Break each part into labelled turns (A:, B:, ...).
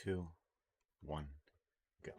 A: 2, 1, go.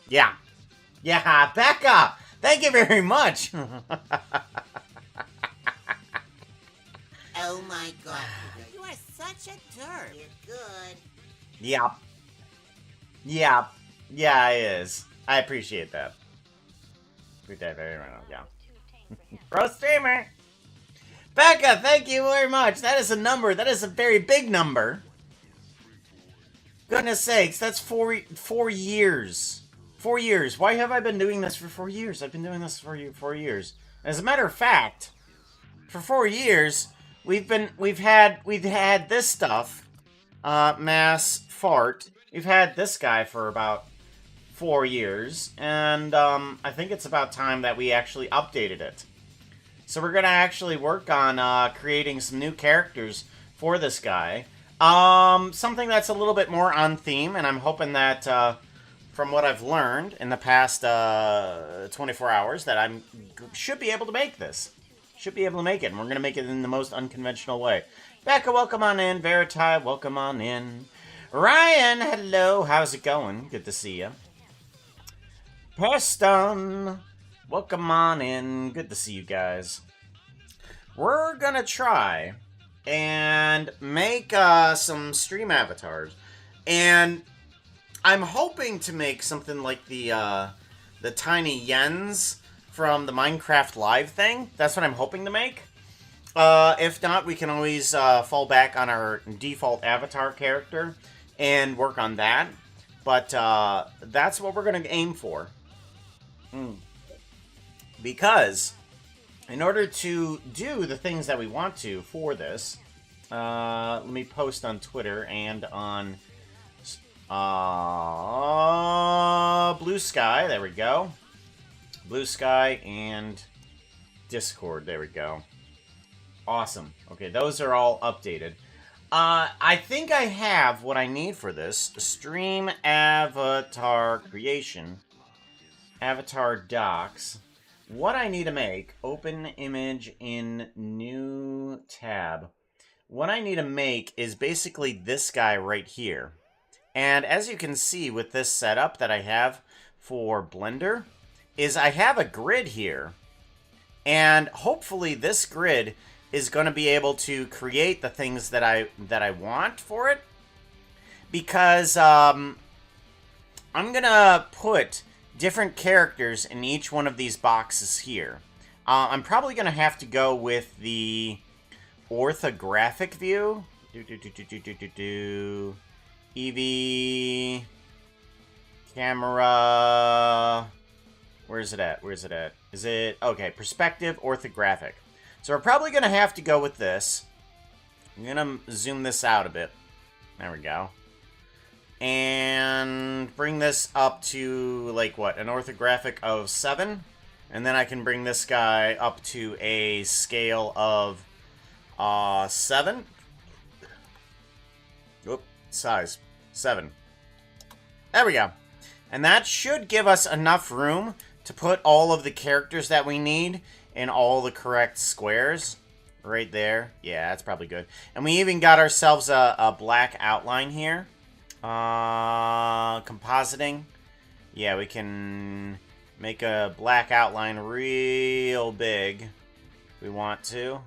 A: Yeah. Yeah, Becca! Thank you very much!
B: Oh my god, you are such a derp. You're good.
A: Yep. Yep. Yeah, it is. I appreciate that. Appreciate that very much, yeah. Pro streamer! Becca, thank you very much. That is a number. That is a very big number. Goodness sakes, that's 4 years. 4 years. Why have I been doing this for 4 years? I've been doing this for 4 years. As a matter of fact, for 4 years, we've had this stuff, mass fart. We've had this guy for about 4 years, and I think it's about time that we actually updated it. So we're gonna actually work on creating some new characters for this guy. Something that's a little bit more on theme, and I'm hoping that from what I've learned in the past 24 hours, that I should be able to make this. Should be able to make it, and we're gonna make it in the most unconventional way. Becca, welcome on in. Veritai, welcome on in. Ryan, hello. How's it going? Good to see you. Preston, welcome on in. Good to see you guys. We're gonna try and make some stream avatars, and I'm hoping to make something like the tiny yens from the Minecraft Live thing. That's what I'm hoping to make. If not, we can always fall back on our default avatar character and work on that. But that's what we're going to aim for. Because in order to do the things that we want to for this, let me post on Twitter and on Blue Sky. There we go. Blue Sky and Discord. There we go. Awesome. Okay, those are all updated. I think I have what I need for this. Stream avatar creation. Avatar docs. What I need to make. Open image in new tab. What I need to make is basically this guy right here. And as you can see with this setup that I have for Blender, is I have a grid here. And hopefully this grid is going to be able to create the things that I want for it. Because I'm going to put different characters in each one of these boxes here. I'm probably going to have to go with the orthographic view. Eevee. Camera. Where's it at? Where's it at? Is it... Okay, perspective, orthographic. So we're probably going to have to go with this. I'm going to zoom this out a bit. There we go. And bring this up to, like, what? An orthographic of 7. And then I can bring this guy up to a scale of 7. Oop, size. 7. There we go. And that should give us enough room to put all of the characters that we need in all the correct squares. Right there. Yeah, that's probably good. And we even got ourselves a black outline here. Compositing. Yeah, we can make a black outline real big if we want to.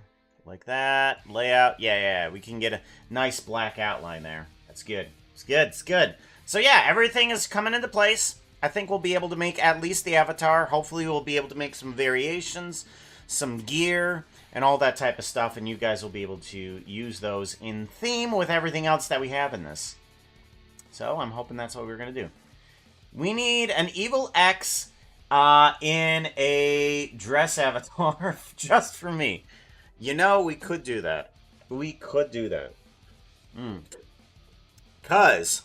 A: Like that. Layout. Yeah, we can get a nice black outline there. That's good. It's good. It's good. So yeah, everything is coming into place. I think we'll be able to make at least the avatar. Hopefully we'll be able to make some variations, some gear, and all that type of stuff. And you guys will be able to use those in theme with everything else that we have in this. So I'm hoping that's what we're going to do. We need an Evil X in a dress avatar just for me. You know, we could do that. We could do that. Because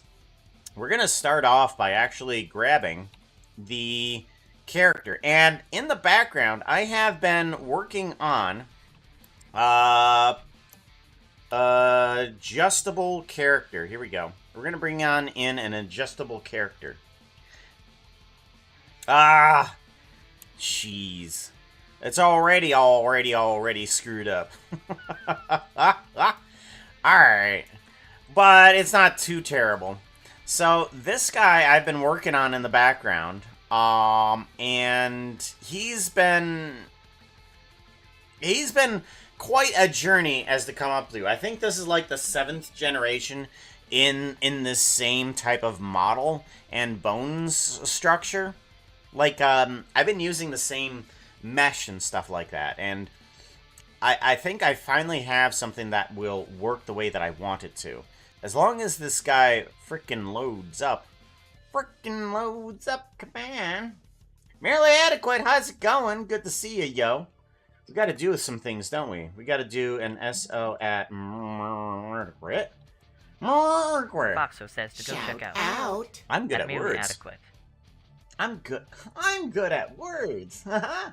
A: we're going to start off by actually grabbing the character. And in the background, I have been working on adjustable character. Here we go. We're going to bring on in an adjustable character. Ah, jeez. It's already screwed up. Alright. But it's not too terrible. So this guy I've been working on in the background, and he's been quite a journey as to come up to. I think this is like the 7th generation in this same type of model and bones structure. Like, I've been using the same mesh and stuff like that, and I think I finally have something that will work the way that I want it to. As long as this guy frickin' loads up. Frickin' loads up, come on. Merely adequate, how's it going? Good to see you, yo. We gotta do some things, don't we? We gotta do an SO at Margaret. Margaret.
C: Foxo says to go check out.
A: I'm good at
C: merely
A: words.
C: adequate.
A: I'm good at words. Oh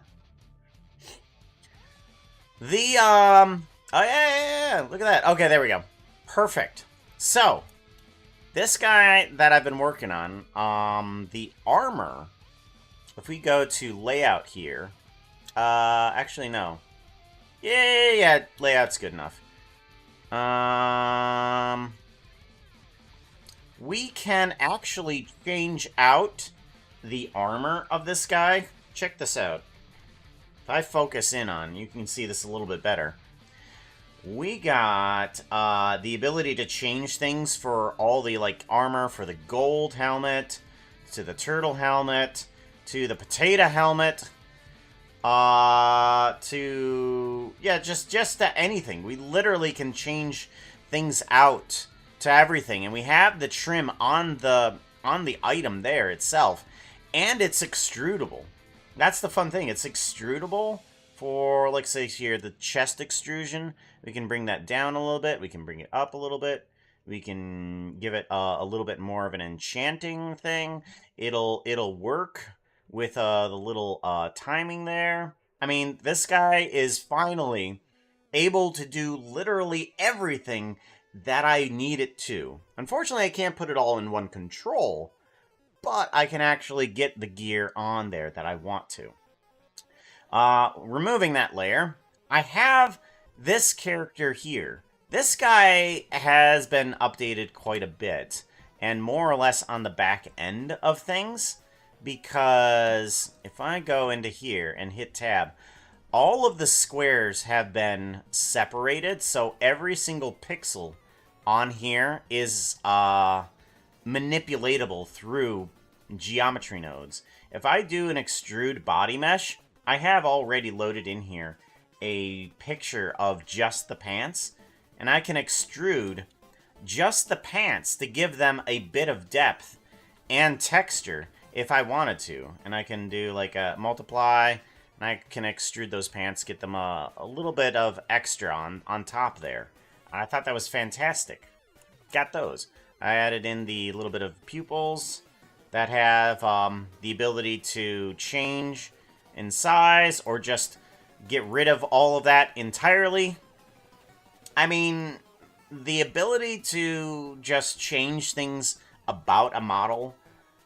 A: yeah, look at that. Okay, there we go. Perfect. So, this guy that I've been working on, the armor, if we go to layout here, actually no. Yeah, layout's good enough. We can actually change out the armor of this guy. Check this out. If I focus in on, you can see this a little bit better. We got the ability to change things for all the like armor, for the gold helmet, to the turtle helmet, to the potato helmet, to yeah, just to anything. We literally can change things out to everything, and we have the trim on the item there itself, and it's extrudable. That's the fun thing. It's extrudable for, like, say here, the chest extrusion. We can bring that down a little bit. We can bring it up a little bit. We can give it a little bit more of an enchanting thing. It'll work with the little timing there. I mean, this guy is finally able to do literally everything that I need it to. Unfortunately, I can't put it all in one control, but I can actually get the gear on there that I want to. Removing that layer, I have this character here. This guy has been updated quite a bit, and more or less on the back end of things, because if I go into here and hit tab, all of the squares have been separated, so every single pixel on here is manipulatable through geometry nodes. If I do an extrude body mesh, I have already loaded in here a picture of just the pants, and I can extrude just the pants to give them a bit of depth and texture if I wanted to. And I can do like a multiply, and I can extrude those pants, get them a little bit of extra on top there. I thought that was fantastic. Got those. I added in the little bit of pupils that have the ability to change in size or just get rid of all of that entirely. I mean, the ability to just change things about a model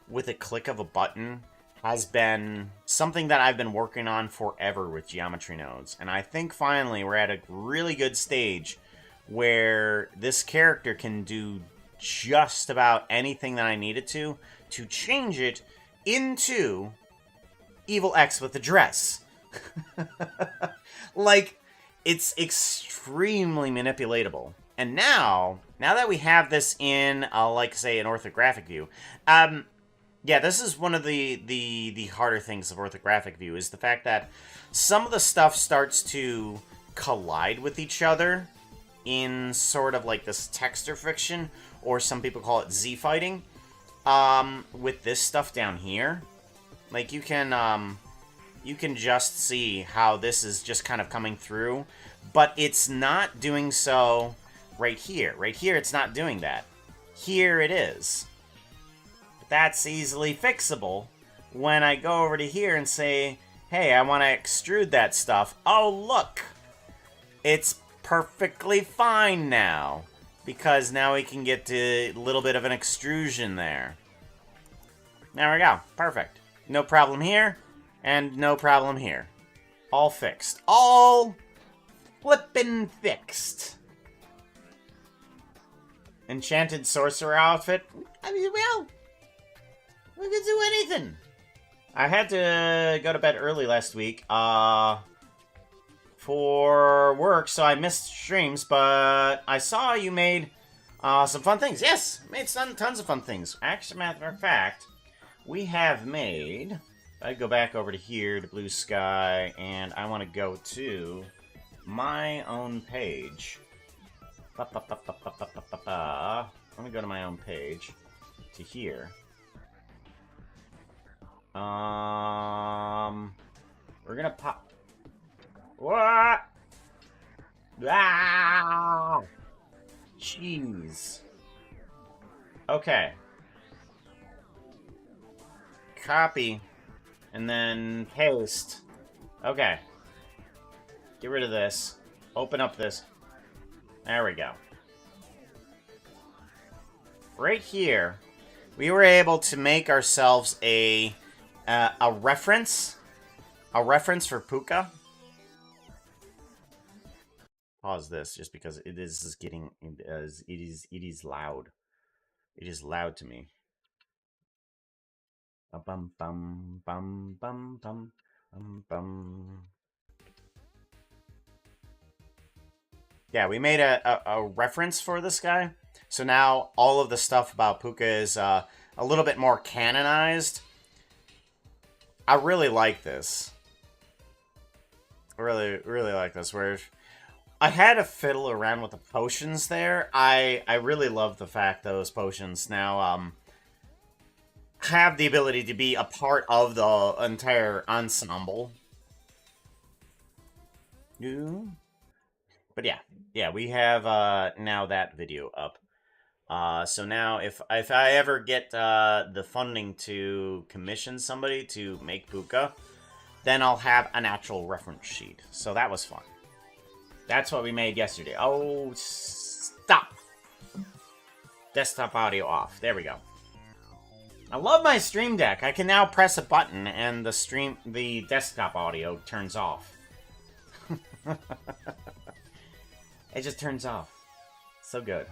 A: with a click of a button has been something that I've been working on forever with geometry nodes. And I think finally we're at a really good stage where this character can do just about anything that I need it to change it into Evil X with a dress. Like, it's extremely manipulatable. And now that we have this in, like, say, an orthographic view, yeah, this is one of the harder things of orthographic view, is the fact that some of the stuff starts to collide with each other in sort of like this texture friction, or some people call it Z-fighting, with this stuff down here. Like, you can just see how this is just kind of coming through, but it's not doing so right here. Right here, it's not doing that. Here it is. But that's easily fixable when I go over to here and say, hey, I want to extrude that stuff. Oh, look! It's perfectly fine now, because now we can get to a little bit of an extrusion there. There we go. Perfect. No problem here. And no problem here. All fixed. All flippin' fixed. Enchanted sorcerer outfit. I mean, well, we could do anything. I had to go to bed early last week, for work, so I missed streams, but I saw you made, some fun things. Yes, made tons of fun things. Actually, matter of fact, we have made... I go back over to here, to Blue Sky, and I want to go to my own page. Let me go to my own page, to here. We're gonna pop... What? Ah! Jeez. Okay. Copy. And then paste. Okay. Get rid of this. Open up this. There we go. Right here, we were able to make ourselves a reference. A reference for Puka. Pause this just because it is getting it is loud. It is loud to me. Bum bum bum bum bum bum. Yeah, we made a reference for this guy. So now all of the stuff about Puka is a little bit more canonized. I really like this. I really like this. Where I had to fiddle around with the potions there. I really love the fact those potions now have the ability to be a part of the entire ensemble. But yeah, we have now that video up. So now if I ever get the funding to commission somebody to make Puka, then I'll have an actual reference sheet. So that was fun. That's what we made yesterday. Oh, stop! Desktop audio off. There we go. I love my Stream Deck. I can now press a button and the desktop audio turns off. It just turns off. So good.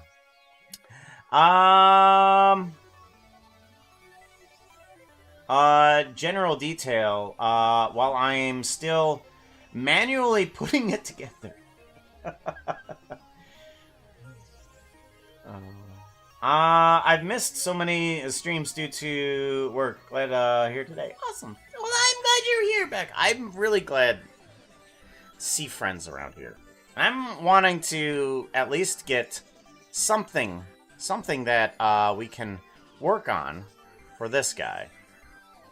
A: General detail, while I'm still manually putting it together. I've missed so many streams due to work. Glad here today. Awesome. Well, I'm glad you're here, Beck. I'm really glad to see friends around here. I'm wanting to at least get something that we can work on for this guy.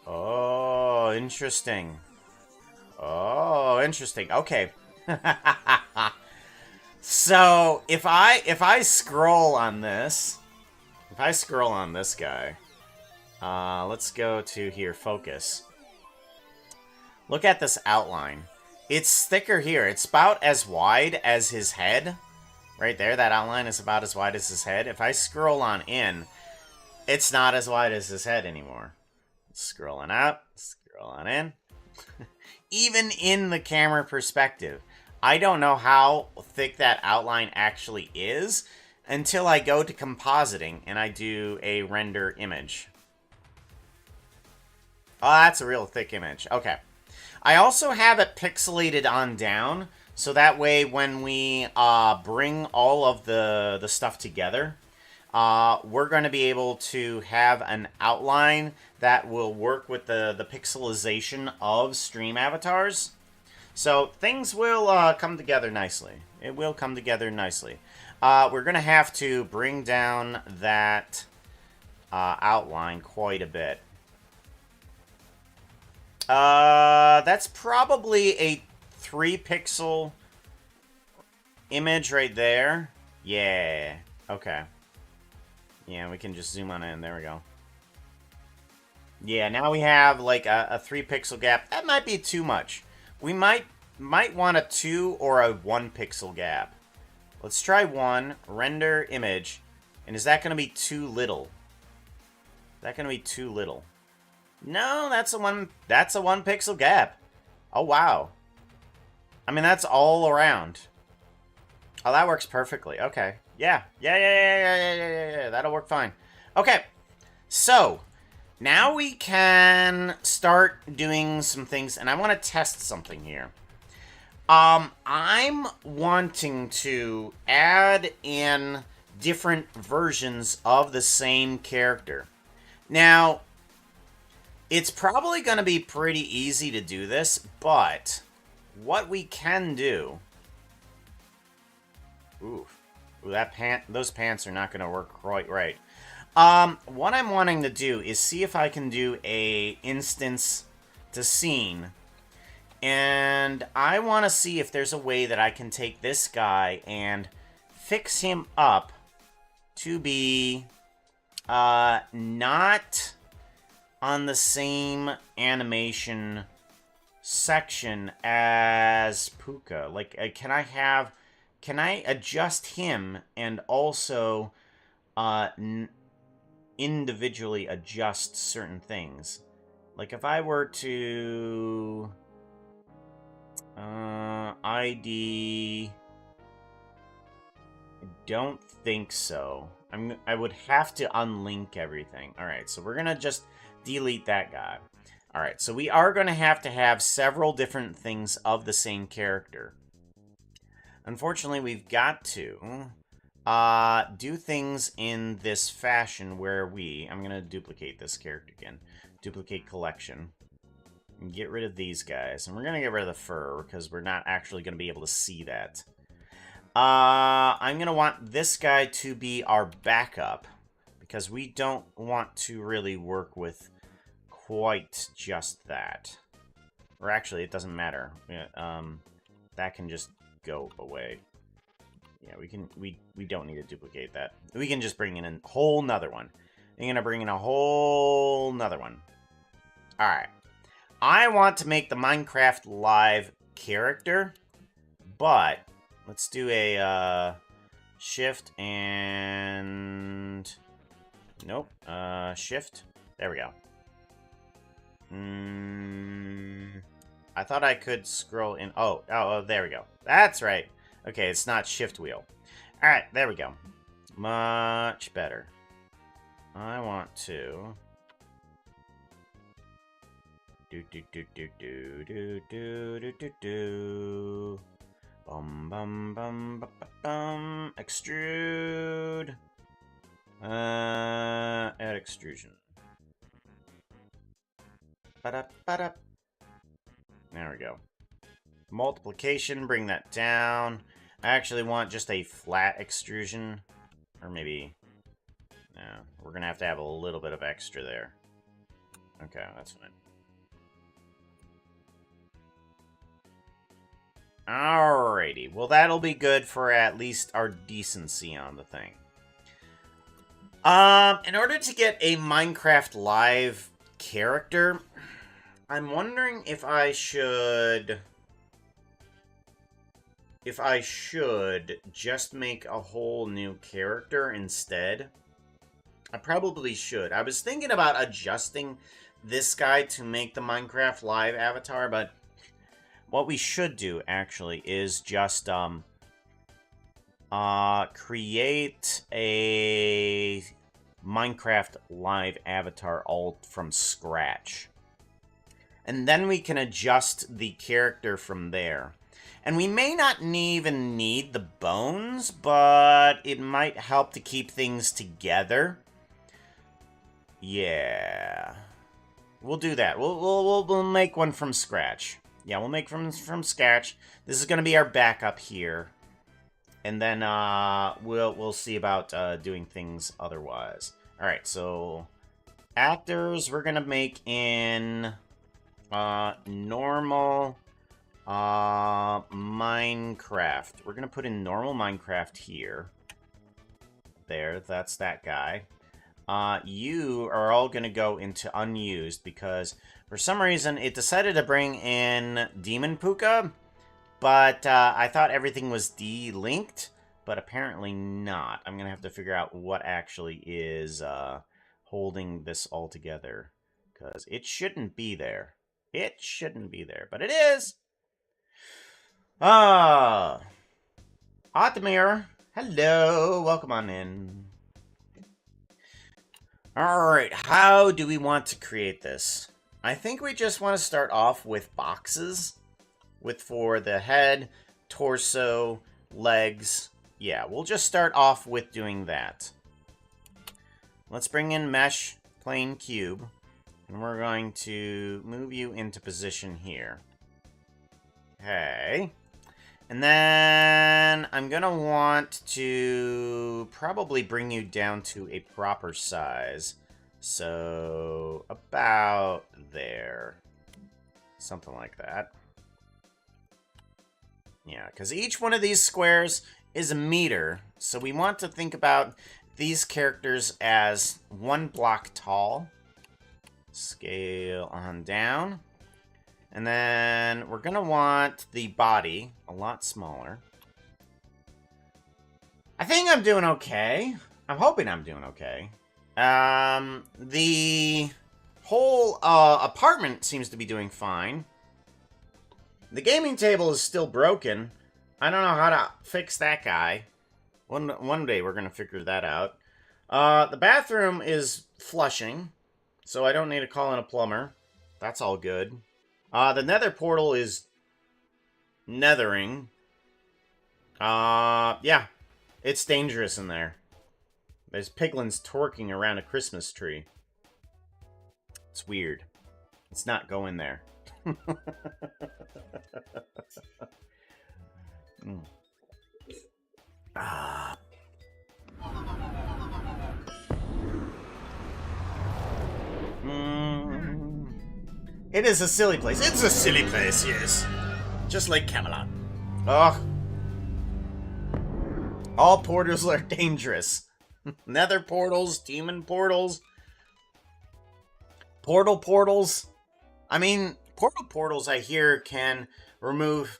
A: Oh, interesting. Oh, interesting. Okay. So if I scroll on this, guy, let's go to here, focus. Look at this outline. It's thicker here. It's about as wide as his head. Right there, that outline is about as wide as his head. If I scroll on in, it's not as wide as his head anymore. Scrolling out, scroll on in. Even in the camera perspective, I don't know how thick that outline actually is until I go to compositing and I do a render image. Oh, that's a real thick image. Okay. I also have it pixelated on down, so that way when we bring all of the stuff together, we're going to be able to have an outline that will work with the pixelization of stream avatars. So things will come together nicely. It will come together nicely. We're going to have to bring down that outline quite a bit. That's probably a 3-pixel image right there. Yeah. Okay. Yeah, we can just zoom on in. There we go. Yeah, now we have like a 3-pixel gap. That might be too much. We might want a 2 or a 1-pixel gap. Let's try 1. Render image. And is that going to be too little? Is that going to be too little? No, that's a 1-pixel gap. Oh, wow. I mean, that's all around. Oh, that works perfectly. Okay. Yeah. That'll work fine. Okay. So, now we can start doing some things, and I want to test something here. I'm wanting to add in different versions of the same character. Now, it's probably going to be pretty easy to do this, but what we can do... Ooh, those pants are not going to work quite right. What I'm wanting to do is see if I can do a instance to scene. And I want to see if there's a way that I can take this guy and fix him up to be not on the same animation section as Puka. Like, can I adjust him and also individually adjust certain things? Like, if I were to ID, I don't think so. I would have to unlink everything. All right, so we're gonna just delete that guy. All right, so we are gonna have to have several different things of the same character. Unfortunately, we've got to do things in this fashion where I'm gonna duplicate this character again. Duplicate collection. And get rid of these guys. And we're going to get rid of the fur because we're not actually going to be able to see that. I'm going to want this guy to be our backup because we don't want to really work with quite just that. Or actually, it doesn't matter. That can just go away. Yeah, we don't need to duplicate that. We can just bring in a whole nother one. I'm going to bring in a whole nother one. All right. I want to make the Minecraft Live character, but let's do a shift and... Nope. Shift. There we go. I thought I could scroll in... Oh, there we go. That's right. Okay, it's not shift wheel. Alright, there we go. Much better. I want to... Extrude. Add extrusion. There we go. Multiplication, bring that down. I actually want just a flat extrusion. Or maybe... No, we're gonna have to have a little bit of extra there. Okay, that's fine. Alrighty, well that'll be good for at least our decency on the thing. In order to get a Minecraft Live character, I'm wondering if I should just make a whole new character instead. I probably should. I was thinking about adjusting this guy to make the Minecraft Live avatar, but what we should do, actually, is just, create a Minecraft Live avatar alt from scratch. And then we can adjust the character from there. And we may not even need the bones, but it might help to keep things together. Yeah. We'll do that. We'll make one from scratch. Yeah, we'll make from scratch. This is going to be our backup here. And then we'll see about doing things otherwise. Alright, so actors we're going to make in normal Minecraft. We're going to put in normal Minecraft here. There, that's that guy. You are all going to go into unused because for some reason it decided to bring in Demon Puka, but I thought everything was delinked, but apparently not. I'm going to have to figure out what actually is holding this all together because it shouldn't be there. It shouldn't be there, but it is. Otmir, Hello, welcome on in. Alright, how do we want to create this? I think we just want to start off with boxes. For the head, torso, legs. Yeah, we'll just start off with doing that. Let's bring in mesh, plane cube. And we're going to move you into position here. Okay. And then I'm going to want to probably bring you down to a proper size. So about there. Something like that. Yeah, because each one of these squares is a meter. So we want to think about these characters as 1 block tall. Scale on down. And then we're going to want the body a lot smaller. I think I'm doing okay. I'm hoping I'm doing okay. The whole apartment seems to be doing fine. The gaming table is still broken. I don't know how to fix that guy. One day we're going to figure that out. The bathroom is flushing, so I don't need to call in a plumber. That's all good. The nether portal is nethering. Yeah. It's dangerous in there. There's piglins twerking around a Christmas tree. It's weird. Let's not go in there. Ah. It is a silly place. It's a silly place, yes. Just like Camelot. Ugh. All portals are dangerous. Nether portals, demon portals. Portals. I mean, portals I hear can remove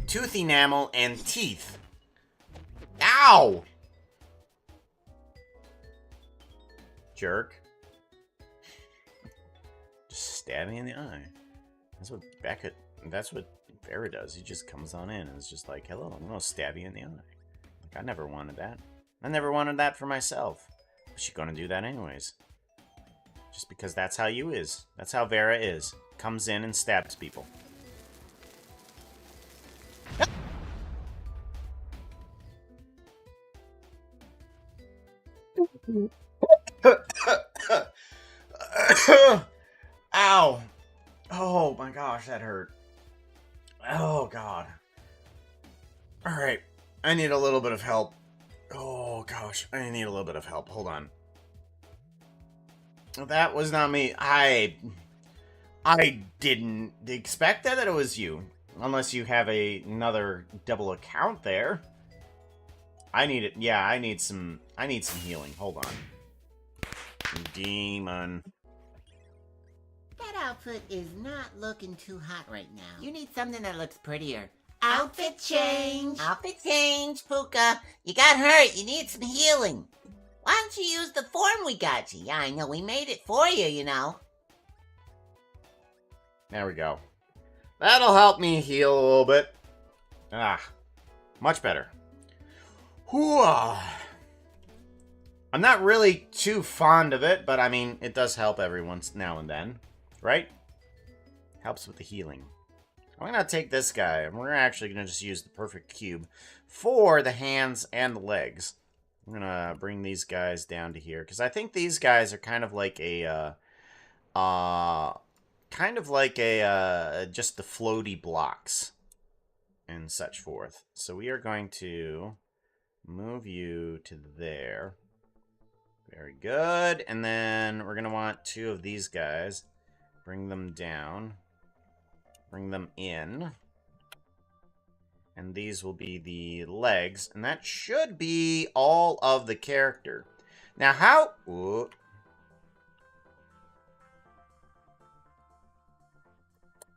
A: tooth enamel and teeth. Ow! Jerk. Just stab me in the eye. That's what Vera does. He just comes on in and is just like, hello, I'm gonna stab you in the eye. Like, I never wanted that. I never wanted that for myself. But she's gonna do that anyways. Just because that's how you is. That's how Vera is. Comes in and stabs people. Ow. Oh my gosh, that hurt. Oh god. Alright. I need a little bit of help. Oh gosh, I need a little bit of help. Hold on. That was not me. I didn't expect that it was you. Unless you have another double account there. I need it. Yeah, I need some healing. Hold on. Demon.
B: That outfit is not looking too hot right now. You need something that looks prettier. Outfit change! Outfit change, Puka. You got hurt. You need some healing. Why don't you use the form we got you? Yeah, I know. We made it for you, you know.
A: There we go. That'll help me heal a little bit. Ah, much better. Whew. I'm not really too fond of it, but I mean, it does help every once now and then, right? Helps with the healing. I'm going to take this guy, and we're actually going to just use the perfect cube for the hands and the legs. I'm going to bring these guys down to here, because I think these guys are kind of like a, just the floaty blocks and such forth. So we are going to move you to there. Very good. And then we're going to want 2 of these guys. Bring them down. Bring them in. And these will be the legs. And that should be all of the character. Now how... Ooh.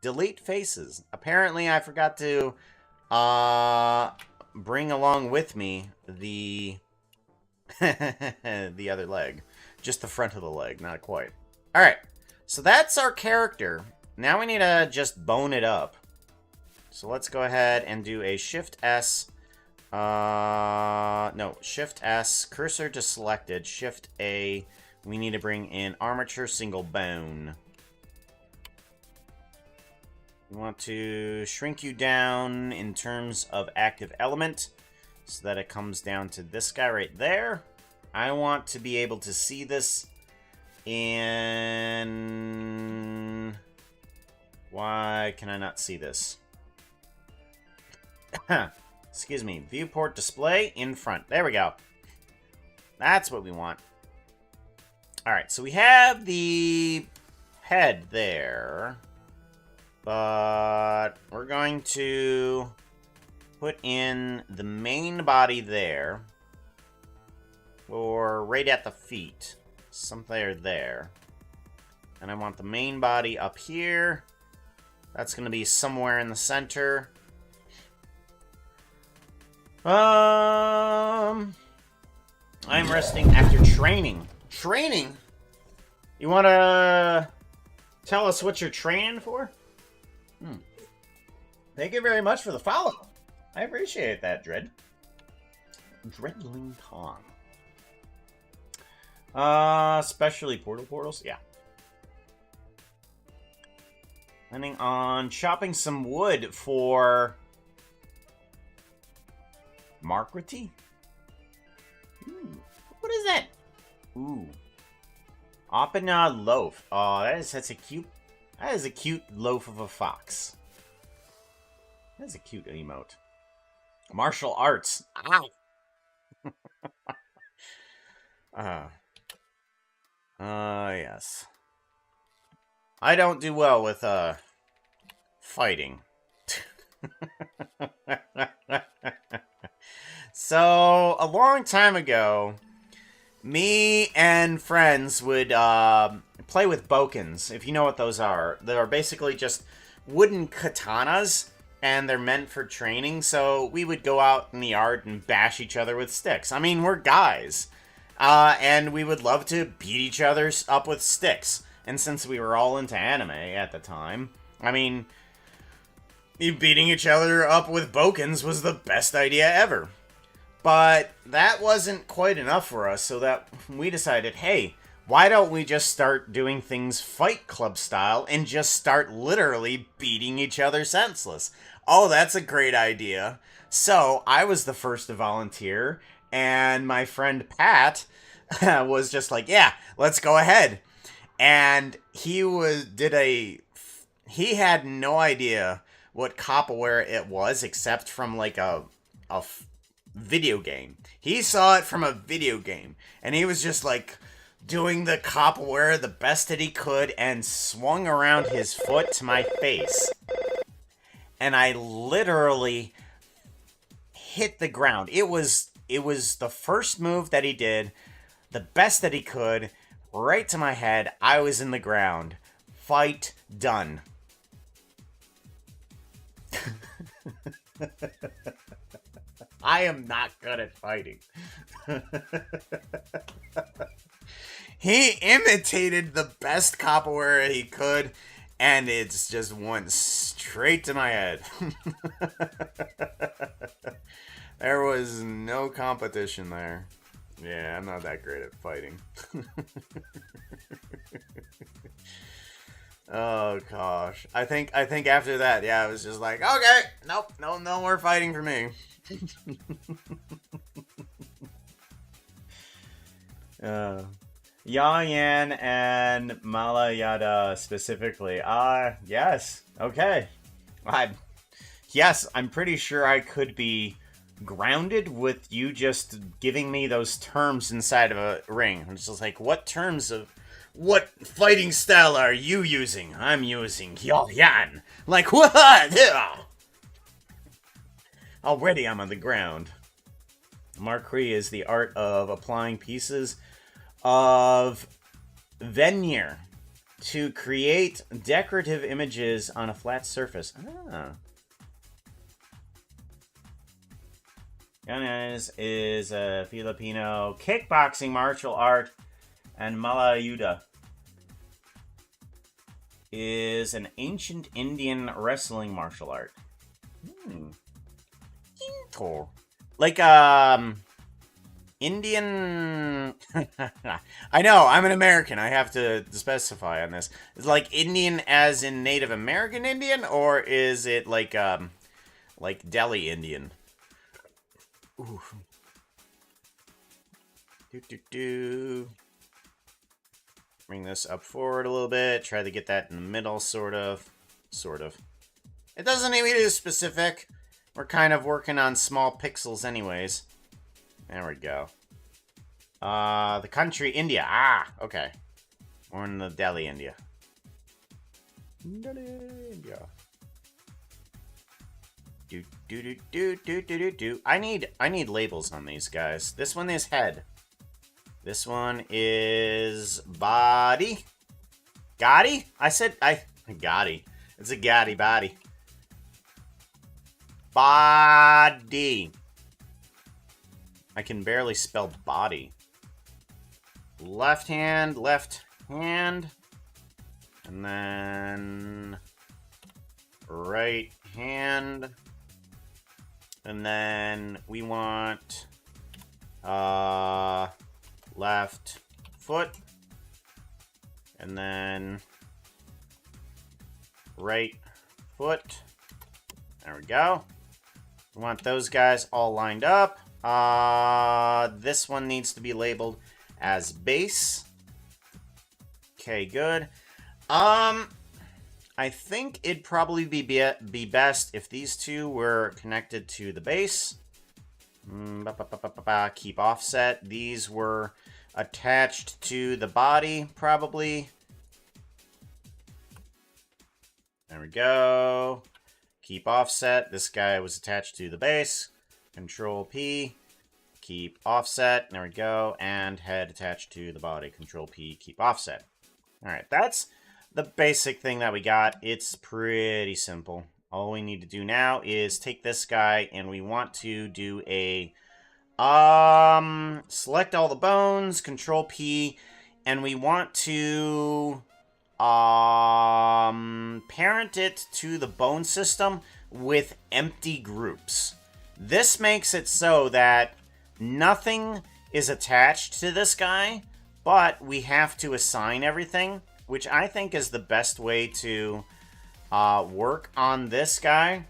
A: Delete faces. Apparently I forgot to bring along with me the... the other leg. Just the front of the leg, not quite. Alright, so that's our character. Now we need to just bone it up. So let's go ahead and do a Shift-S No. Shift S. Cursor to selected. Shift A. We need to bring in armature single bone. We want to shrink you down in terms of active element so that it comes down to this guy right there. I want to be able to see this in... Why can I not see this? Excuse me. Viewport display in front. There we go. That's what we want. Alright, so we have the head there. But we're going to put in the main body there. Or right at the feet. Somewhere there. And I want the main body up here. That's going to be somewhere in the center. I'm resting after training. Training? You want to tell us what you're training for? Thank you very much for the follow. I appreciate that, Dread. Dreadling Kong. Especially portals? Yeah. Planning on chopping some wood for... Margarity? Ooh. What is that? Ooh. Opena loaf. Oh, that's a cute... That is a cute loaf of a fox. That is a cute emote. Martial arts. Ow! Yes. I don't do well with, fighting. So, a long time ago, me and friends would, play with bokens, if you know what those are. They're basically just wooden katanas, and they're meant for training, so we would go out in the yard and bash each other with sticks. I mean, we're guys. And we would love to beat each other up with sticks. And since we were all into anime at the time, I mean, beating each other up with bokens was the best idea ever. But that wasn't quite enough for us, so that we decided, hey, why don't we just start doing things Fight Club style and just start literally beating each other senseless? Oh, that's a great idea. So I was the first to volunteer, and my friend Pat was just like, yeah, let's go ahead. And he had no idea what capoeira it was, except from like a video game. He saw it from a video game, and he was just like doing the capoeira the best that he could and swung around his foot to my face. And I literally hit the ground. It was the first move that he did, the best that he could, right to my head. I was in the ground. Fight done. I am not good at fighting. He imitated the best capoeira he could, and it's just went straight to my head. There was no competition there. Yeah, I'm not that great at fighting. Oh gosh. I think after that, yeah, I was just like, okay, nope, no more fighting for me. Yan and Malayada specifically. Yes. Okay. Yes, I'm pretty sure I could be grounded with you just giving me those terms inside of a ring. It's just like, what what fighting style are you using? I'm using Yan. Like, what? Already I'm on the ground. Marquee is the art of applying pieces of veneer to create decorative images on a flat surface. Ganes is a Filipino kickboxing martial art, and Malayuda is an ancient Indian wrestling martial art. Into. Like, Indian... I know, I'm an American. I have to specify on this. Is like Indian as in Native American Indian, or is it like Delhi Indian? Ooh. Do. Bring this up forward a little bit. Try to get that in the middle, sort of. Sort of. It doesn't need to be specific. We're kind of working on small pixels anyways. There we go. The country, India. Ah, okay. We're in the Delhi, India. Delhi, India. Do. I need labels on these guys. This one is head. This one is body. Gotti? Gotti. It's a Gotti body. Body. I can barely spell body. Left hand. And then right hand. And then we want left foot. And then right foot. There we go. We want those guys all lined up. This one needs to be labeled as base. Okay, good. I think it'd probably be best if these two were connected to the base. Keep offset. These were attached to the body, probably. There we go. Keep offset. This guy was attached to the base. Control P. Keep offset. There we go. And head attached to the body. Control P. Keep offset. Alright, that's the basic thing that we got. It's pretty simple. All we need to do now is take this guy and we want to do a select all the bones, Control P, and we want to parent it to the bone system with empty groups. This makes it so that nothing is attached to this guy, but we have to assign everything, which I think is the best way to work on this guy,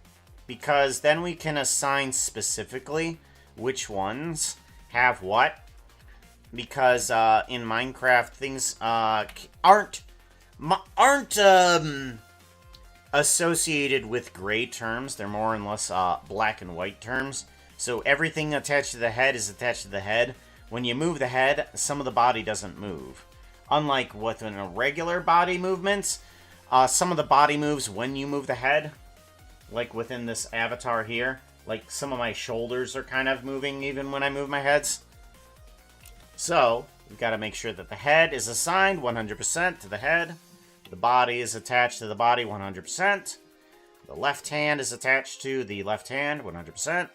A: because then we can assign specifically which ones have what, because in Minecraft things aren't associated with gray terms. They're more or less black and white terms. So everything attached to the head is attached to the head. When you move the head, some of the body doesn't move. Unlike within a regular body movements, some of the body moves when you move the head. Like within this avatar here. Like some of my shoulders are kind of moving even when I move my heads. So, we've got to make sure that the head is assigned 100% to the head. The body is attached to the body 100%. The left hand is attached to the left hand 100%.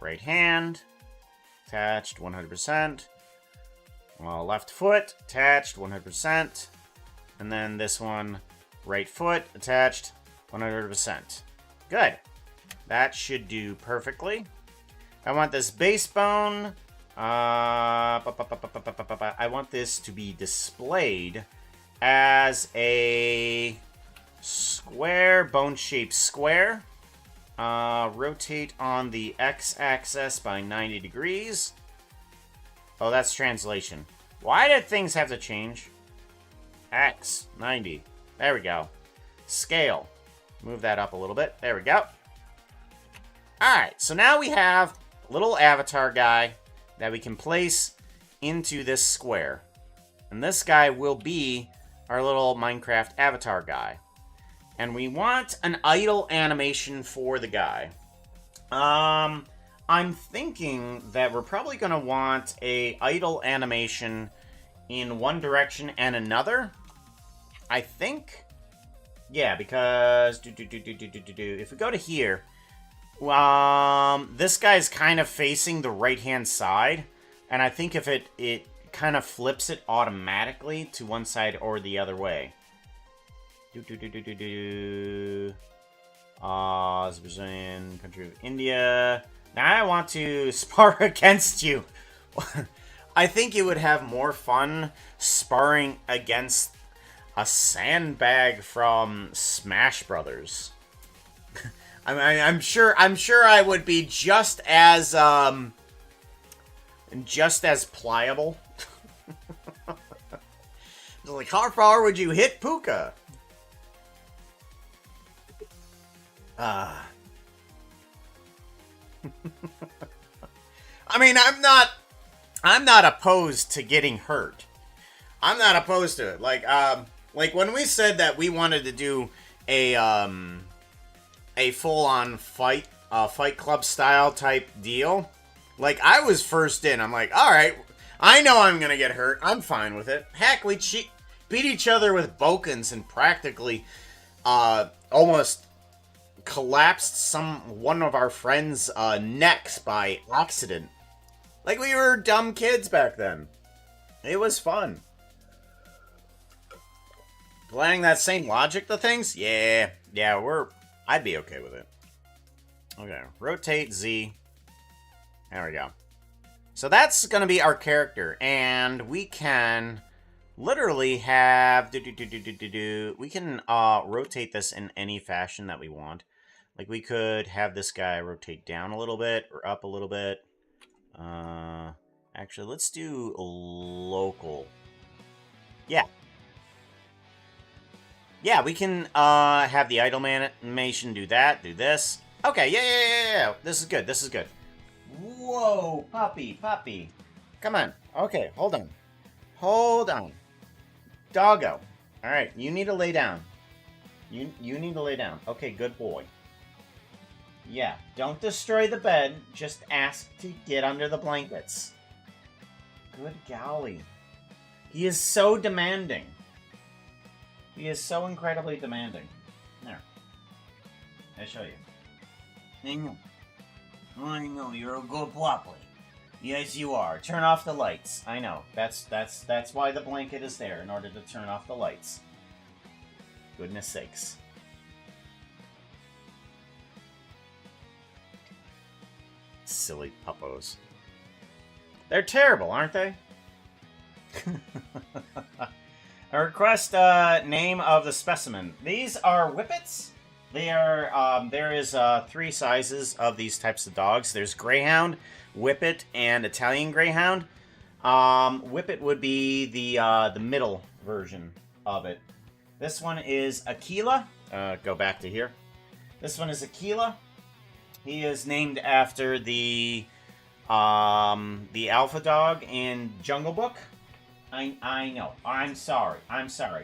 A: Right hand attached 100%. Left foot attached 100%. And then this one, right foot attached 100%. Good. That should do perfectly. I want this base bone. I want this to be displayed as a square, bone-shaped square. Rotate on the x-axis by 90 degrees. Oh, that's translation. Why did things have to change? X, 90. There we go. Scale. Move that up a little bit. There we go. Alright, so now we have a little avatar guy that we can place into this square. And this guy will be our little Minecraft avatar guy. And we want an idle animation for the guy. I'm thinking that we're probably going to want a idle animation in one direction and another. I think. Yeah, because if we go to here, this guy's kind of facing the right-hand side, and I think if it kind of flips it automatically to one side or the other way. Azerbaijan, country of India. I want to spar against you. I think you would have more fun sparring against a sandbag from Smash Brothers. I'm sure I would be just as pliable. Like, how far would you hit Puka? I mean, I'm not opposed to getting hurt. I'm not opposed to it. Like when we said that we wanted to do a full-on fight club style type deal, like, I was first in. I'm like, all right, I know I'm gonna get hurt. I'm fine with it. Heck, we beat each other with bokens and practically almost collapsed one of our friends' necks by accident. Like, we were dumb kids back then. It was fun. Applying that same logic to things? Yeah, I'd be okay with it. Okay, rotate Z. There we go. So that's gonna be our character, and we can literally have we can rotate this in any fashion that we want. Like, we could have this guy rotate down a little bit or up a little bit. Actually, let's do local. Yeah. Yeah, we can have the idle animation do that, do this. Okay, yeah. This is good, this is good. Whoa, puppy. Come on. Okay, hold on. Doggo. Alright, you need to lay down. You need to lay down. Okay, good boy. Yeah, don't destroy the bed. Just ask to get under the blankets. Good golly. He is so demanding. He is so incredibly demanding. There. I'll show you. I know, you're a good puppy. Yes, you are. Turn off the lights. I know. That's why the blanket is there, in order to turn off the lights. Goodness sakes. Silly puppos. They're terrible, aren't they? A request name of the specimen. These are Whippets. They are, there is 3 sizes of these types of dogs. There's Greyhound, Whippet, and Italian Greyhound. Whippet would be the middle version of it. This one is Aquila. Go back to here. This one is Aquila. He is named after the alpha dog in Jungle Book. I know. I'm sorry.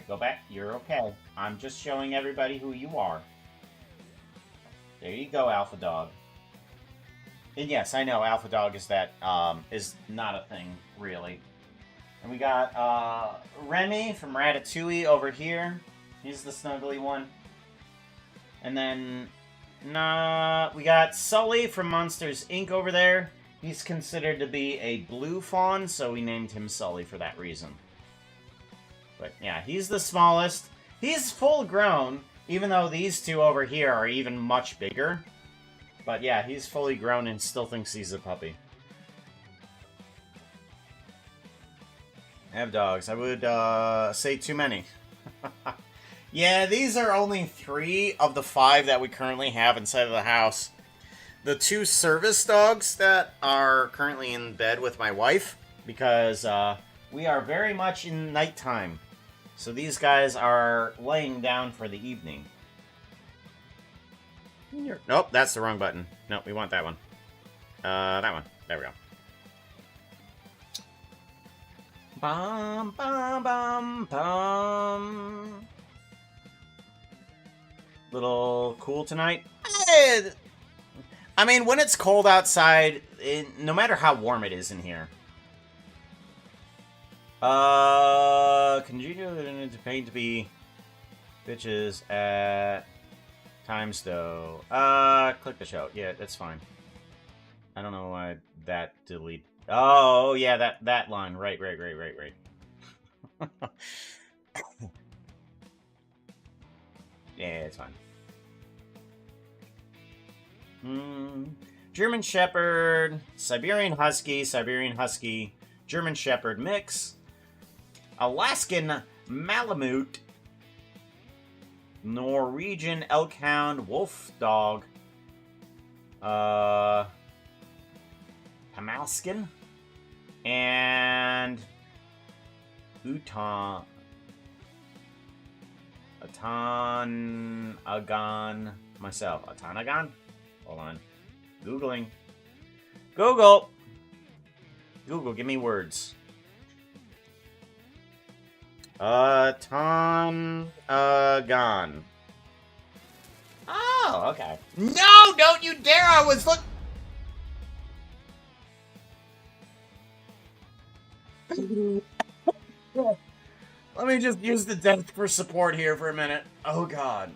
A: Go back. You're okay. I'm just showing everybody who you are. There you go, Alpha Dog. And yes, I know Alpha Dog is is not a thing, really. And we got Remy from Ratatouille over here. He's the snuggly one. And then we got Sully from Monsters, Inc. over there. He's considered to be a blue fawn, so we named him Sully for that reason. But yeah, he's the smallest. He's full grown, even though these two over here are even much bigger. But yeah, he's fully grown and still thinks he's a puppy. I have dogs. I would say too many. Yeah, these are only 3 of the 5 that we currently have inside of the house. The 2 service dogs that are currently in bed with my wife, because we are very much in nighttime. So these guys are laying down for the evening. Nope, that's the wrong button. Nope, we want that one. That one. There we go. Bum, bum, bum, bum. Little cool tonight. I mean, when it's cold outside, no matter how warm it is in here. Can you do it to paint to be bitches at times though? Click the show. Yeah, that's fine. I don't know why that delete. Oh yeah, that line. Right. Yeah, it's fine. German Shepherd, Siberian Husky, German Shepherd mix, Alaskan Malamute, Norwegian Elkhound Wolf Dog, Pamalskin, and Atanagan myself. Atanagan? Hold on. Googling. Google! Google, give me words. Atanagan. Oh, okay. No, don't you dare! I was look. Let me just use the desk for support here for a minute. Oh, God.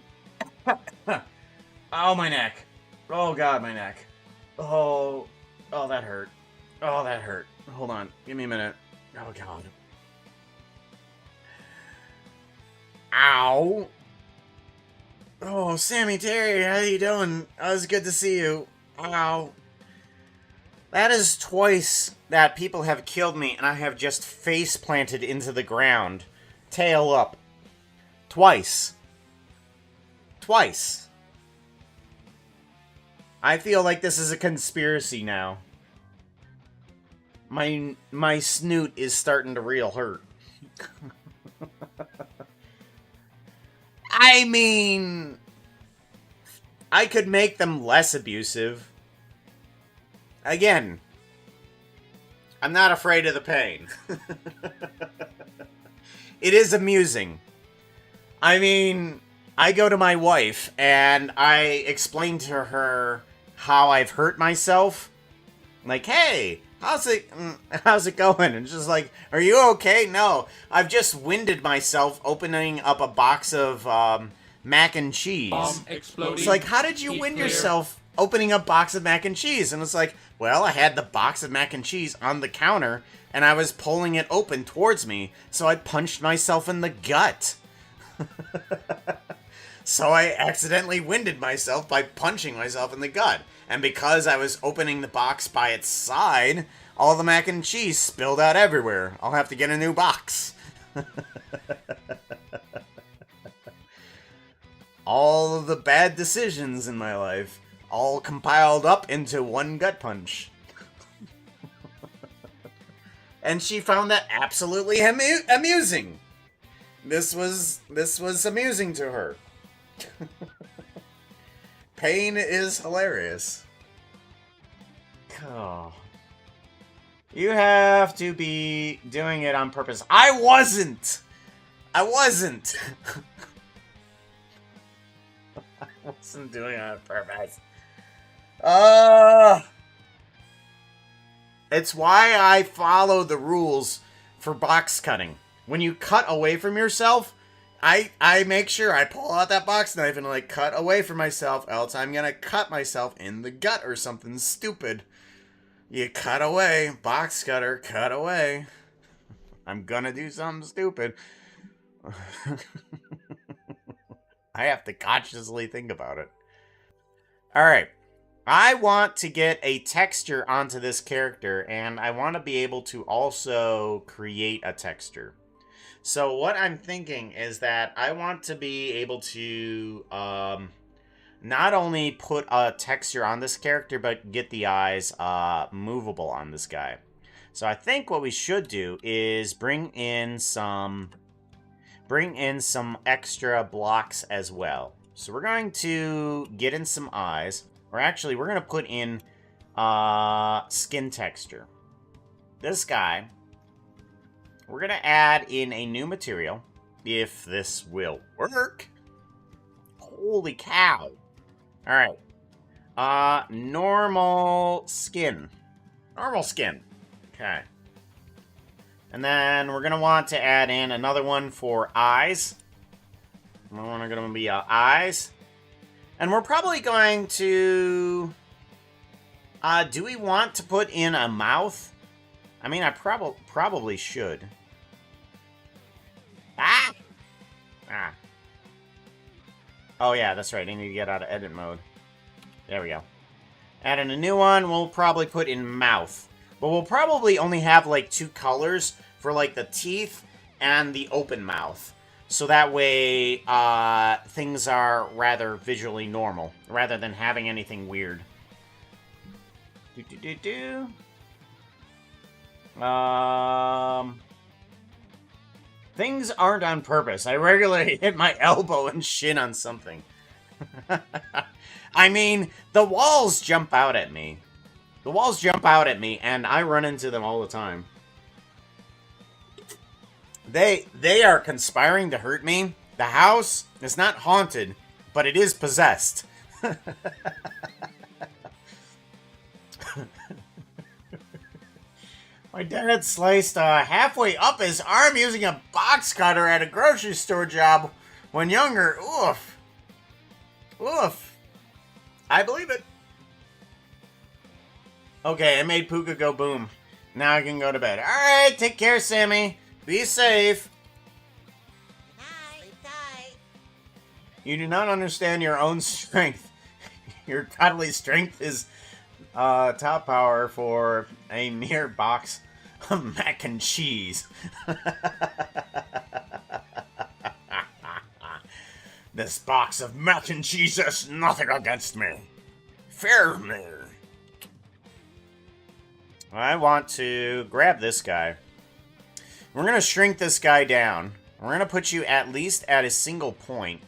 A: Oh, my neck. Oh, God, my neck. Oh, that hurt. Oh, that hurt. Hold on. Give me a minute. Oh, God. Ow. Oh, Sammy Terry, how you doing? It was good to see you. Ow. That is twice that people have killed me and I have just face planted into the ground. Tail up. Twice. Twice. I feel like this is a conspiracy now. My snoot is starting to real hurt. I mean, I could make them less abusive. Again, I'm not afraid of the pain. It is amusing. I mean, I go to my wife and I explain to her how I've hurt myself. Like, hey, how's it going? And she's like, are you okay? No, I've just winded myself opening up a box of mac and cheese. It's like, how did you wind yourself opening up a box of mac and cheese? And it's like, well, I had the box of mac and cheese on the counter and I was pulling it open towards me, so I punched myself in the gut. So I accidentally winded myself by punching myself in the gut. And because I was opening the box by its side, all the mac and cheese spilled out everywhere. I'll have to get a new box. All of the bad decisions in my life, all compiled up into one gut punch. And she found that absolutely amusing. This was amusing to her. Pain is hilarious. Oh. You have to be doing it on purpose. I wasn't! I wasn't doing it on purpose. It's why I follow the rules for box cutting. When you cut away from yourself, I make sure I pull out that box knife and like cut away from myself, else I'm gonna cut myself in the gut or something stupid. You cut away, box cutter, cut away. I'm gonna do something stupid. I have to consciously think about it. Alright. I want to get a texture onto this character, and I want to be able to also create a texture. So what I'm thinking is that I want to be able to not only put a texture on this character, but get the eyes movable on this guy. So I think what we should do is bring in some extra blocks as well. So we're going to get in some eyes. Or actually, we're going to put in skin texture. This guy, we're going to add in a new material, if this will work. Holy cow. Alright. Normal skin. Normal skin. Okay. And then we're going to want to add in another one for eyes. We're going to be eyes. And we're probably going to... do we want to put in a mouth? I mean, I probably should. Ah! Ah. Oh, yeah, that's right. I need to get out of edit mode. There we go. Add in a new one, we'll probably put in mouth. But we'll probably only have like 2 colors for like the teeth and the open mouth. So that way things are rather visually normal rather than having anything weird. Things aren't on purpose. I regularly hit my elbow and shin on something. I mean, the walls jump out at me. The walls jump out at me, and I run into them all the time. They are conspiring to hurt me. The house is not haunted, but it is possessed. My dad sliced halfway up his arm using a box cutter at a grocery store job when younger. Oof. Oof. I believe it. Okay, I made Puka go boom. Now I can go to bed. Alright, take care, Sammy. Be safe.
B: Night, night.
A: You do not understand your own strength. Your godly strength is top power for a mere box of mac and cheese. This box of mac and cheese has nothing against me. Fear me. I want to grab this guy. We're going to shrink this guy down. We're going to put you at least at a single point.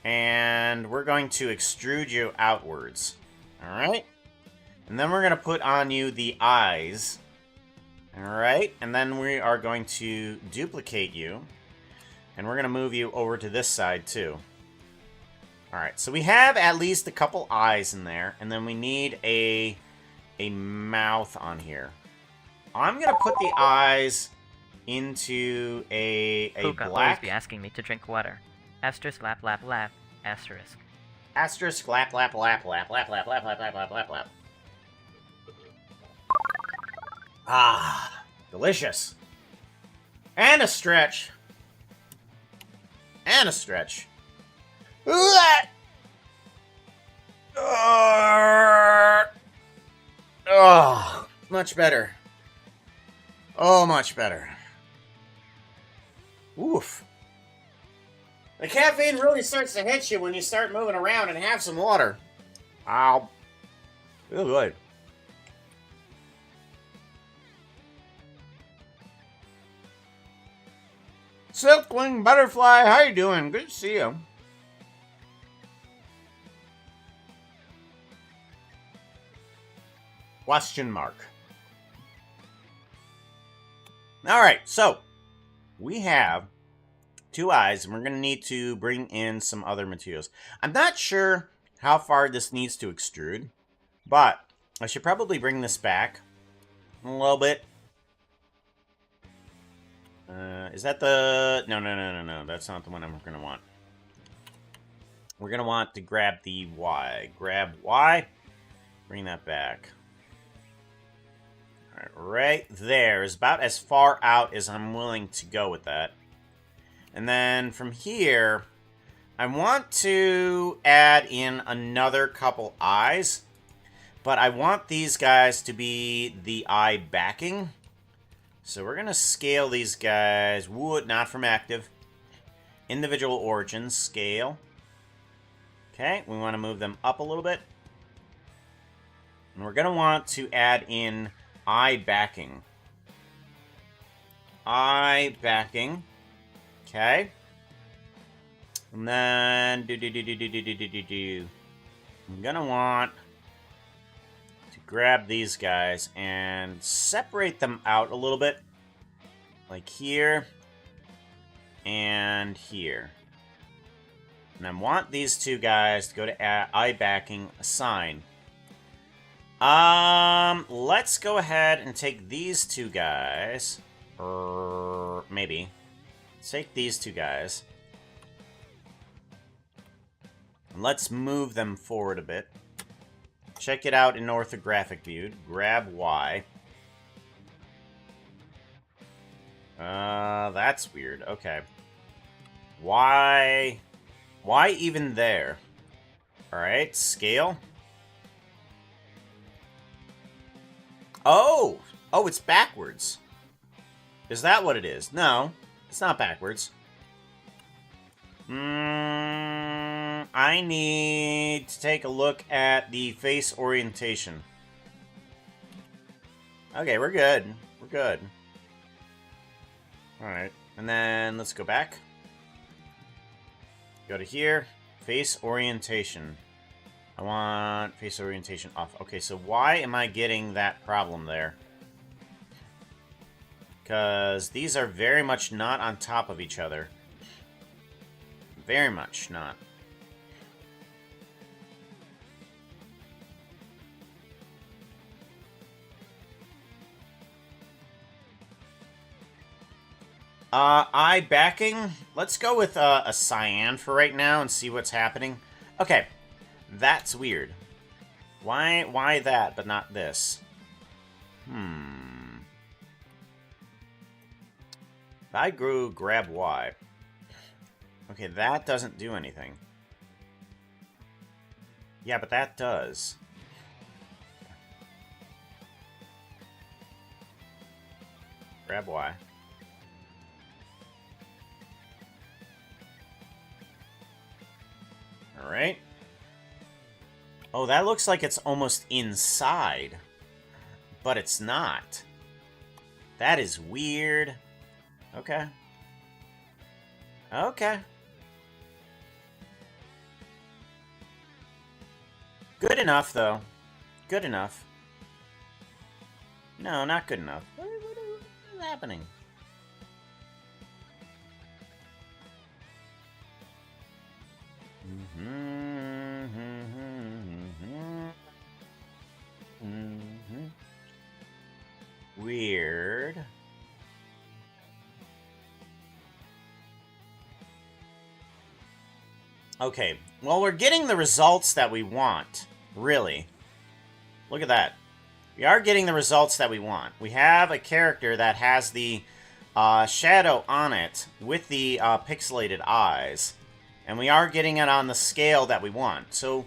A: And we're going to extrude you outwards. Alright? And then we're going to put on you the eyes. Alright? And then we are going to duplicate you. And we're going to move you over to this side too. Alright, so we have at least a couple eyes in there. And then we need a mouth on here. I'm going to put the eyes into a
C: Puka
A: black...
C: always be asking me to drink water. Asterisk lap lap lap. Asterisk.
A: Asterisk lap lap lap lap lap lap lap lap lap lap lap lap. Ah, delicious. And a stretch. And a stretch. Oh, much better. Oh, much better. Oof. The caffeine really starts to hit you when you start moving around and have some water. Ow. Feel good. Silkwing Butterfly, how you doing? Good to see you. Question mark. Alright, so we have 2 eyes, and we're going to need to bring in some other materials. I'm not sure how far this needs to extrude, but I should probably bring this back a little bit. Is that the... No. That's not the one I'm going to want. We're going to want to grab the Y. Grab Y. Bring that back. All right there is about as far out as I'm willing to go with that. And then from here, I want to add in another couple eyes. But I want these guys to be the eye backing. So we're going to scale these guys. Wood, not from active. Individual origins, scale. Okay, we want to move them up a little bit. And we're going to want to add in eye backing. Eye backing. Okay. And then I'm going to want to grab these guys and separate them out a little bit. Like here and here. And I want these 2 guys to go to eye backing, assign. Let's go ahead and take these 2 guys. Or maybe. Let's take these 2 guys. And let's move them forward a bit. Check it out in orthographic view. Grab Y. That's weird. Okay. Why even there? Alright, scale. Oh! Oh, it's backwards. Is that what it is? No, it's not backwards. I need to take a look at the face orientation. Okay, we're good. We're good. Alright, and then let's go back. Go to here. Face orientation. I want face orientation off. Okay, so why am I getting that problem there? Because these are very much not on top of each other. Very much not. Eye backing. Let's go with a cyan for right now and see what's happening. Okay, that's weird. Why that, but not this? If I grab Y. Okay, that doesn't do anything. Yeah, but that does. Grab Y. Alright. Oh, that looks like it's almost inside. But it's not. That is weird. Okay. Okay. Good enough, though. Good enough. No, not good enough. What is happening? Weird. Okay, well, we're getting the results that we want, really. Look at that. We are getting the results that we want. We have a character that has the shadow on it with the pixelated eyes. And we are getting it on the scale that we want. So,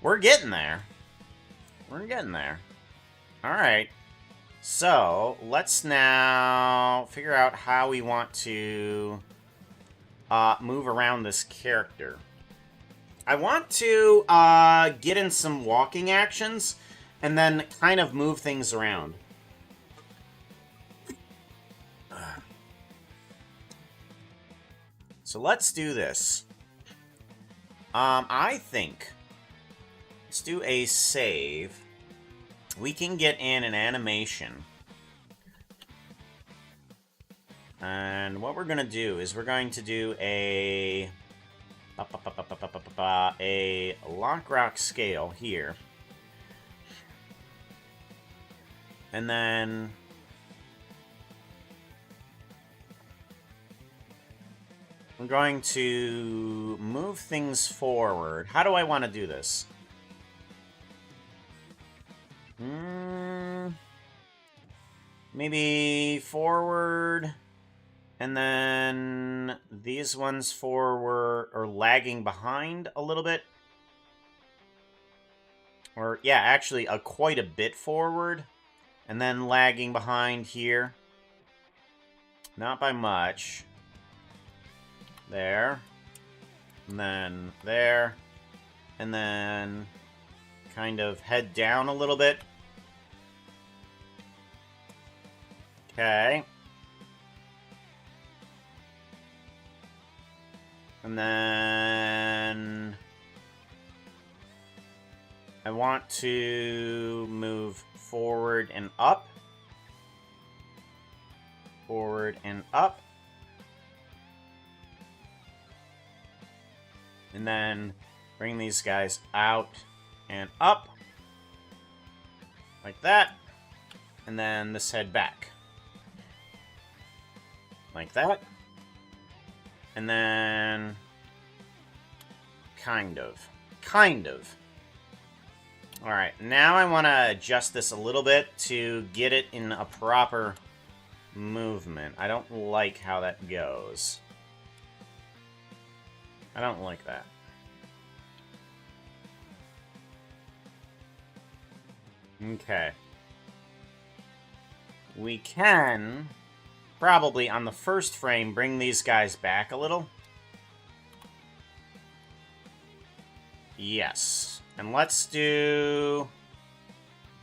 A: we're getting there. We're getting there. Alright. So, let's now figure out how we want to move around this character. I want to get in some walking actions and then kind of move things around. So let's do this. I think, let's do a save. We can get in an animation. And what we're going to do is we're going to do a lock rock scale here. And then I'm going to move things forward. How do I want to do this? Maybe forward, and then these ones forward, or lagging behind a little bit. Or, yeah, actually, quite a bit forward, and then lagging behind here. Not by much. There. And then there. And then kind of head down a little bit. Okay. And then I want to move forward and up. Forward and up. And then bring these guys out and up. Like that. And then this head back. Like that. And then kind of. Alright, now I want to adjust this a little bit to get it in a proper movement. I don't like how that goes. I don't like that. Okay. we can probably, on the first frame, bring these guys back a little. Yes. And let's do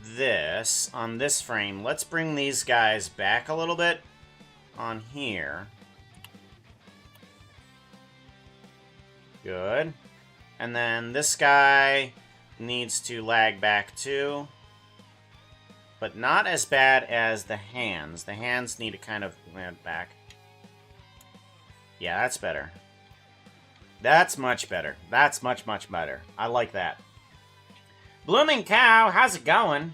A: this on this frame. Let's bring these guys back a little bit on here. Good. And then this guy needs to lag back too. But not as bad as the hands. The hands need to kind of land back. Yeah, that's better. That's much better. That's much, much better. I like that. Blooming Cow, how's it going?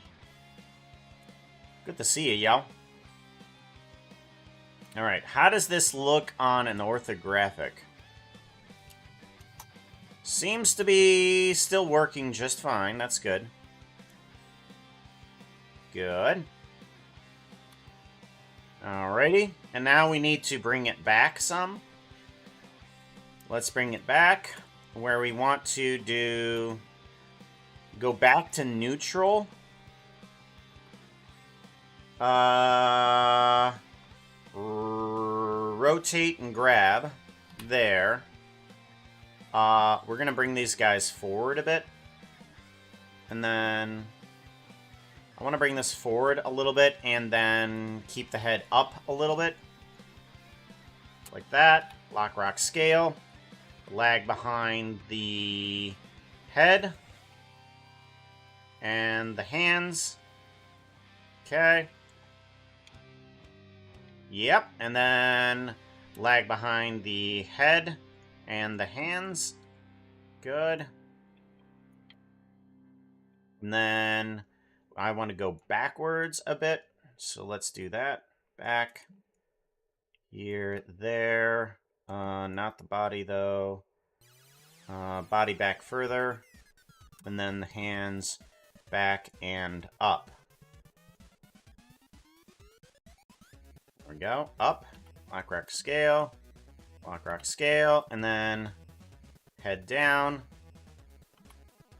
A: Good to see you, yo. Alright, how does this look on an orthographic? Seems to be still working just fine. That's good. Good. Alrighty. And now we need to bring it back some. Let's bring it back where we want to do... Go back to neutral. Rotate and grab. There. We're going to bring these guys forward a bit. And then... I want to bring this forward a little bit and then keep the head up a little bit. Like that. Lock, rock, scale. Lag behind the head. And the hands. Okay. Yep. And then lag behind the head and the hands. Good. And then I want to go backwards a bit. So let's do that. Back. Here, there. Not the body, though. Body back further. And then the hands back and up. There we go. Up. Lock, rock, scale. Lock, rock, scale. And then head down.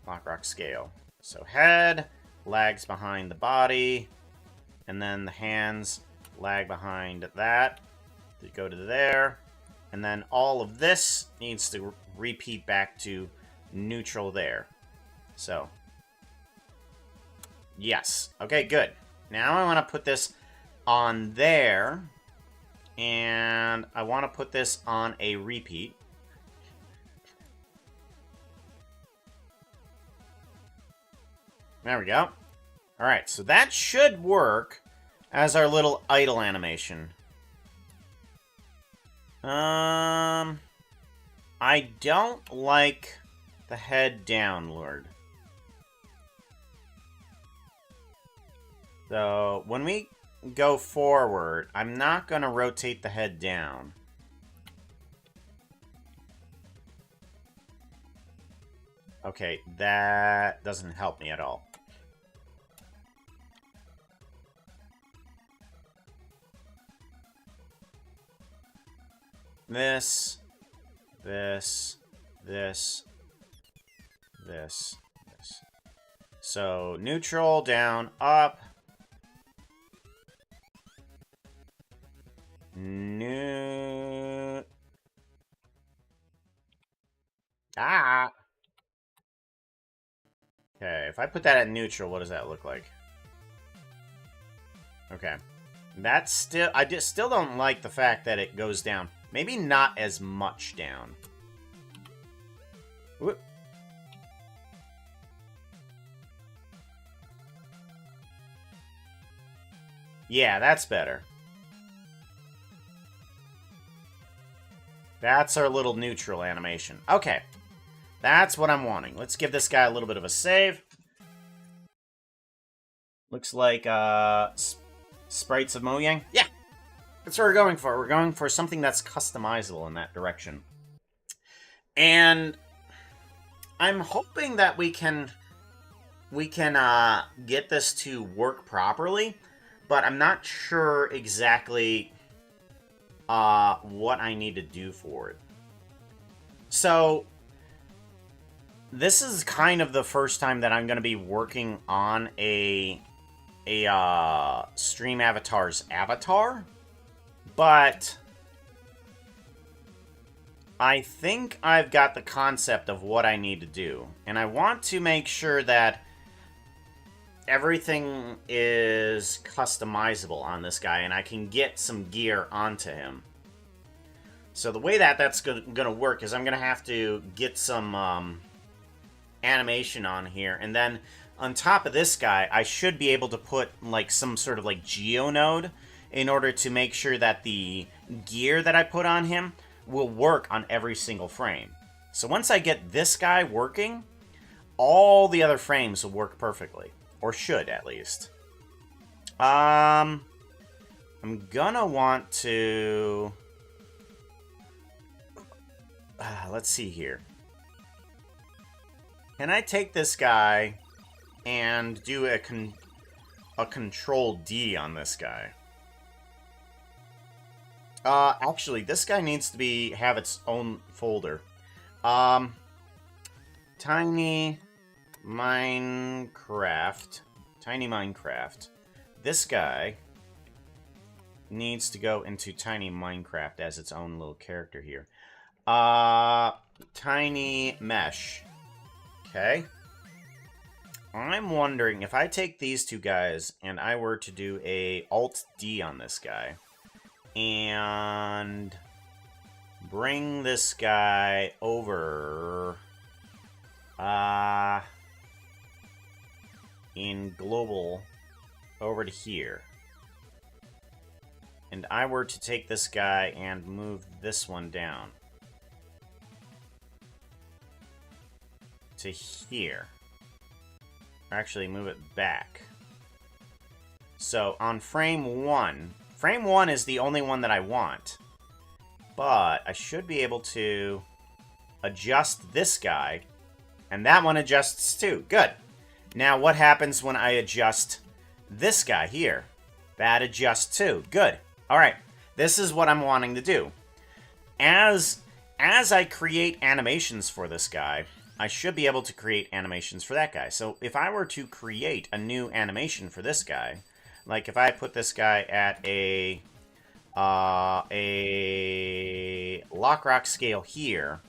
A: Lock, rock, scale. So head lags behind the body. And then the hands lag behind that. To go to there. And then all of this needs to repeat back to neutral there. So, yes. Okay, good. Now I want to put this on there. And I want to put this on a repeat. There we go. Alright, so that should work as our little idle animation. I don't like the head downward. So, when we go forward, I'm not going to rotate the head down. Okay, that doesn't help me at all. This, this, this, this, this. So, neutral, down, up. New. Ah! Okay, if I put that at neutral, what does that look like? Okay. That's still... I just still don't like the fact that it goes down. Maybe not as much down. Whoop. Yeah, that's better. That's our little neutral animation. Okay. That's what I'm wanting. Let's give this guy a little bit of a save. Looks like, Sprites of Mojang. Yeah! That's what we're going for. We're going for something that's customizable in that direction. And I'm hoping that we can get this to work properly, but I'm not sure exactly what I need to do for it. So, this is kind of the first time that I'm going to be working on a stream avatar's avatar, but I think I've got the concept of what I need to do, and I want to make sure that everything is customizable on this guy, and I can get some gear onto him. So the way that that's going to work is I'm going to have to get some animation on here, and then on top of this guy, I should be able to put like some sort of like geonode in order to make sure that the gear that I put on him will work on every single frame. So once I get this guy working, all the other frames will work perfectly. Or should, at least. I'm gonna want to... let's see here. Can I take this guy and do a Control D on this guy? Actually, this guy needs to have its own folder. Tiny Minecraft. This guy needs to go into Tiny Minecraft as its own little character here. Tiny Mesh. Okay. I'm wondering if I take these two guys and I were to do a Alt-D on this guy and bring this guy over in global over to here, and I were to take this guy and move this one down to here, or actually move it back. So on frame 1 is the only one that I want, but I should be able to adjust this guy, and that one adjusts too. Good. Now what happens when I adjust this guy here? That adjusts too. Good. Alright, this is what I'm wanting to do. As I create animations for this guy, I should be able to create animations for that guy. So if I were to create a new animation for this guy, like if I put this guy at a lock rock scale here,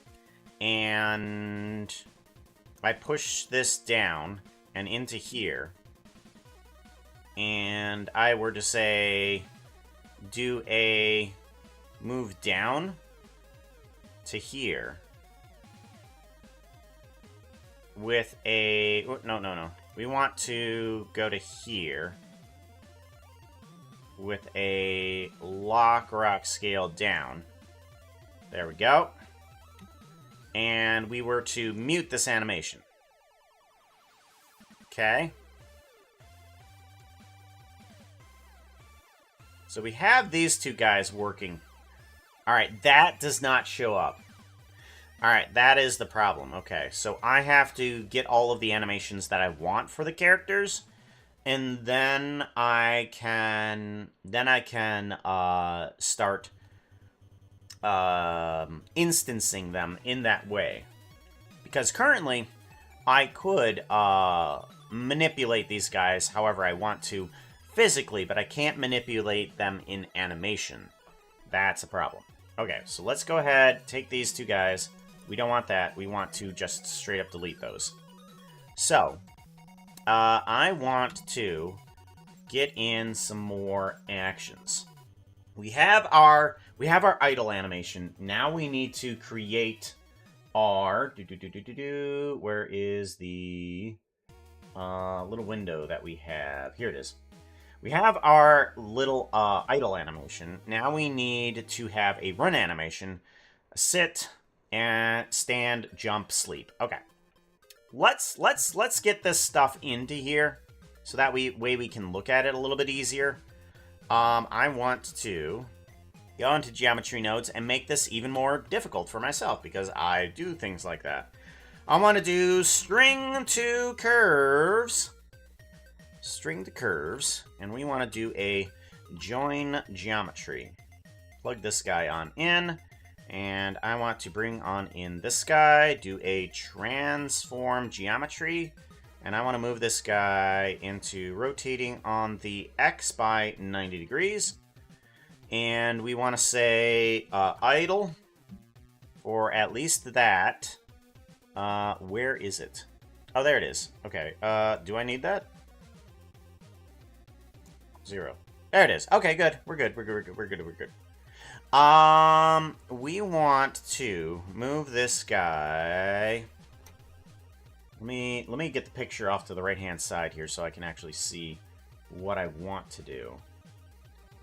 A: and I push this down and into here, and I were to say do a move down to here with a no, we want to go to here with a lock rock scale down. There we go. And we were to mute this animation. Okay. So we have these two guys working. Alright, that does not show up. Alright, that is the problem. Okay, so I have to get all of the animations that I want for the characters, and then I can start instancing them in that way. Because currently, I could manipulate these guys however I want to physically, but I can't manipulate them in animation. That's a problem. Okay, so let's go ahead, take these two guys. We don't want that. We want to just straight up delete those. So, I want to get in some more actions. We have our idle animation. Now we need to create our where is the little window that we have? Here it is. We have our little idle animation. Now we need to have a run animation. Sit and stand, jump, sleep. Okay. Let's get this stuff into here so that way we can look at it a little bit easier. I want to go into geometry nodes and make this even more difficult for myself because I do things like that. I want to do string to curves. String to curves, and we want to do a join geometry. Plug this guy on in, and I want to bring on in this guy, do a transform geometry, And I want to move this guy into rotating on the X by 90 degrees. And we want to say idle for at least that. Where is it? Oh, there it is. Okay. Do I need that? 0. There it is. Okay, good. We're good. We're good. We're good. We're good. We want to move this guy. Let me get the picture off to the right-hand side here so I can actually see what I want to do.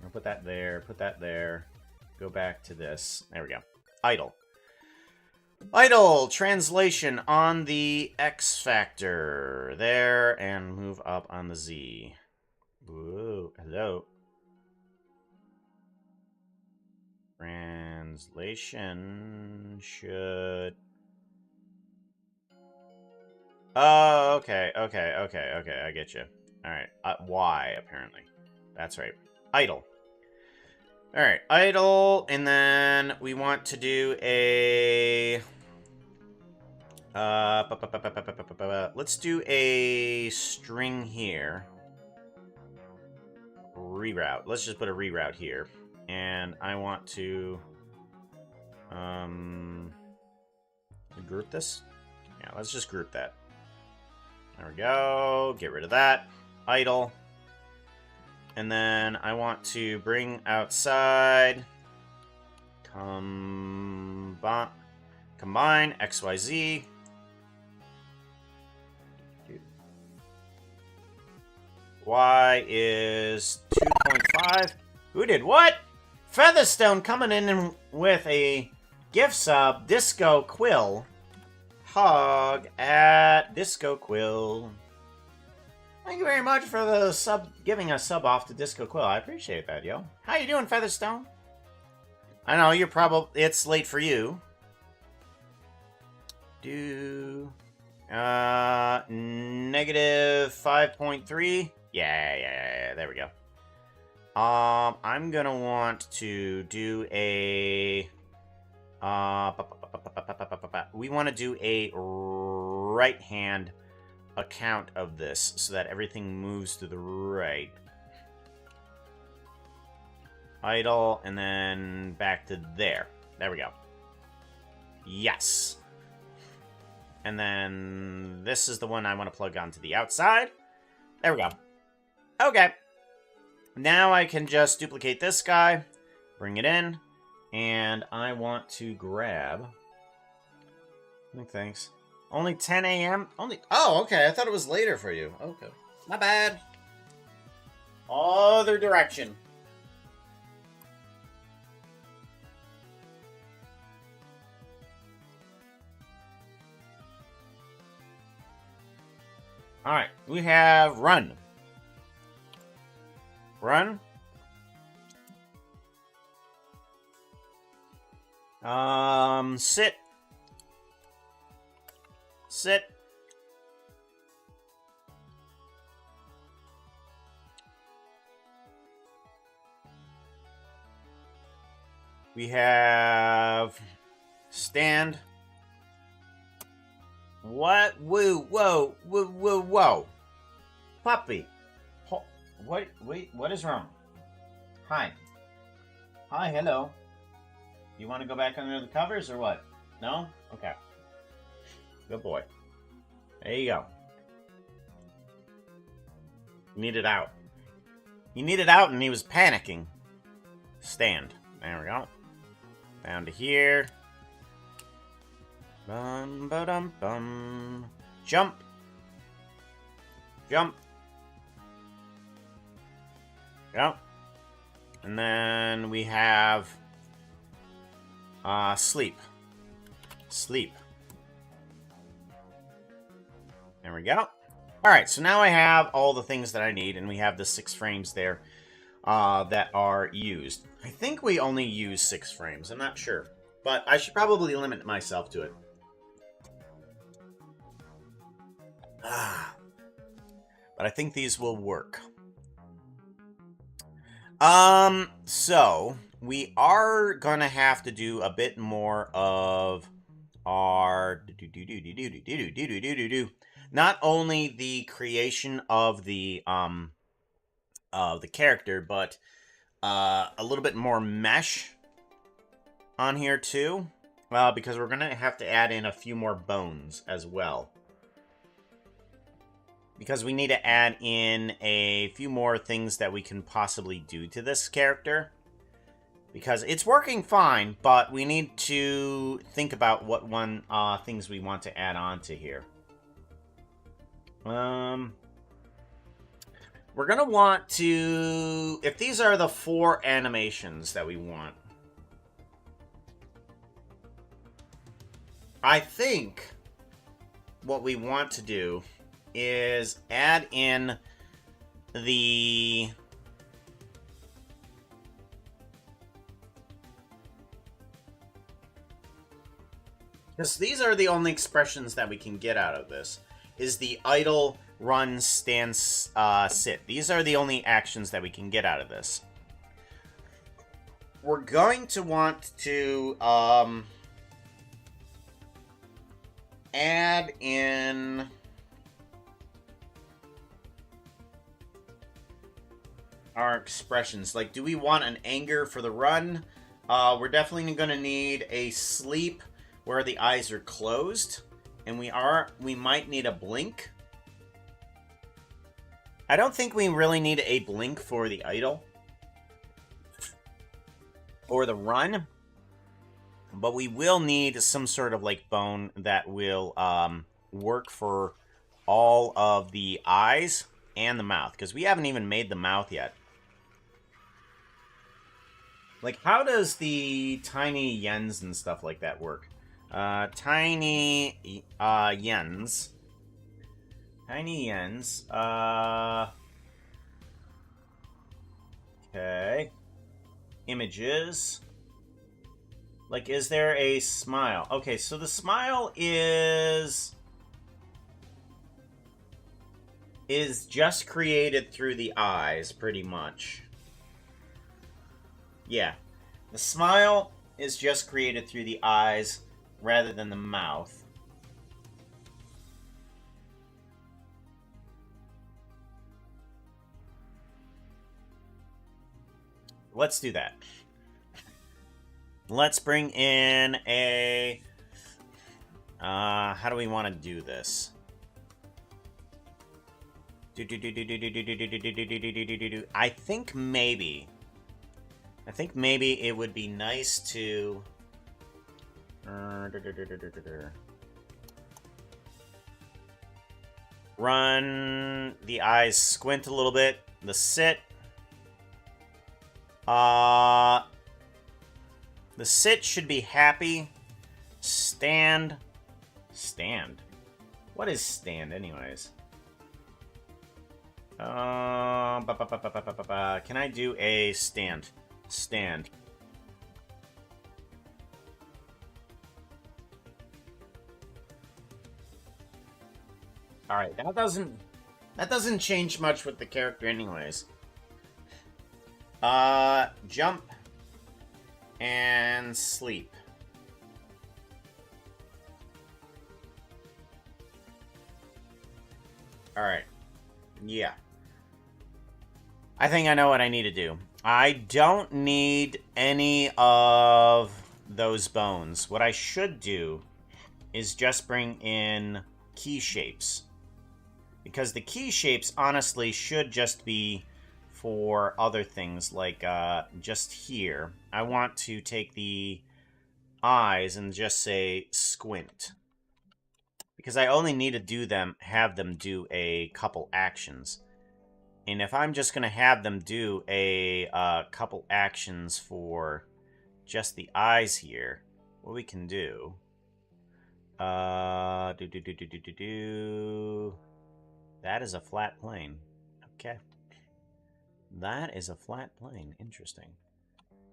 A: I'll put that there, put that there. Go back to this. There we go. Idle. Idle translation on the X factor. There, and move up on the Z. Whoa, hello. Translation should... Oh, okay, I get you. Alright, Y, apparently. That's right. Idle. Alright, idle, and then we want to do a... let's do a string here. Reroute. Let's just put a reroute here. And I want to... group this? Yeah, let's just group that. There we go. Get rid of that. Idle. And then I want to bring outside. Combine XYZ. Y is 2.5. Who did what? Featherstone coming in with a gift sub. Disco Quill. Hog at Disco Quill. Thank you very much for the sub, giving a sub off to Disco Quill. I appreciate that, yo. How you doing, Featherstone? I know you're probably it's late for you. Negative 5.3. Yeah, there we go. I'm gonna want to do a we want to do a right hand account of this so that everything moves to the right. Idle, and then back to there. There we go. Yes. And then this is the one I want to plug onto the outside. There we go. Okay. Now I can just duplicate this guy, bring it in, and I want to grab... Thanks. Only 10 a.m.? Only... Oh, okay. I thought it was later for you. Okay. My bad. Other direction. Alright. We have run. Run. Sit. Sit. We have stand. What? Whoa, whoa, whoa, whoa, whoa. Puppy. What? Wait, what is wrong? Hi. Hi, hello. You want to go back under the covers or what? No? Okay. Good boy. There you go. You need it out. He needed out and he was panicking. Stand. There we go. Down to here. Bum, ba-dum, bum. Jump. Jump. Yep. And then we have sleep. Sleep. There we go. Alright, so now I have all the things that I need, and we have the 6 frames there that are used. I think we only use 6 frames. I'm not sure. But I should probably limit myself to it. But I think these will work. So we are gonna have to do a bit more of our not only the creation of the character, but a little bit more mesh on here too, because we're gonna have to add in a few more bones as well. Because we need to add in a few more things that we can possibly do to this character. Because it's working fine, but we need to think about what things we want to add on to here. We're gonna want to... If these are the 4 animations that we want, I think what we want to do is add in the... Because these are the only expressions that we can get out of this. Is the idle, run, stand, sit. These are the only actions that we can get out of this. We're going to want to add in... our expressions. Like, do we want an anger for the run? We're definitely going to need a sleep where the eyes are closed, and we might need a blink. I don't think we really need a blink for the idle or the run, but we will need some sort of like bone that will work for all of the eyes and the mouth, because we haven't even made the mouth yet. Like, how does the tiny yens and stuff like that work? Tiny yens. Tiny yens. Okay. Images. Like, is there a smile? Okay, so the smile is just created through the eyes, pretty much. Yeah. The smile is just created through the eyes rather than the mouth. Let's do that. Let's bring in a... how do we want to do this? I think maybe it would be nice to... run the eyes, squint a little bit. The sit. The sit should be happy. Stand. Stand. What is stand, anyways? Can I do a stand? Stand. Alright, that doesn't change much with the character anyways. Jump and sleep. Alright. Yeah. I think I know what I need to do. I don't need any of those bones. What I should do is just bring in key shapes. Because the key shapes, honestly, should just be for other things, like just here. I want to take the eyes and just say squint. Because I only need to have them do a couple actions. And if I'm just going to have them do a couple actions for just the eyes here, what we can do... That is a flat plane. Okay. That is a flat plane. Interesting.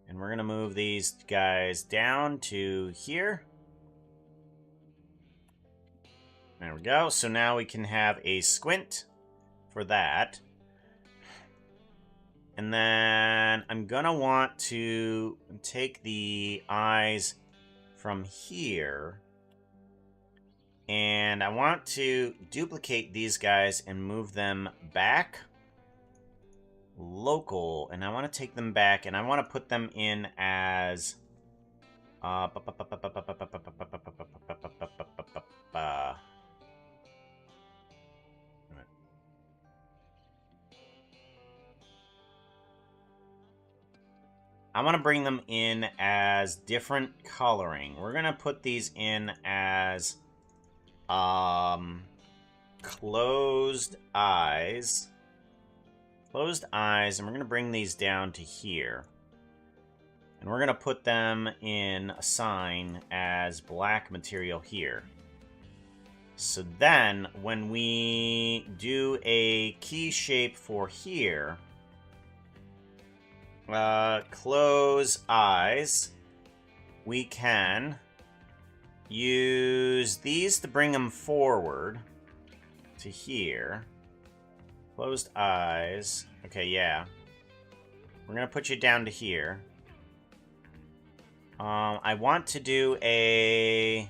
A: And we're going to move these guys down to here. There we go. So now we can have a squint for that. And then I'm going to want to take the eyes from here And I want to duplicate these guys and move them back. Local. And I want to take them back, and I want to put them in as... I want to bring them in as different coloring. We're going to put these in as closed eyes. Closed eyes, and we're going to bring these down to here. And we're going to put them in a sign as black material here. So then, when we do a key shape for here, close eyes, we can use these to bring them forward to here. Closed eyes. Okay, yeah. We're going to put you down to here. I want to do a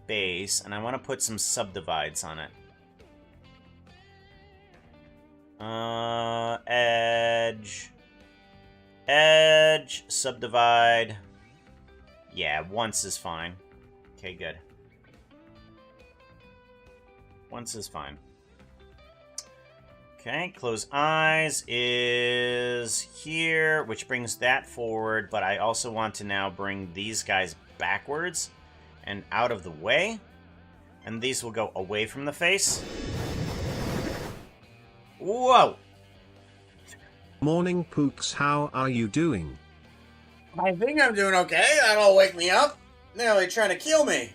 A: base, and I want to put some subdivides on it. Edge, subdivide. Yeah, once is fine. Okay, good. Once is fine. Okay, close eyes is here, which brings that forward, but I also want to now bring these guys backwards and out of the way. And these will go away from the face. Whoa!
D: Morning, Pooks. How are you doing?
A: I think I'm doing okay. That'll wake me up. Now they're trying to kill me.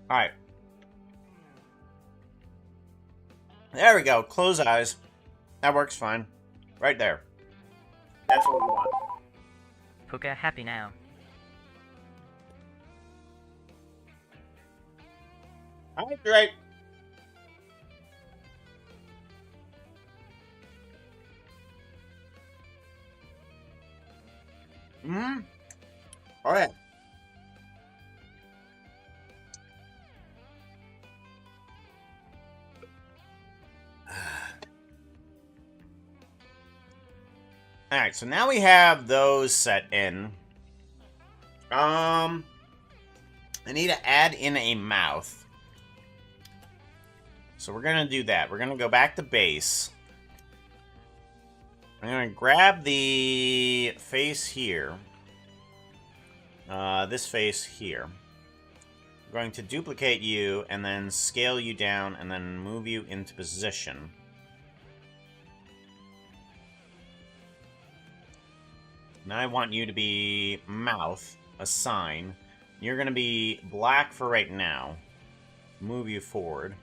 A: Alright. There we go. Close eyes. That works fine. Right there. That's what we want.
C: Puka happy now.
A: Alright, great. Alright. Alright, so now we have those set in. I need to add in a mouth. So we're going to do that. We're going to go back to base. I'm going to grab the face here. This face here. I'm going to duplicate you and then scale you down and then move you into position. Now I want you to be mouth, a sign. You're going to be black for right now. Move you forward.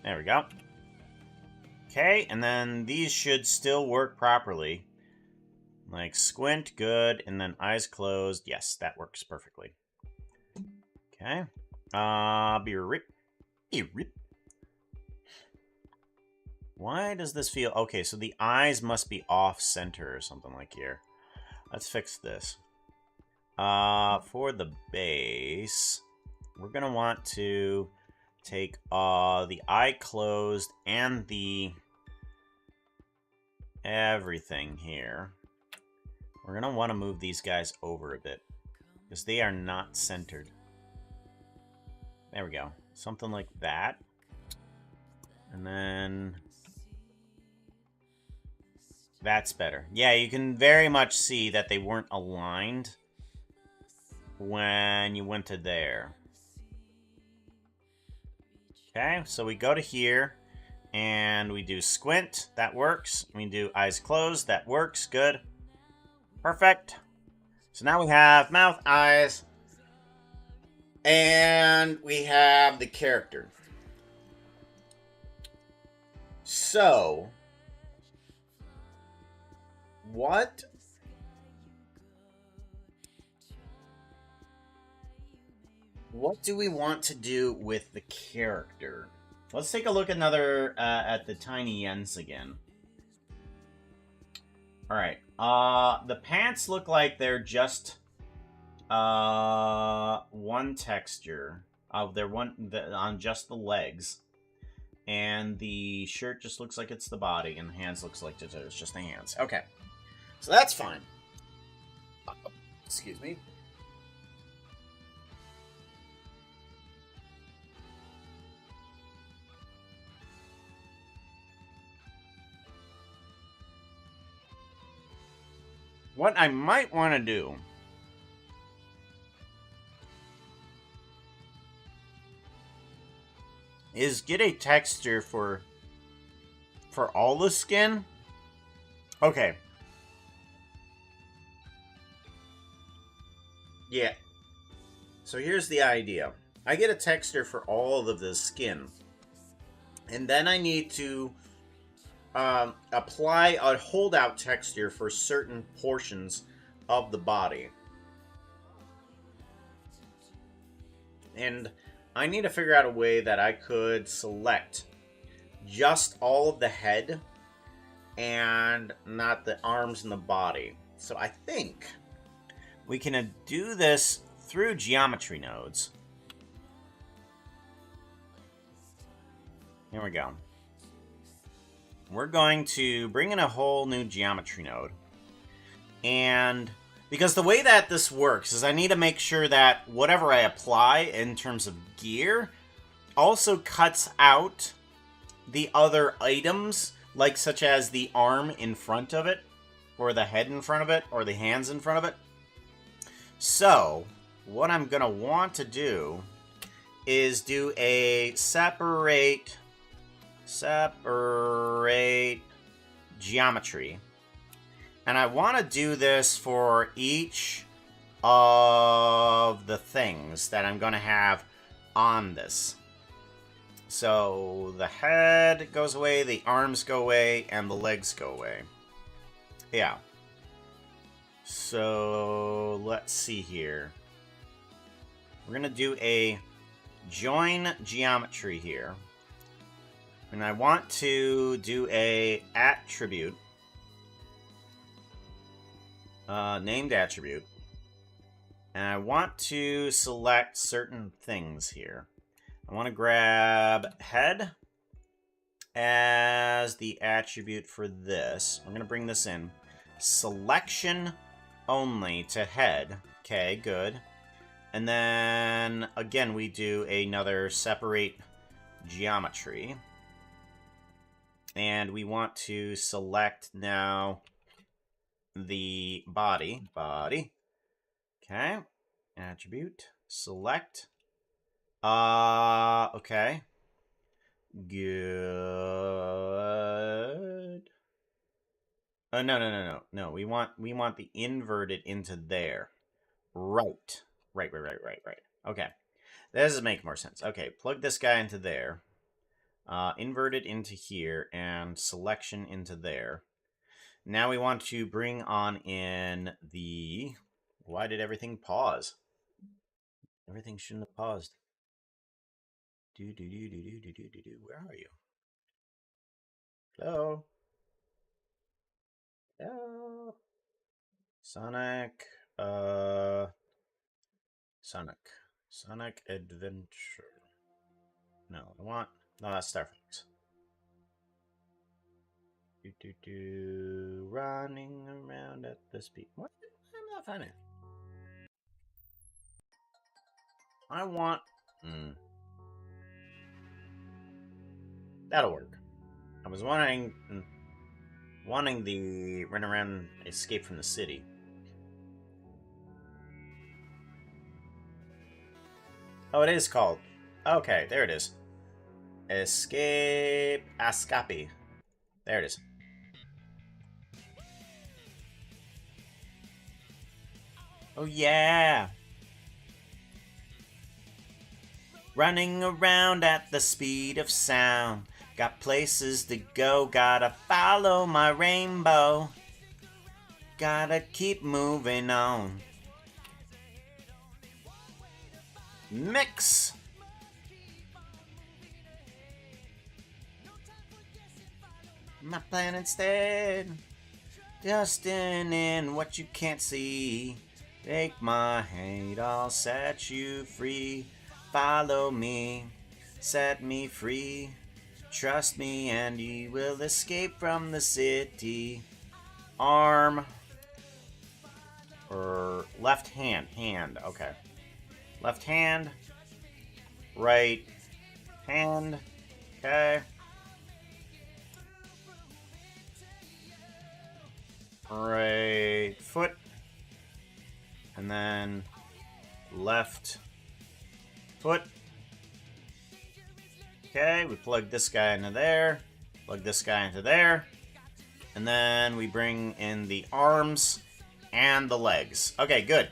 A: There we go. Okay, and then these should still work properly. Like squint, good, and then eyes closed. Yes, that works perfectly. Okay. Be rip. Why does this feel... Okay, so the eyes must be off-center or something like here. Let's fix this. For the base, we're going to want to take the eye closed and the everything here. We're going to want to move these guys over a bit because they are not centered. There we go. Something like that. And then... That's better. Yeah, you can very much see that they weren't aligned when you went to there. Okay, so we go to here, and we do squint. That works. We do eyes closed. That works. Good. Perfect. So now we have mouth, eyes, and we have the character. So... What? what do we want to do with the character? Let's take a look at the tiny yens again. All right. The pants look like they're just one texture. They're on just the legs, and the shirt just looks like it's the body, and the hands looks like it's just the hands. Okay, so that's fine. Excuse me. What I might want to do is get a texture for all the skin. Okay. Yeah. So here's the idea. I get a texture for all of the skin. And then I need to apply a holdout texture for certain portions of the body. And I need to figure out a way that I could select just all of the head and not the arms and the body. So I think we can do this through geometry nodes. Here we go. We're going to bring in a whole new geometry node. And because the way that this works is I need to make sure that whatever I apply in terms of gear also cuts out the other items, like such as the arm in front of it, or the head in front of it, or the hands in front of it. So, what I'm going to want to do is do a separate geometry. And I want to do this for each of the things that I'm going to have on this. So the head goes away, the arms go away, and the legs go away. Yeah. So let's see here. We're going to do a join geometry here. And I want to do a attribute. Named attribute. And I want to select certain things here. I want to grab head as the attribute for this. I'm going to bring this in. Selection only to head. Okay, good. And then, again, we do another separate geometry. And we want to select now the body. Okay. Attribute. Select. Okay. Good. No. We want the inverted into there. Right. Right. Okay. This does make more sense. Okay, plug this guy into there. Inverted into here, and selection into there. Now we want to bring on in the... Why did everything pause? Everything shouldn't have paused. Where are you? Hello? Hello? Sonic Adventure. No, that's Starfox. Running around at the speed. What? I'm not finding it. I want... That'll work. I was wanting the run around escape from the city. Oh, it is called. Okay, there it is. Escape. There it is. Oh, yeah. Running around at the speed of sound. Got places to go, gotta follow my rainbow. Gotta keep moving on. Mix. My plan instead. Dustin in what you can't see. Take my hand, I'll set you free. Follow me, set me free. Trust me and you will escape from the city. Arm. Or left hand. Hand, okay. Left hand. Right hand. Okay. Right foot. And then left foot. Okay, we plug this guy into there. Plug this guy into there. And then we bring in the arms and the legs. Okay, good.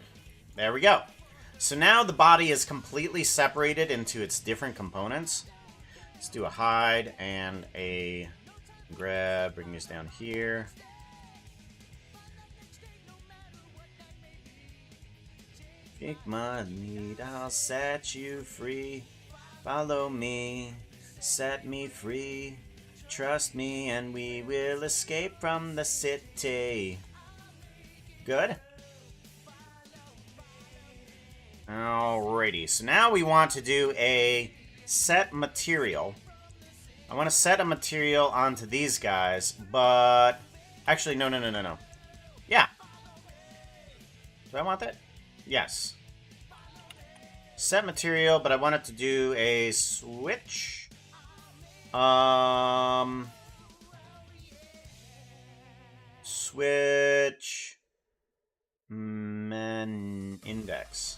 A: There we go. So now the body is completely separated into its different components. Let's do a hide and a grab. Bring this down here. Take my lead, I'll set you free. Follow me, set me free. Trust me and we will escape from the city. Good. Alrighty, so now we want to do a set material. I want to set a material onto these guys, but... Actually, no. Yeah. Do I want that? Yes. Set material, but I want it to do a switch. Switch. Men index.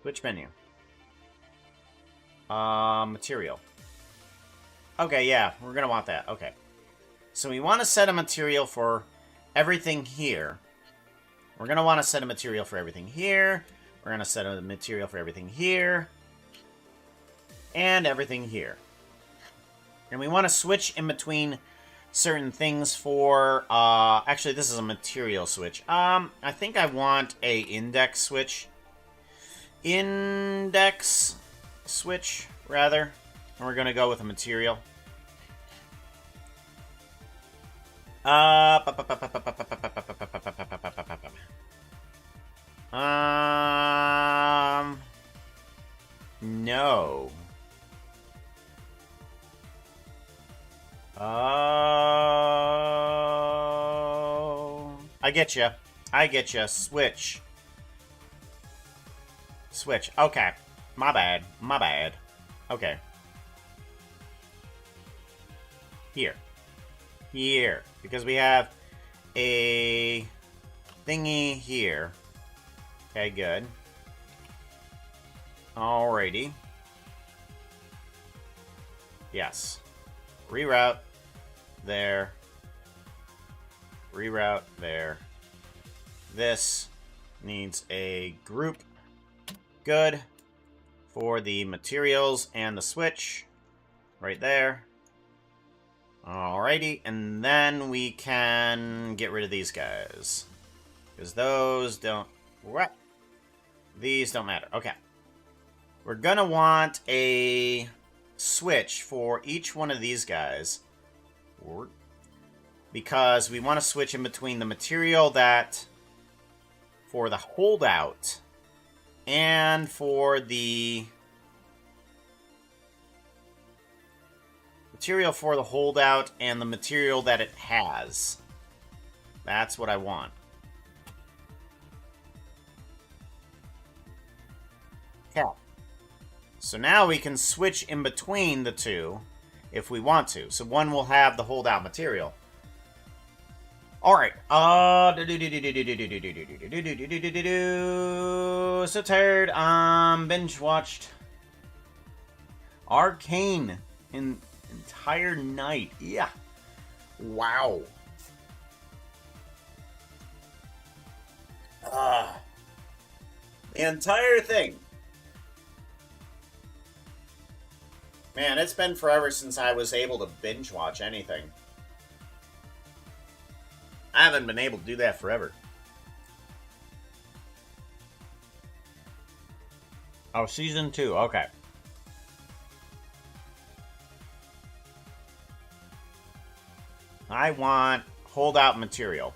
A: Switch menu. Material. Okay, yeah, we're gonna want that. Okay. So we want to set a material for everything here. We're gonna want to set a material for everything here. We're gonna set a material for everything here. And everything here. And we want to switch in between certain things for... actually, this is a material switch. I think I want a index switch. Index switch, rather. And we're gonna go with a material. No. Oh. I get you. I get you. Switch. Switch. Okay. My bad. My bad. Okay. Here. Here. Because we have a thingy here. Okay, good. Alrighty. Yes. Reroute. There. Reroute. There. This needs a group. Good. For the materials and the switch. Right there. Alrighty. And then we can get rid of these guys. Because those don't... What? These don't matter. Okay. We're gonna want a switch for each one of these guys. Because we want to switch in between the material that... for the holdout... and for the... material for the holdout and the material that it has. That's what I want. Okay. So now we can switch in between the two if we want to. So one will have the holdout material. Alright. So tired. Binge watched Arcane in entire night. Yeah. Wow. The entire thing. Man, it's been forever since I was able to binge watch anything. I haven't been able to do that forever. Oh, season 2. Okay. I want holdout material.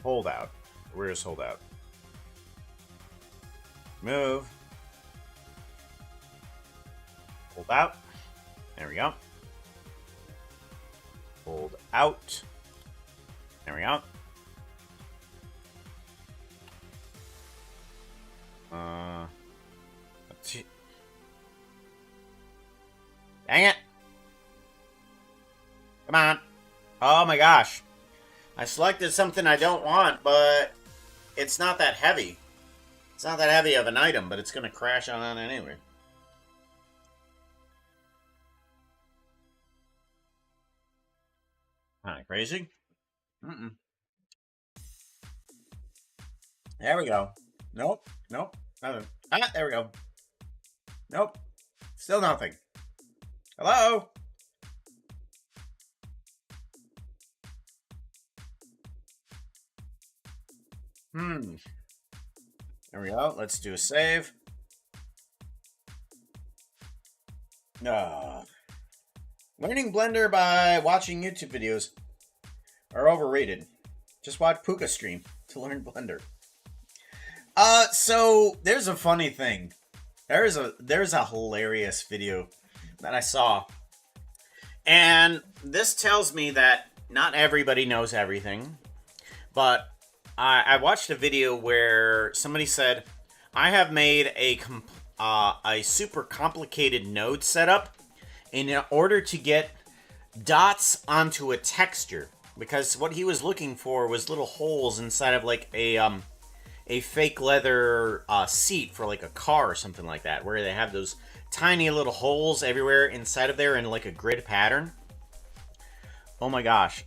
A: Holdout. Where's holdout? Move. Hold out. There we go. Hold out. There we go. Let's see. Dang it. Come on. Oh my gosh. I selected something I don't want, but it's not that heavy. It's not that heavy of an item, but it's going to crash on anyway. Kind of crazy. There we go. Nope. Nope. Nothing. Ah, there we go. Nope. Still nothing. Hello? There we go. Let's do a save. Learning Blender by watching YouTube videos are overrated. Just watch Puka stream to learn Blender. So there's a funny thing. There's a hilarious video that I saw. And this tells me that not everybody knows everything. But I watched a video where somebody said, I have made a super complicated node setup in order to get dots onto a texture. Because what he was looking for was little holes inside of like a fake leather seat for like a car or something like that, where they have those tiny little holes everywhere inside of there in like a grid pattern. Oh my gosh.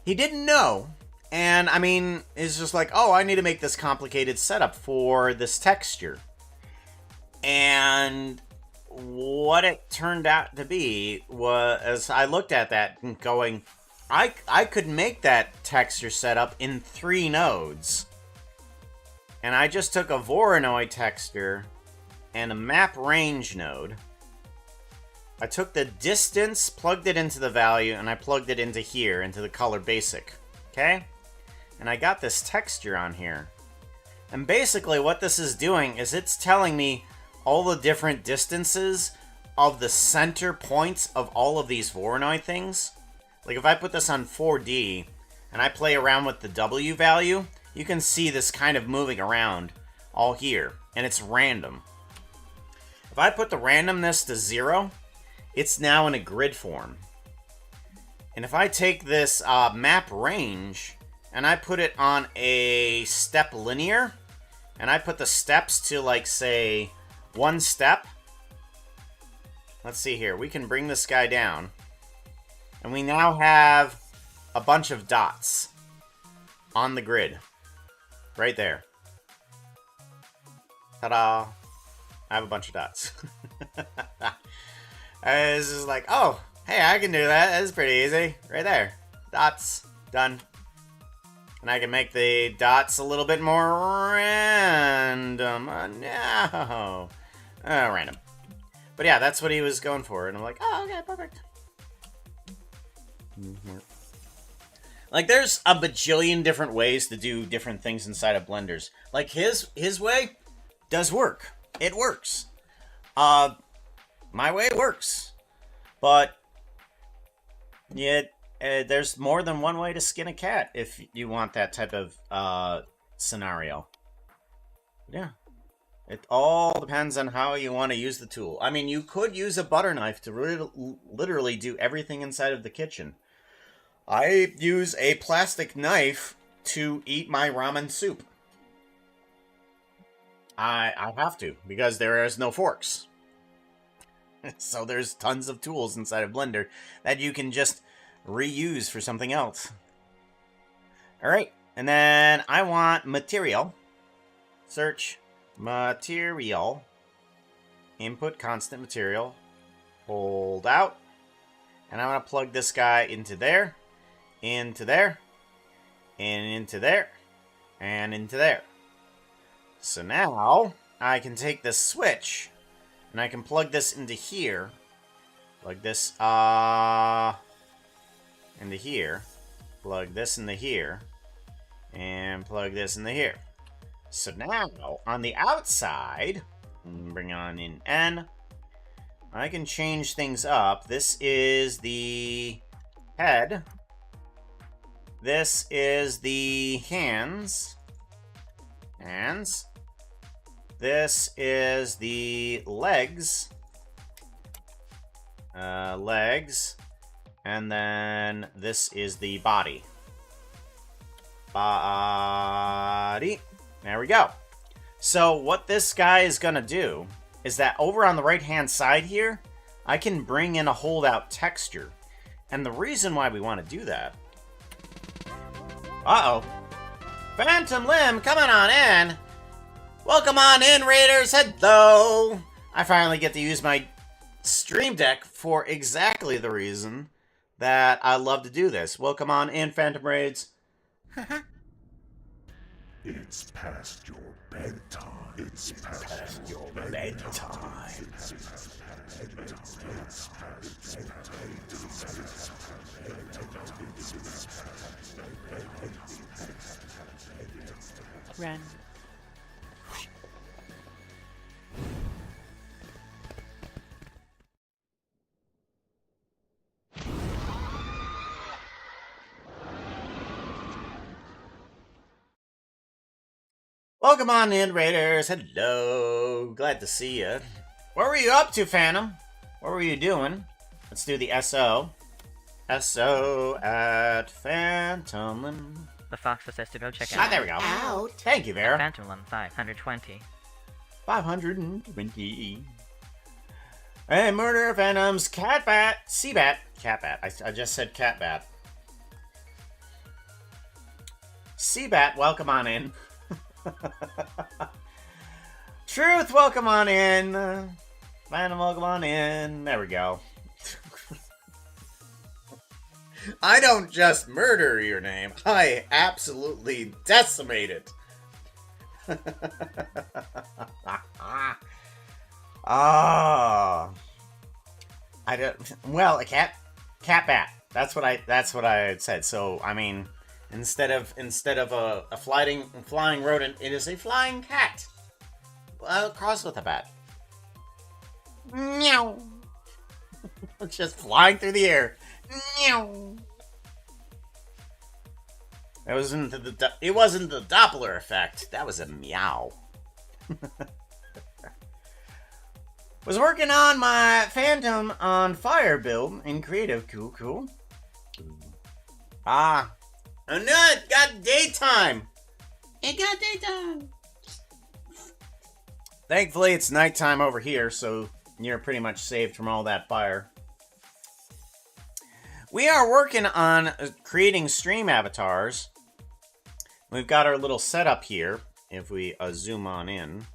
A: He didn't know. And I mean, it's just like, oh, I need to make this complicated setup for this texture. And what it turned out to be was, I looked at that and going, I could make that texture setup in 3 nodes. And I just took a Voronoi texture and a map range node. I took the distance, plugged it into the value, and I plugged it into here, into the color basic. Okay? And I got this texture on here. And basically what this is doing is it's telling me all the different distances of the center points of all of these Voronoi things. Like if I put this on 4D and I play around with the W value, you can see this kind of moving around all here. And it's random. If I put the randomness to 0, it's now in a grid form. And if I take this map range and I put it on a step linear, and I put the steps to like, say, 1 step. Let's see here. We can bring this guy down. And we now have a bunch of dots on the grid. Right there. Ta-da. I have a bunch of dots. It's just like, oh, hey, I can do that. That's pretty easy. Right there. Dots. Done. And I can make the dots a little bit more random. No. Random. But yeah, that's what he was going for. And I'm like, oh, okay, perfect. Like, there's a bajillion different ways to do different things inside of Blenders. Like, his way does work. It works. My way works. But, yeah, there's more than one way to skin a cat if you want that type of scenario. Yeah. It all depends on how you want to use the tool. I mean, you could use a butter knife to literally do everything inside of the kitchen. I use a plastic knife to eat my ramen soup. I have to, because there is no forks. So there's tons of tools inside of Blender that you can just reuse for something else. Alright, and then I want material. Search material. Input constant material. Hold out. And I'm going to plug this guy into there, into there, and into there, and into there. So now I can take this switch and I can plug this into here. Plug this into here. Plug this into here. And plug this into here. So now on the outside, bring on in N. I can change things up. This is the head. This is the hands. Hands. This is the legs. Legs. And then this is the body. Body. There we go. So what this guy is going to do is that over on the right-hand side here, I can bring in a holdout texture. And the reason why we want to do that... Uh-oh. Phantom Limb, coming on in. Welcome on in, Raiders. Hello. I finally get to use my Stream Deck for exactly the reason that I love to do this. Welcome on in, Phantom Raids.
E: It's past your bedtime. It's past your bedtime.
C: Run.
A: Welcome on in, Raiders. Hello. Glad to see you. What were you up to, Phantom? What were you doing? Let's do the SO. SO at Phantom Limb.
C: The Fox says to go check
A: Ah,
C: out.
A: there we go.
B: Out.
A: Thank you, Vera.
C: Phantom Limb 520.
A: 520. Hey, Murder Phantoms, Catbat, Seabat, Catbat. I just said Catbat. Seabat, welcome on in. Truth, welcome on in. Phantom, welcome on in. There we go. I don't just murder your name. I absolutely decimate it. Ah, I don't. Well, a cat bat. That's what I had said. So I mean, instead of a flying rodent, it is a flying cat. Crossed with a bat. Meow. Just flying through the air. Meow. It wasn't the Doppler effect. That was a meow. Was working on my Phantom on Fire build in creative. Cool. Ah. Oh no, it got daytime. It got daytime. Thankfully, it's nighttime over here, so you're pretty much saved from all that fire. We are working on creating stream avatars. We've got our little setup here. If we zoom on in.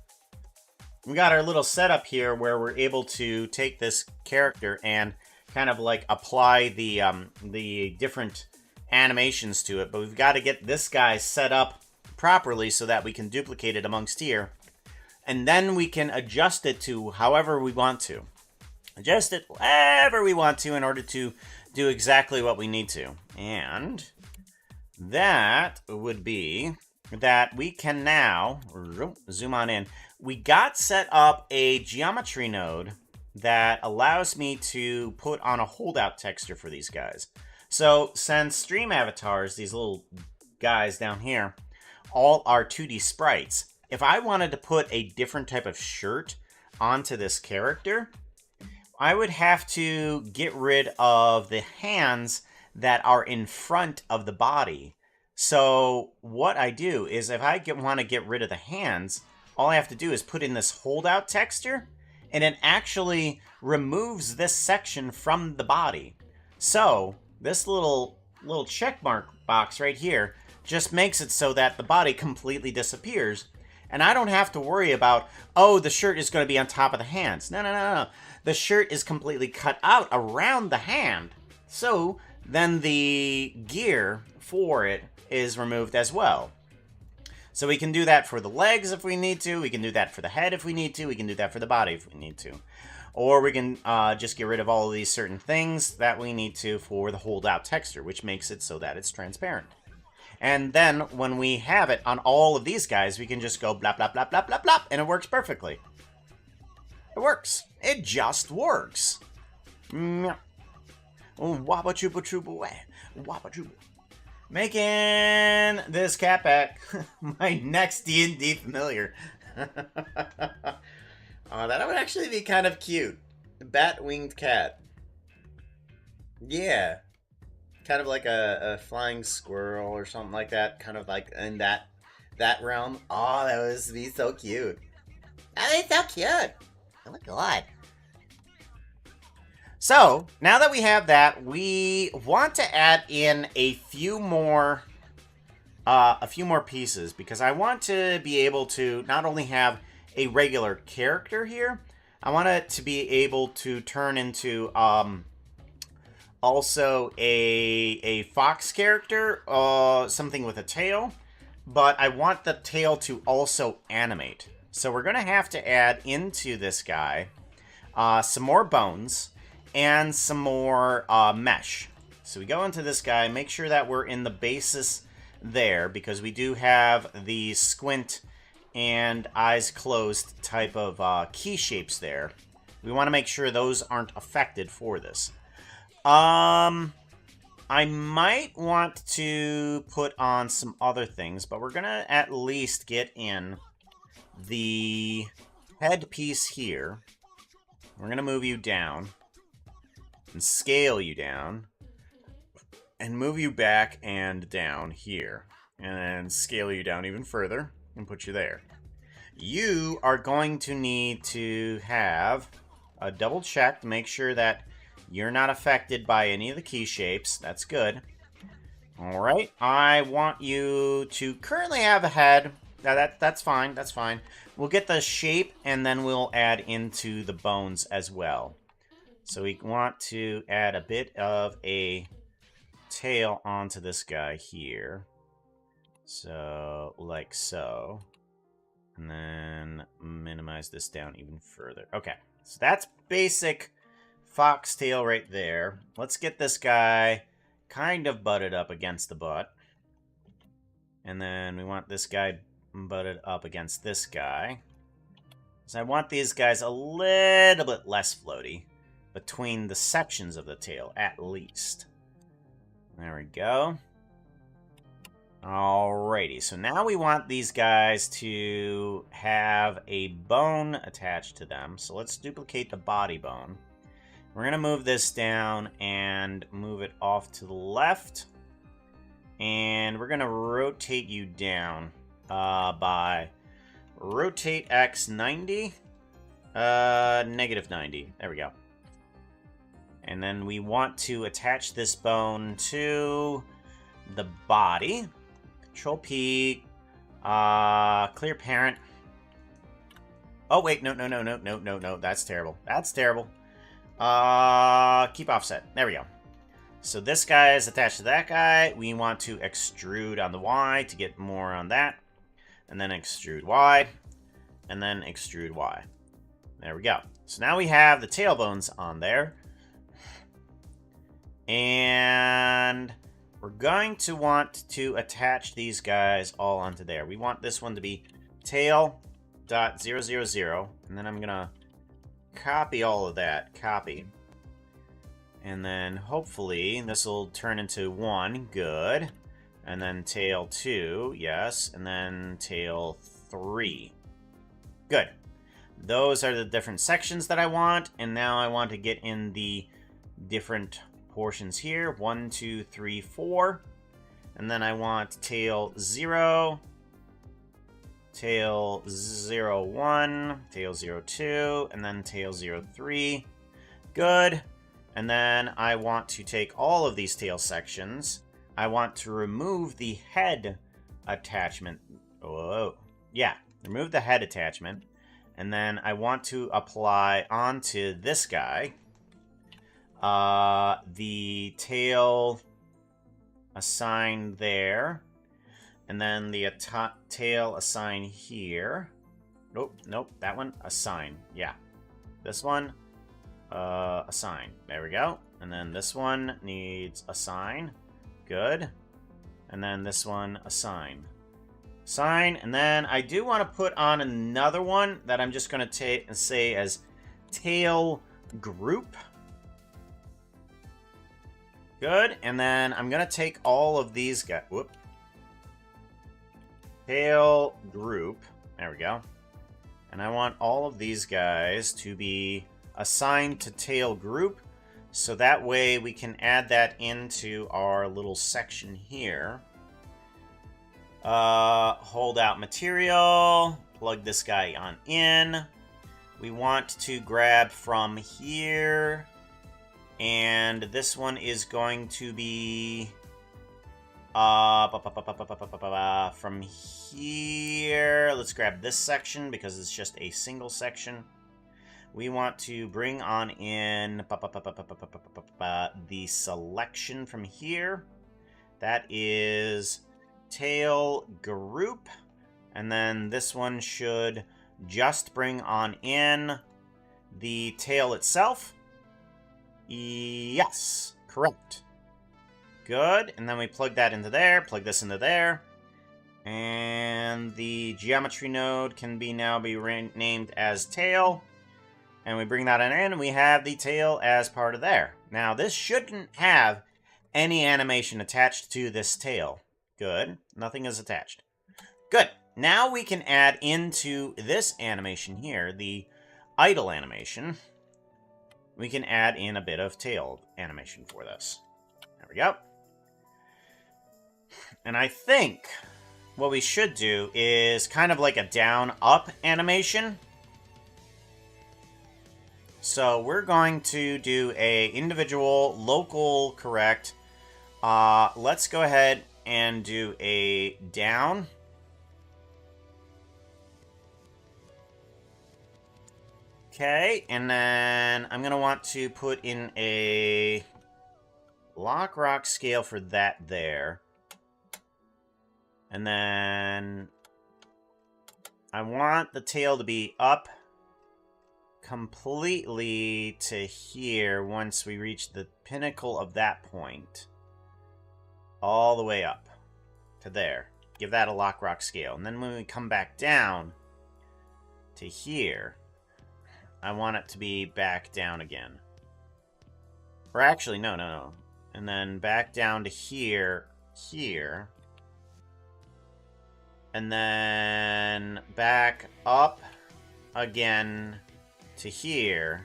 A: We got our little setup here where we're able to take this character and kind of like apply the different animations to it. But we've got to get this guy set up properly so that we can duplicate it amongst here. And then we can adjust it to however we want to. Adjust it wherever we want to in order to do exactly what we need to. And that would be that we can now zoom on in. We got set up a geometry node that allows me to put on a holdout texture for these guys. So since stream avatars, these little guys down here, all are 2D sprites, if I wanted to put a different type of shirt onto this character, I would have to get rid of the hands that are in front of the body. So what I do is if I want to get rid of the hands, all I have to do is put in this holdout texture, and it actually removes this section from the body. So this little check mark box right here just makes it so that the body completely disappears. And I don't have to worry about, oh, the shirt is going to be on top of the hands. No. The shirt is completely cut out around the hand. So then the gear for it is removed as well. So we can do that for the legs if we need to. We can do that for the head if we need to. We can do that for the body if we need to. Or we can just get rid of all of these certain things that we need to for the holdout texture, which makes it so that it's transparent. And then when we have it on all of these guys, we can just go blah, blah, blah, blah, blah, blah, and it works perfectly. It works. It just works. Wabba chuba chuba way. Wabba chuba. Making this cat back my next D&D familiar. Oh, that would actually be kind of cute. Bat-winged cat. Yeah. Kind of like a flying squirrel or something like that. Kind of like in that realm. Oh, that would be so cute.
B: That is so cute. Oh my god.
A: So, now that we have that, we want to add in a few more pieces, because I want to be able to not only have a regular character here, I want it to be able to turn into also a fox character, something with a tail, but I want the tail to also animate. So we're going to have to add into this guy some more bones and some more mesh. So we go into this guy, make sure that we're in the basis there, because we do have the squint and eyes closed type of key shapes there. We want to make sure those aren't affected for this. I might want to put on some other things, but we're going to at least get in the headpiece here. We're going to move you down and scale you down and move you back and down here, and then scale you down even further and put you there. You are going to need to have a double check to make sure that you're not affected by any of the key shapes. That's good. Alright, I want you to currently have a head. That's fine, that's fine. We'll get the shape, and then we'll add into the bones as well. So we want to add a bit of a tail onto this guy here. So, like so. And then minimize this down even further. Okay, so that's basic foxtail right there. Let's get this guy kind of butted up against the butt. And then we want this guy butted up against this guy. So I want these guys a little bit less floaty between the sections of the tail, at least. There we go. Alrighty, so now we want these guys to have a bone attached to them. So let's duplicate the body bone. We're going to move this down and move it off to the left. And we're going to rotate you down by rotate X 90, negative 90. There we go. And then we want to attach this bone to the body. Control P, clear parent. Oh wait, no, that's terrible. That's terrible. Keep offset. There we go. So this guy is attached to that guy. We want to extrude on the Y to get more on that. And then extrude Y. And then extrude Y. There we go. So now we have the tailbones on there. And we're going to want to attach these guys all onto there. We want this one to be tail.000. And then I'm going to copy all of that. Copy. And then hopefully this will turn into 1. Good. And then tail 2. Yes. And then tail 3. Good. Those are the different sections that I want. And now I want to get in the different portions here. 1, 2, 3, 4. And then I want tail 0. Tail 0, 1. Tail 0, 2. And then tail 0, 3. Good. And then I want to take all of these tail sections. I want to remove the head attachment. Oh, yeah. Remove the head attachment. And then I want to apply onto this guy the tail assigned there. And then the tail assign here. Nope, that one, assign. Yeah. This one, assign. There we go. And then this one needs assign. Good. And then this one, assign. Assign. And then I do want to put on another one that I'm just going to say as tail group. Good. And then I'm going to take all of these guys. Whoop. Tail group. There we go. And I want all of these guys to be assigned to tail group. So that way we can add that into our little section here. Hold out material. Plug this guy on in. We want to grab from here. And this one is going to be... from here, let's grab this section because it's just a single section. We want to bring on in the selection from here. That is tail group. And then this one should just bring on in the tail itself. Yes, correct. Good, and then we plug that into there, plug this into there, and the geometry node can now be named as tail, and we bring that in, and we have the tail as part of there. Now, this shouldn't have any animation attached to this tail. Good, nothing is attached. Good, now we can add into this animation here, the idle animation, we can add in a bit of tail animation for this. There we go. And I think what we should do is kind of like a down-up animation. So we're going to do a individual, local, correct. Let's go ahead and do a down. Okay, and then I'm going to want to put in a lock rock scale for that there. And then I want the tail to be up completely to here once we reach the pinnacle of that point. All the way up to there. Give that a lock rock scale. And then when we come back down to here, I want it to be back down again. Or actually, no. And then back down to here. And then back up again to here.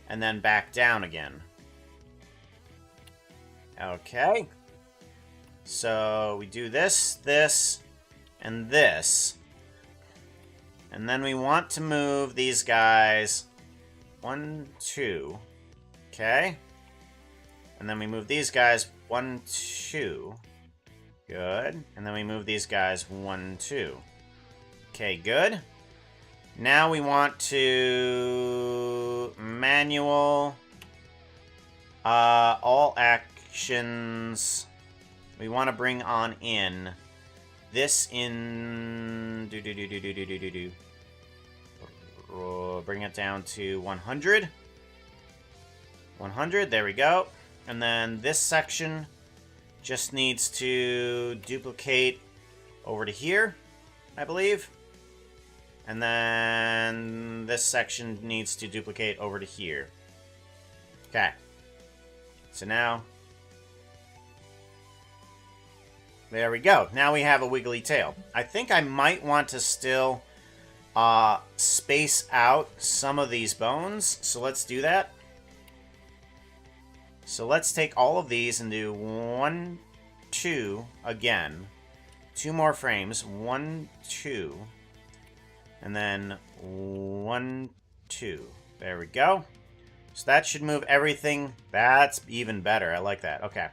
A: And then back down again. Okay. So we do this, and this. And then we want to move these guys 1, 2. Okay. And then we move these guys 1, 2. Good. And then we move these guys 1, 2. Okay, good. Now we want to manual all actions. We want to bring on in this in bring it down to 100. 100, there we go. And then this section just needs to duplicate over to here, I believe. And then this section needs to duplicate over to here. Okay. So now, there we go. Now we have a wiggly tail. I think I might want to still space out some of these bones. So let's do that. So let's take all of these and do 1, 2 again. 2 more frames. 1, 2. And then 1, 2. There we go. So that should move everything. That's even better. I like that. Okay.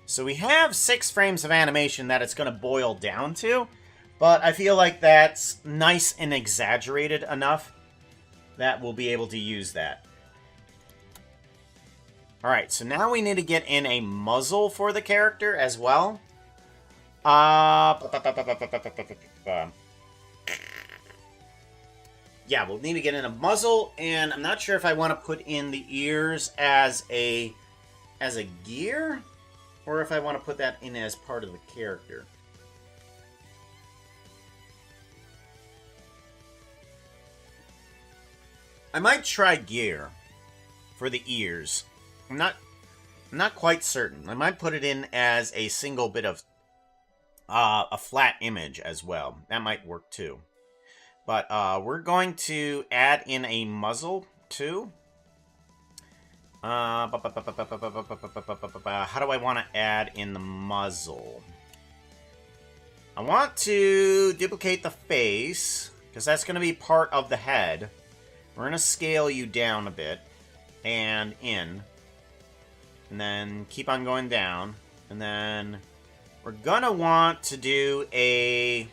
A: So we have 6 frames of animation that it's going to boil down to. But I feel like that's nice and exaggerated enough that we'll be able to use that. Alright, so now we need to get in a muzzle for the character as well. Yeah, we'll need to get in a muzzle, and I'm not sure if I want to put in the ears as a gear, or if I want to put that in as part of the character. I might try gear for the ears. I'm not quite certain. I might put it in as a single bit of a flat image as well. That might work too. But we're going to add in a muzzle too. How do I want to add in the muzzle? I want to duplicate the face, because that's going to be part of the head. We're going to scale you down a bit, and in. And then keep on going down. And then we're going to want to do a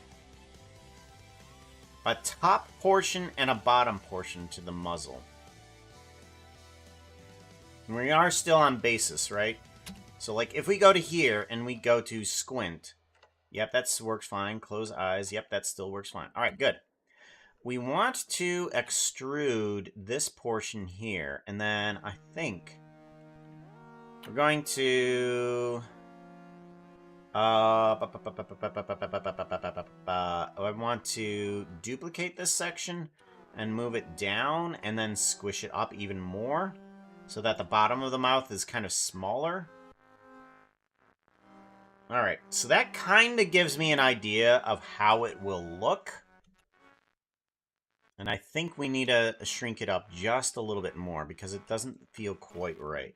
A: top portion and a bottom portion to the muzzle. We are still on basis, right? So, like, if we go to here and we go to squint, yep, that works fine. Close eyes, yep, that still works fine. All right, good. We want to extrude this portion here, and then I think we're going to... I want to duplicate this section and move it down and then squish it up even more so that the bottom of the mouth is kind of smaller. Alright, so that kind of gives me an idea of how it will look. And I think we need to shrink it up just a little bit more because it doesn't feel quite right.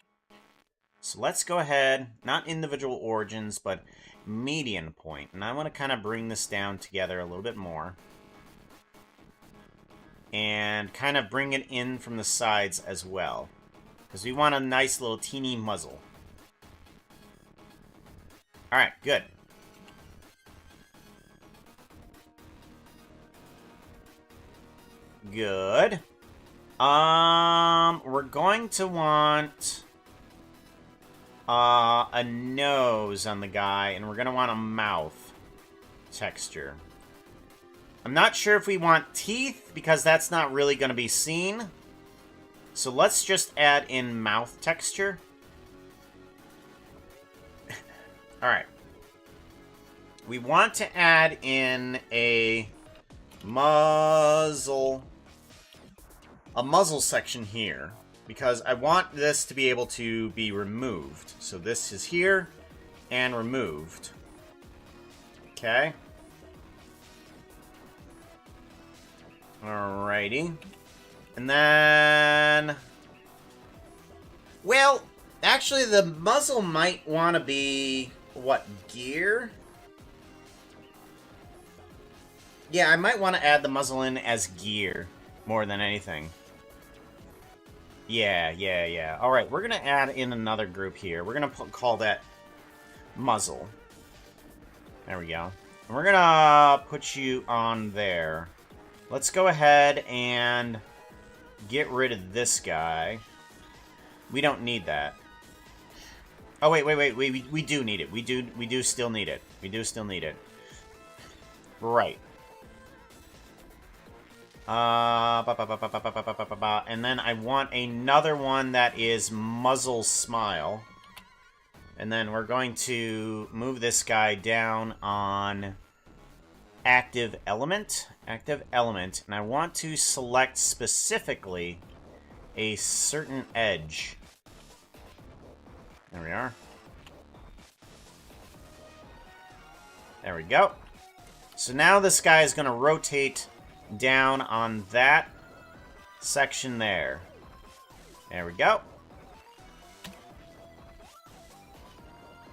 A: So let's go ahead, not individual origins, but median point. And I want to kind of bring this down together a little bit more. And kind of bring it in from the sides as well. Because we want a nice little teeny muzzle. Alright, good. Good. We're going to want a nose on the guy, and we're going to want a mouth texture. I'm not sure if we want teeth, because that's not really going to be seen. So let's just add in mouth texture. Alright. We want to add in a muzzle section here, because I want this to be able to be removed. So this is here and removed. Okay. Alrighty. And then... well, actually the muzzle might want to be... what, gear? Yeah, I might want to add the muzzle in as gear more than anything. Yeah. Alright, we're going to add in another group here. We're going to call that muzzle. There we go. And we're going to put you on there. Let's go ahead and get rid of this guy. We don't need that. Oh, wait. We do need it. We do still need it. We do still need it. Right. And then I want another one that is muzzle smile. And then we're going to move this guy down on active element. Active element. And I want to select specifically a certain edge. There we are. There we go. So now this guy is going to rotate down on that section there. There we go.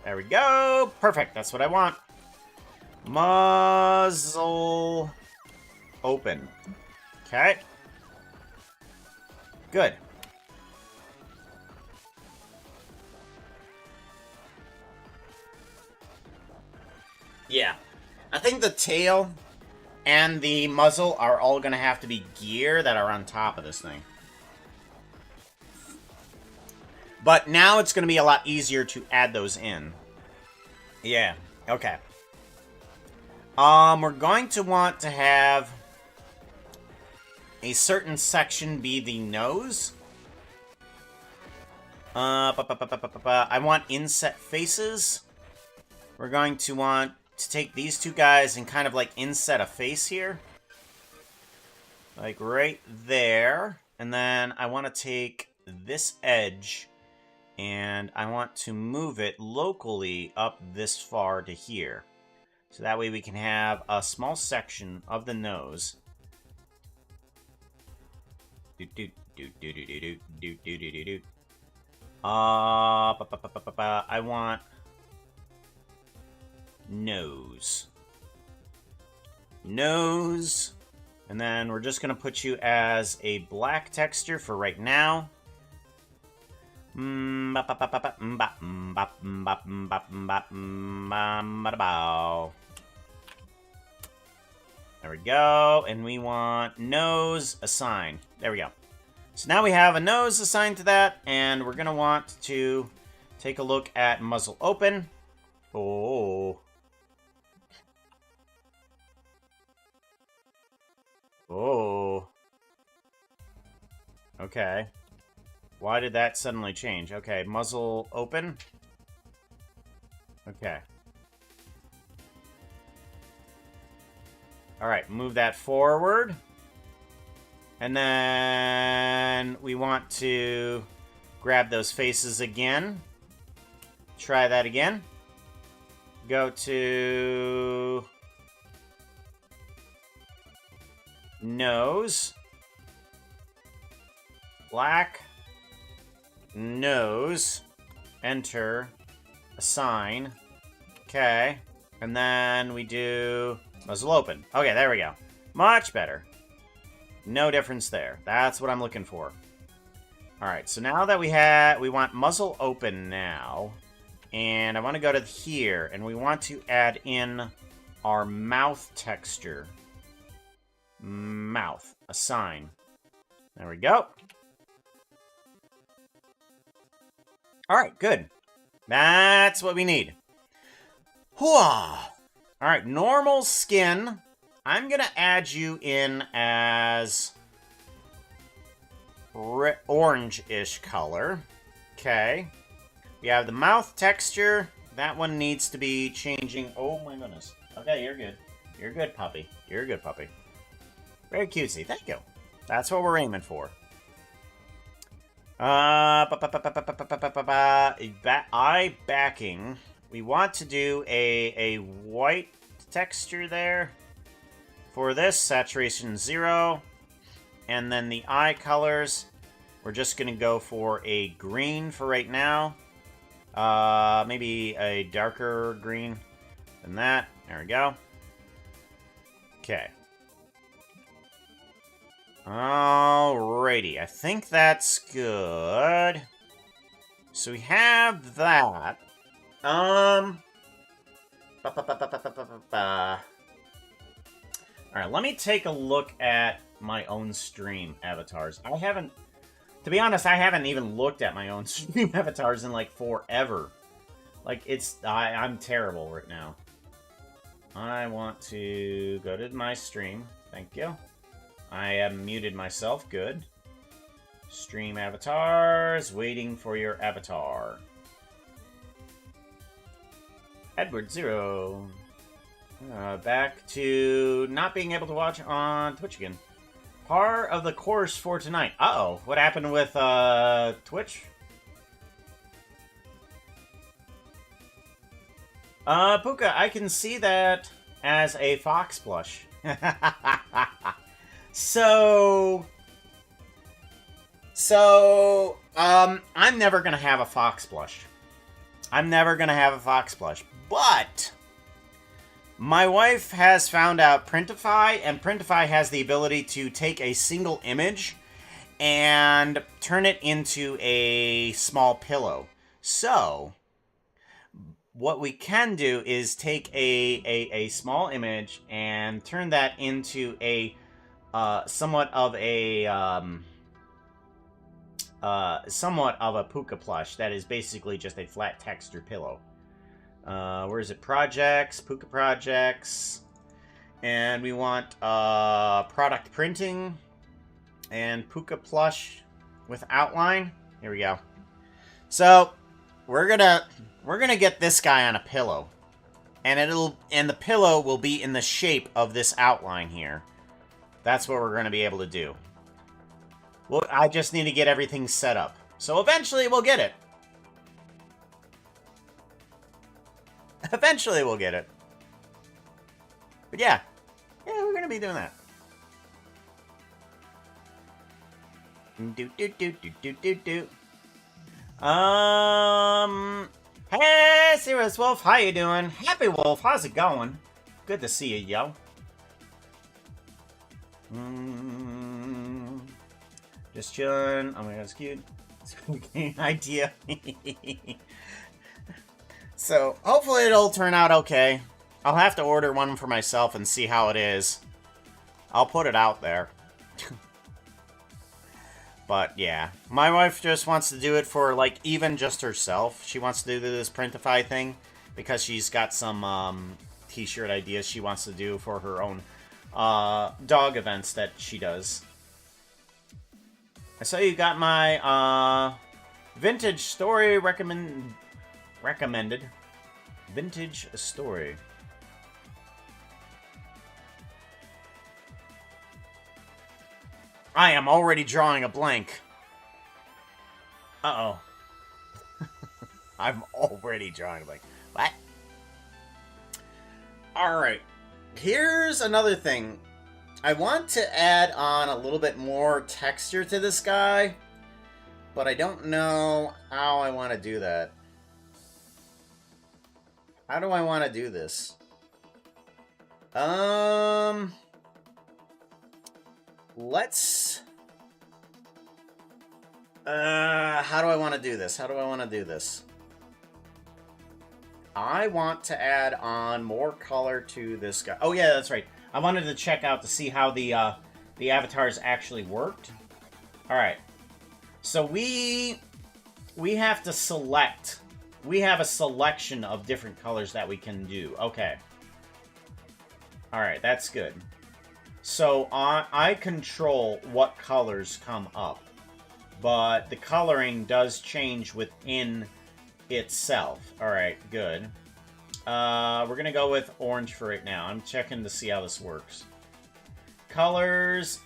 A: There we go. Perfect. That's what I want. Muzzle open. Okay. Good. Yeah. I think the tail and the muzzle are all going to have to be gear that are on top of this thing. But now it's going to be a lot easier to add those in. Yeah, okay. We're going to want to have a certain section be the nose. I want inset faces. We're going to want to take these two guys and kind of like inset a face here. Like right there. And then I want to take this edge and I want to move it locally up this far to here. So that way we can have a small section of the nose. I want nose. Nose. And then we're just going to put you as a black texture for right now. There we go. And we want nose assigned. There we go. So now we have a nose assigned to that, and we're going to want to take a look at muzzle open. Oh. Oh. Okay. Why did that suddenly change? Okay, muzzle open. Okay. Alright, move that forward. And then we want to grab those faces again. Try that again. Go to nose. Black. Nose. Enter. Assign. Okay. And then we do muzzle open. Okay, there we go. Much better. No difference there. That's what I'm looking for. Alright, so now that we want muzzle open now. And I want to go to here, and we want to add in our mouth texture. Mouth. Assign. There we go. Alright, good. That's what we need. Hooah! Alright, normal skin. I'm going to add you in as orange-ish color. Okay. We have the mouth texture. That one needs to be changing. Oh my goodness. Okay, you're good. You're good, puppy. You're a good puppy. Very cutesy. Thank you. That's what we're aiming for. Eye backing. We want to do a white texture there. For this, saturation 0. And then the eye colors, we're just going to go for a green for right now. Maybe a darker green than that. There we go. Okay. Alrighty, I think that's good. So we have that. Alright, let me take a look at my own stream avatars. To be honest, I haven't even looked at my own stream avatars in like forever. Like, I'm terrible right now. I want to go to my stream. Thank you. I have muted myself. Good. Stream avatars. Waiting for your avatar. Edward Zero. Back to not being able to watch on Twitch again. Part of the course for tonight. Uh-oh. What happened with Twitch? Puka, I can see that as a fox plush. I'm never gonna have a fox plush. I'm never gonna have a fox plush. But my wife has found out Printify, and Printify has the ability to take a single image and turn it into a small pillow. So what we can do is take a small image and turn that into a somewhat of a somewhat of a puka plush that is basically just a flat texture pillow. Where is it? Projects, puka projects. And we want product printing and puka plush with outline. Here we go. So we're gonna get this guy on a pillow. And the pillow will be in the shape of this outline here. That's what we're going to be able to do. Well, I just need to get everything set up. So eventually we'll get it. Eventually we'll get it. But yeah. Yeah, we're going to be doing that. Hey, Serious Wolf, how you doing? Happy Wolf, how's it going? Good to see you, yo. Just chilling. Oh my god, it's cute. It's idea. So, hopefully it'll turn out okay. I'll have to order one for myself and see how it is. I'll put it out there. But, yeah. My wife just wants to do it for, like, even just herself. She wants to do this Printify thing because she's got some t-shirt ideas she wants to do for her own dog events that she does. I saw you got my vintage story recommended. Vintage story. I am already drawing a blank. Uh-oh. I'm already drawing a blank. What? Alright. Here's another thing. I want to add on a little bit more texture to this guy, but I don't know how I want to do that. How do I want to do this? Let's... how do I want to do this? How do I want to do this? I want to add on more color to this guy. Oh, yeah, that's right. I wanted to check out to see how the avatars actually worked. Alright. So we have to select. We have a selection of different colors that we can do. Okay. Alright, that's good. So I control what colors come up. But the coloring does change within itself. Alright, good. We're going to go with orange for right now. I'm checking to see how this works. Colors,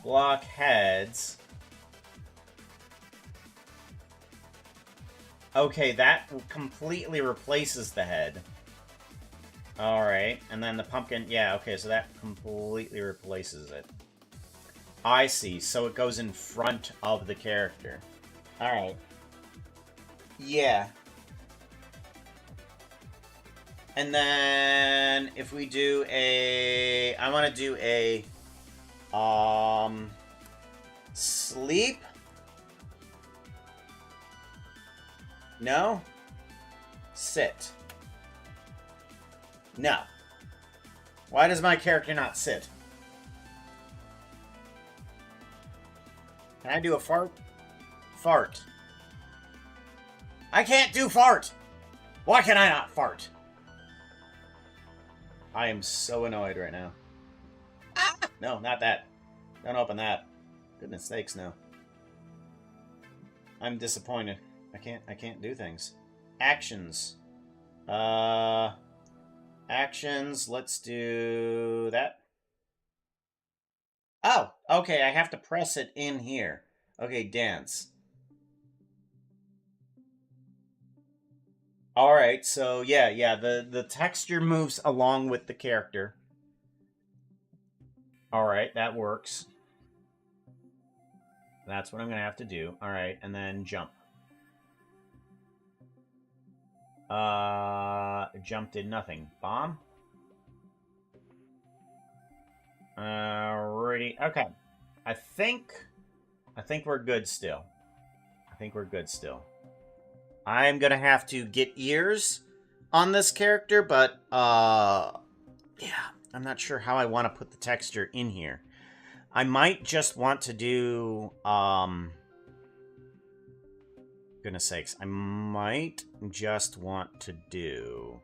A: block heads. Okay, that completely replaces the head. Alright, and then the pumpkin, yeah, okay, so that completely replaces it. I see, so it goes in front of the character. Alright. Yeah. And then, if we do a... I want to do a... Sleep? No? Sit. No. Why does my character not sit? Can I do a fart? Fart. I can't do fart! Why can I not fart? I am so annoyed right now. Ah! No, not that. Don't open that. Goodness sakes, no. I'm disappointed. I can't do things. Actions. Actions, let's do that. Oh, okay, I have to press it in here. Okay, dance. Alright, so yeah, the texture moves along with the character. Alright, that works. That's what I'm gonna have to do. Alright, and then jump. Jump did nothing. Bomb? Alrighty, okay. I think we're good still. I think we're good still. I'm gonna have to get ears on this character, but, yeah, I'm not sure how I want to put the texture in here. I might just want to do, goodness sakes, I might just want to do,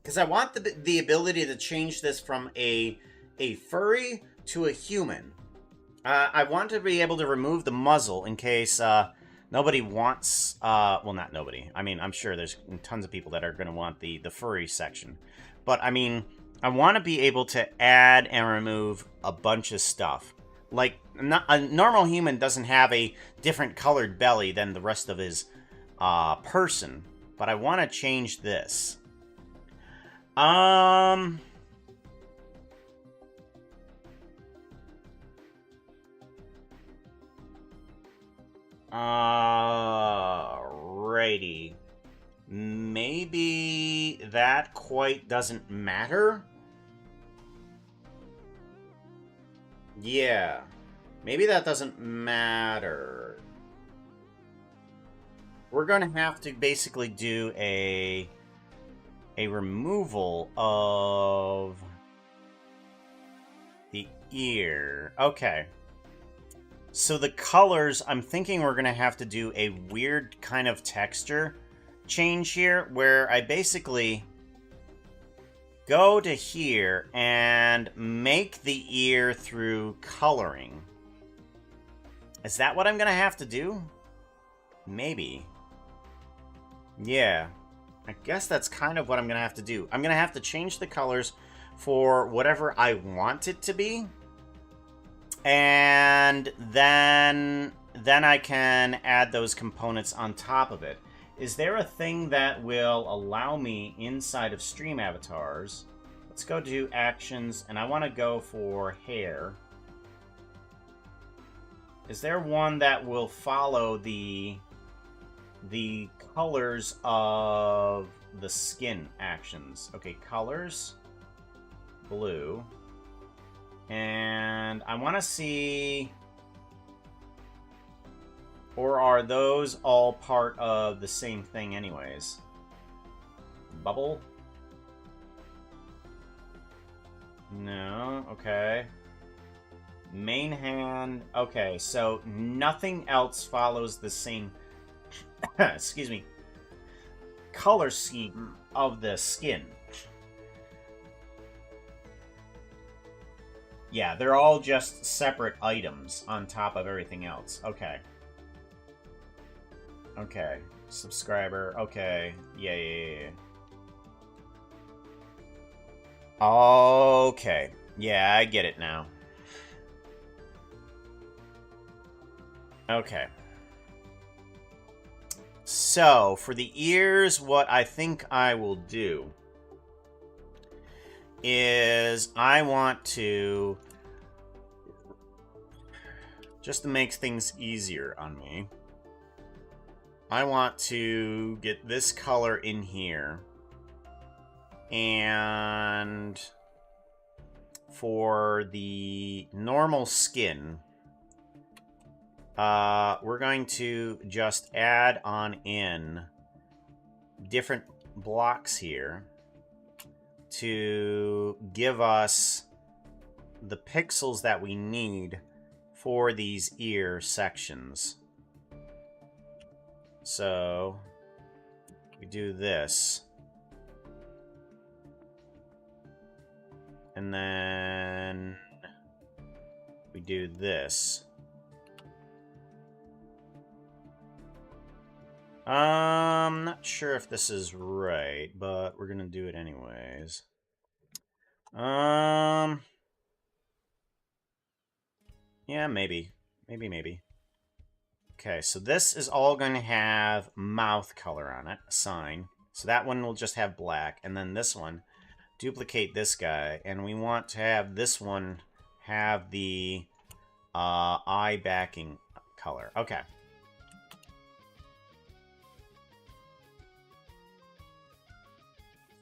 A: Because I want the ability to change this from a furry to a human. I want to be able to remove the muzzle in case nobody wants... well, not nobody. I mean, I'm sure there's tons of people that are going to want the furry section. But, I mean, I want to be able to add and remove a bunch of stuff. Like, a normal human doesn't have a different colored belly than the rest of his person. But I want to change this. Alrighty. Maybe that quite doesn't matter? Yeah. Maybe that doesn't matter. We're going to have to basically do a removal of the ear. Okay. So the colors, I'm thinking we're going to have to do a weird kind of texture change here, where I basically go to here and make the ear through coloring. Is that what I'm going to have to do? Maybe. Yeah. I guess that's kind of what I'm going to have to do. I'm going to have to change the colors for whatever I want it to be. And then I can add those components on top of it. Is there a thing that will allow me inside of Stream Avatars? Let's go to Actions, and I want to go for Hair. Is there one that will follow the colors of the skin actions? Okay, colors, blue. And I want to see... Or are those all part of the same thing anyways? Bubble? No, okay. Main hand, okay, so nothing else follows the same, excuse me, color scheme of the skin. Yeah, they're all just separate items on top of everything else. Okay. Okay. Subscriber. Okay. Yeah. Okay. Yeah, I get it now. Okay. So, for the ears, what I think I will do is I want to, just to make things easier on me, I want to get this color in here, and for the normal skin, we're going to just add on in different blocks here to give us the pixels that we need for these ear sections. So we do this. And then we do this. I'm not sure if this is right, but we're gonna do it anyways. Yeah, maybe. Maybe. Okay, so this is all going to have mouth color on it, a sign. So that one will just have black, and then this one, duplicate this guy, and we want to have this one have the eye backing color. Okay.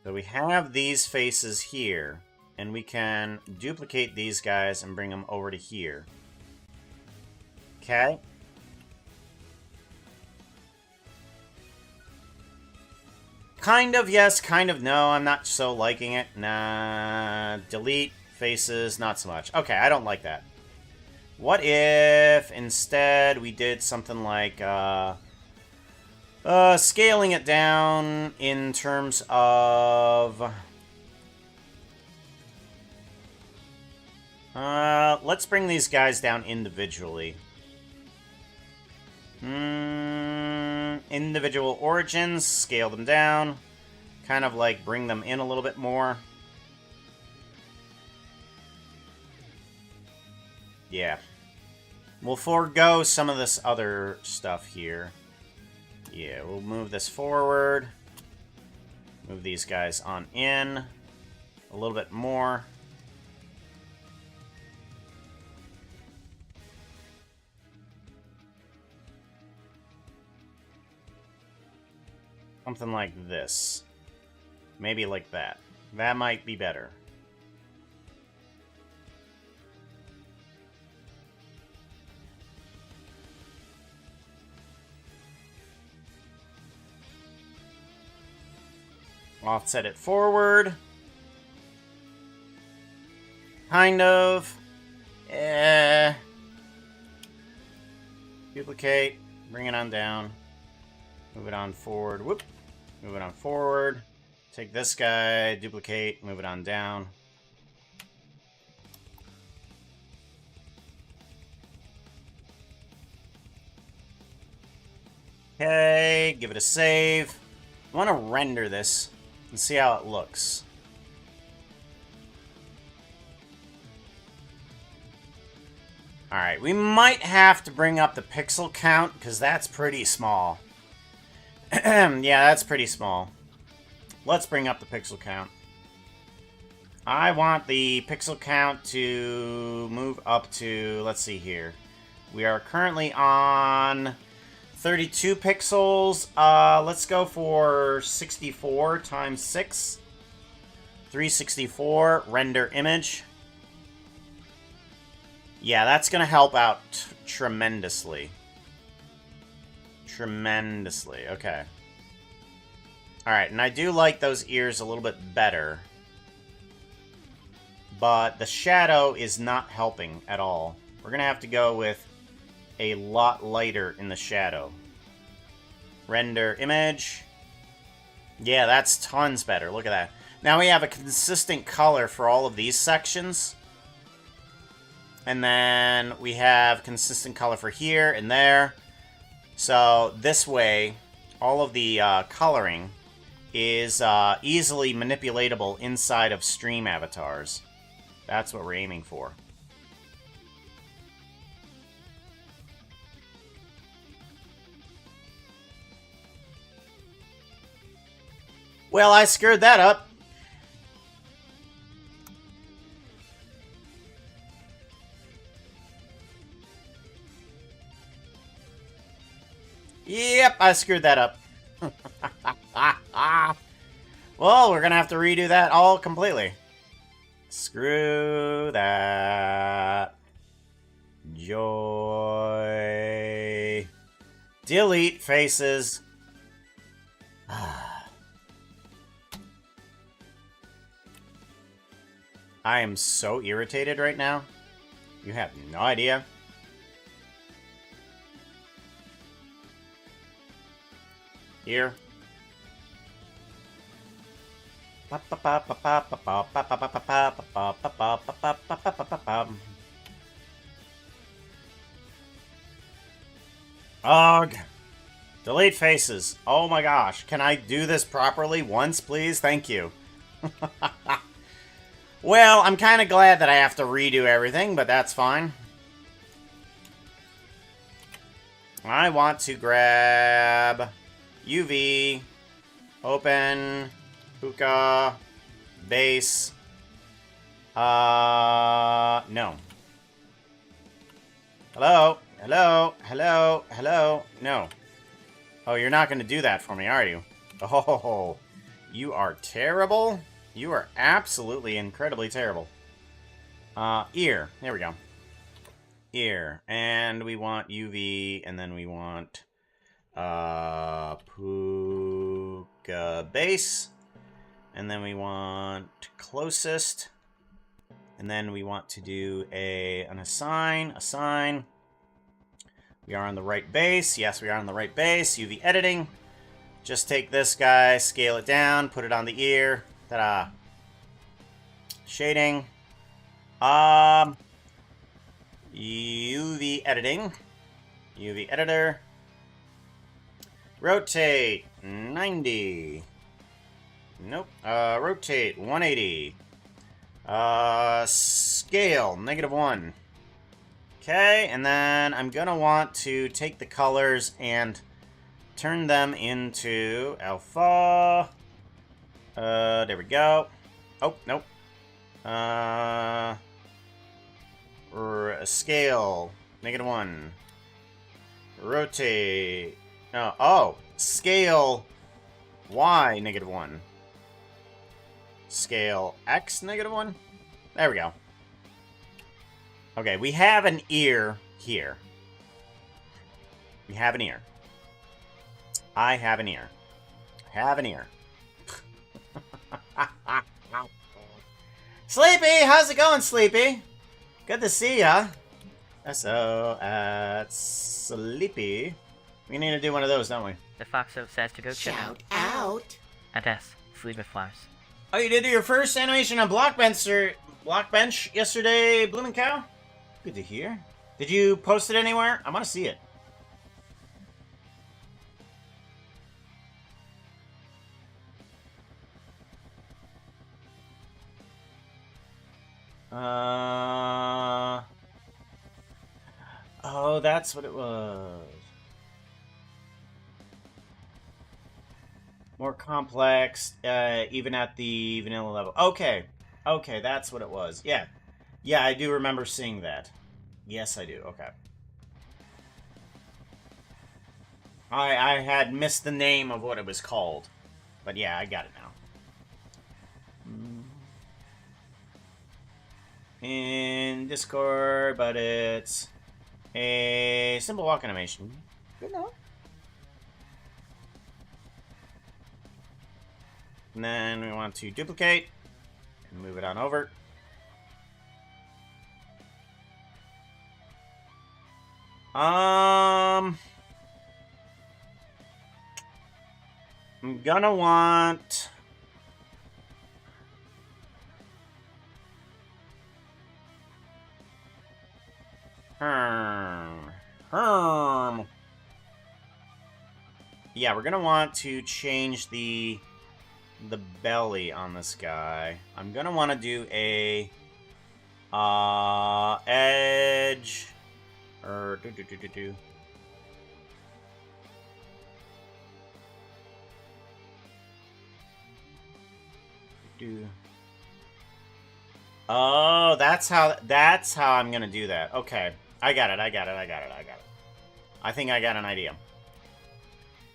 A: So we have these faces here, and we can duplicate these guys and bring them over to here. Okay. Kind of yes, kind of no. I'm not so liking it. Nah. Delete faces, not so much. Okay, I don't like that. What if instead we did something like scaling it down in terms of let's bring these guys down individually. Individual origins, scale them down. Kind of like bring them in a little bit more. Yeah. We'll forego some of this other stuff here. Yeah, we'll move this forward. Move these guys on in a little bit more. Something like this. Maybe like that. That might be better. Offset it forward. Kind of. Duplicate. Bring it on down. Move it on forward. Whoop. Move it on forward. Take this guy. Duplicate. Move it on down. Okay. Give it a save. I want to render this and see how it looks. Alright, we might have to bring up the pixel count, because that's pretty small. Yeah, that's pretty small. Let's bring up the pixel count. I want the pixel count to move up to, let's see here. We are currently on 32 pixels. Let's go for 64 times 6. 364, render image. Yeah, that's going to help out tremendously. Tremendously, okay. Alright, and I do like those ears a little bit better. But the shadow is not helping at all. We're going to have to go with a lot lighter in the shadow. Render image. Yeah, that's tons better. Look at that. Now we have a consistent color for all of these sections. And then we have consistent color for here and there. So this way, all of the coloring is easily manipulatable inside of stream avatars. That's what we're aiming for. Well, I screwed that up. Yep, I screwed that up. Well, we're gonna have to redo that all completely. Screw that. Joy. Delete faces. I am so irritated right now. You have no idea. Here. Ugh. Delete faces. Oh my gosh. Can I do this properly once, please? Thank you. Well, I'm kind of glad that I have to redo everything, but that's fine. I want to grab UV, open, Puka, base. No. Hello? Hello? Hello? Hello? No. Oh, you're not going to do that for me, are you? Oh, you are terrible. You are absolutely incredibly terrible. Ear. There we go. Ear. And we want UV, and then we want Puka base. And then we want closest. And then we want to do an assign. We are on the right base. Yes, we are on the right base. UV editing. Just take this guy, scale it down, put it on the ear. Ta-da. Shading. UV editing. UV editor. Rotate 90. Nope. Rotate 180. Scale -1. Okay, and then I'm gonna want to take the colors and turn them into alpha. There we go. Oh, nope. Scale -1. Rotate. Oh, scale Y -1. Scale X -1. There we go. Okay, we have an ear here. We have an ear. I have an ear. I have an ear. Sleepy! How's it going, Sleepy? Good to see ya. So, Sleepy. We need to do one of those, don't we?
C: The Foxo says to go check
B: Shout out.
C: at S. Sleep with flowers.
A: Oh, you did your first animation on Blockbench yesterday, Bloomin' Cow? Good to hear. Did you post it anywhere? I want to see it. Oh, that's what it was. More complex, even at the vanilla level. Okay. Okay, that's what it was. Yeah. Yeah, I do remember seeing that. Yes, I do. Okay. I had missed the name of what it was called. But yeah, I got it now. In Discord, but it's a simple walk animation. Good enough. And then we want to duplicate and move it on over. I'm gonna want Yeah, we're gonna want to change the belly on this guy. I'm gonna want to do a edge or Oh, that's how I'm gonna do that. Okay, I got it. I think I got an idea.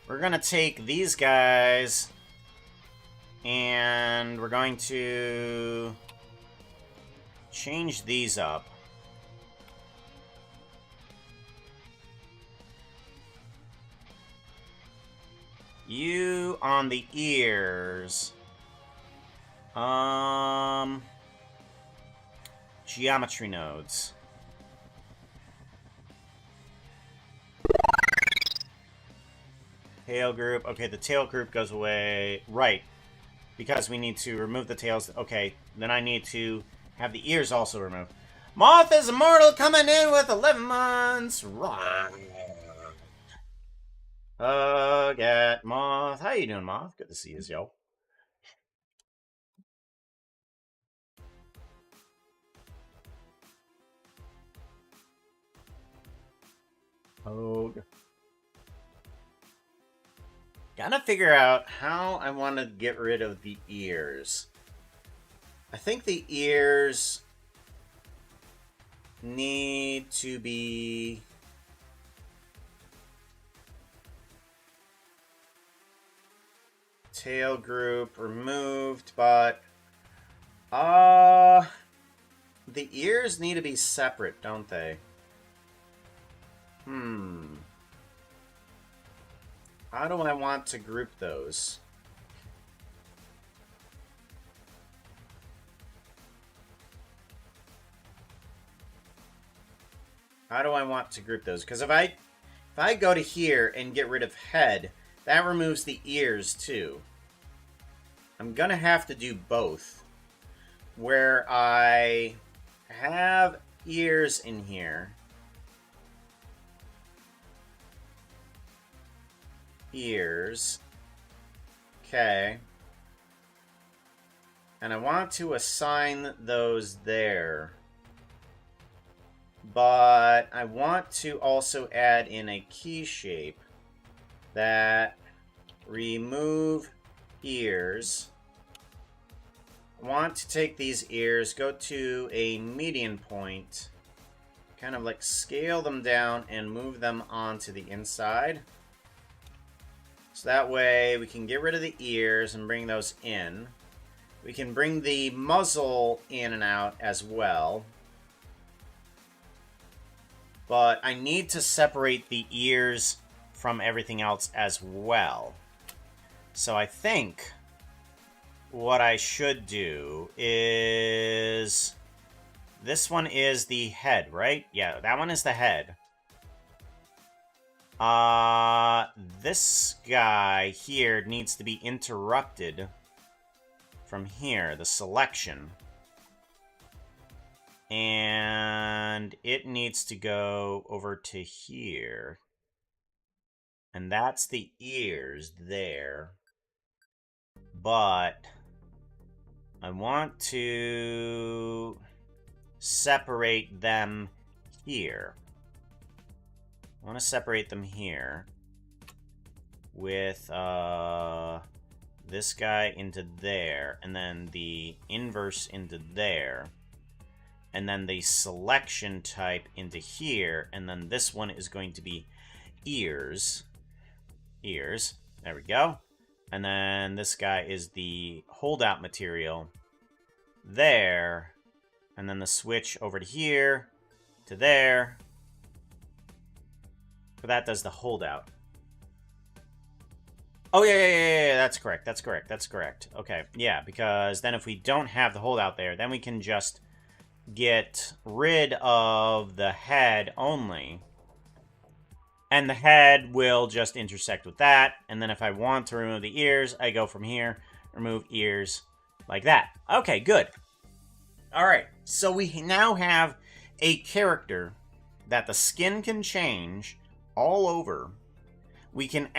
A: We're gonna take these guys and we're going to change these up. You on the ears. Geometry nodes. Tail group. Okay, the tail group goes away. Right. Because we need to remove the tails. Okay, then I need to have the ears also removed. Moth is immortal coming in with 11 months. Right. Get Moth. How you doing, Moth? Good to see you, yo. Hogue. Gotta figure out how I want to get rid of the ears. I think the ears need to be tail group removed, but the ears need to be separate, don't they? How do I want to group those? How do I want to group those? Because if I go to here and get rid of head, that removes the ears too. I'm gonna have to do both. Where I have ears in here. Ears. Okay. And I want to assign those there. But I want to also add in a key shape that remove ears. I want to take these ears, go to a median point, kind of like scale them down and move them onto the inside. So that way we can get rid of the ears and bring those in. We can bring the muzzle in and out as well. But I need to separate the ears from everything else as well. So I think what I should do is... This one is the head, right? Yeah, that one is the head. This guy here needs to be interrupted from here, the selection. And it needs to go over to here. And that's the ears there. But I want to separate them here. I want to separate them here with this guy into there, and then the inverse into there, and then the selection type into here, and then this one is going to be ears. Ears. There we go. And then this guy is the holdout material there, and then the switch over to here, to there. But that does the holdout. Oh, yeah, that's correct, that's correct. Okay, yeah, because then if we don't have the holdout there, then we can just get rid of the head only. And the head will just intersect with that. And then if I want to remove the ears, I go from here, remove ears, like that. Okay, good. Alright, so we now have a character that the skin can change all over. We can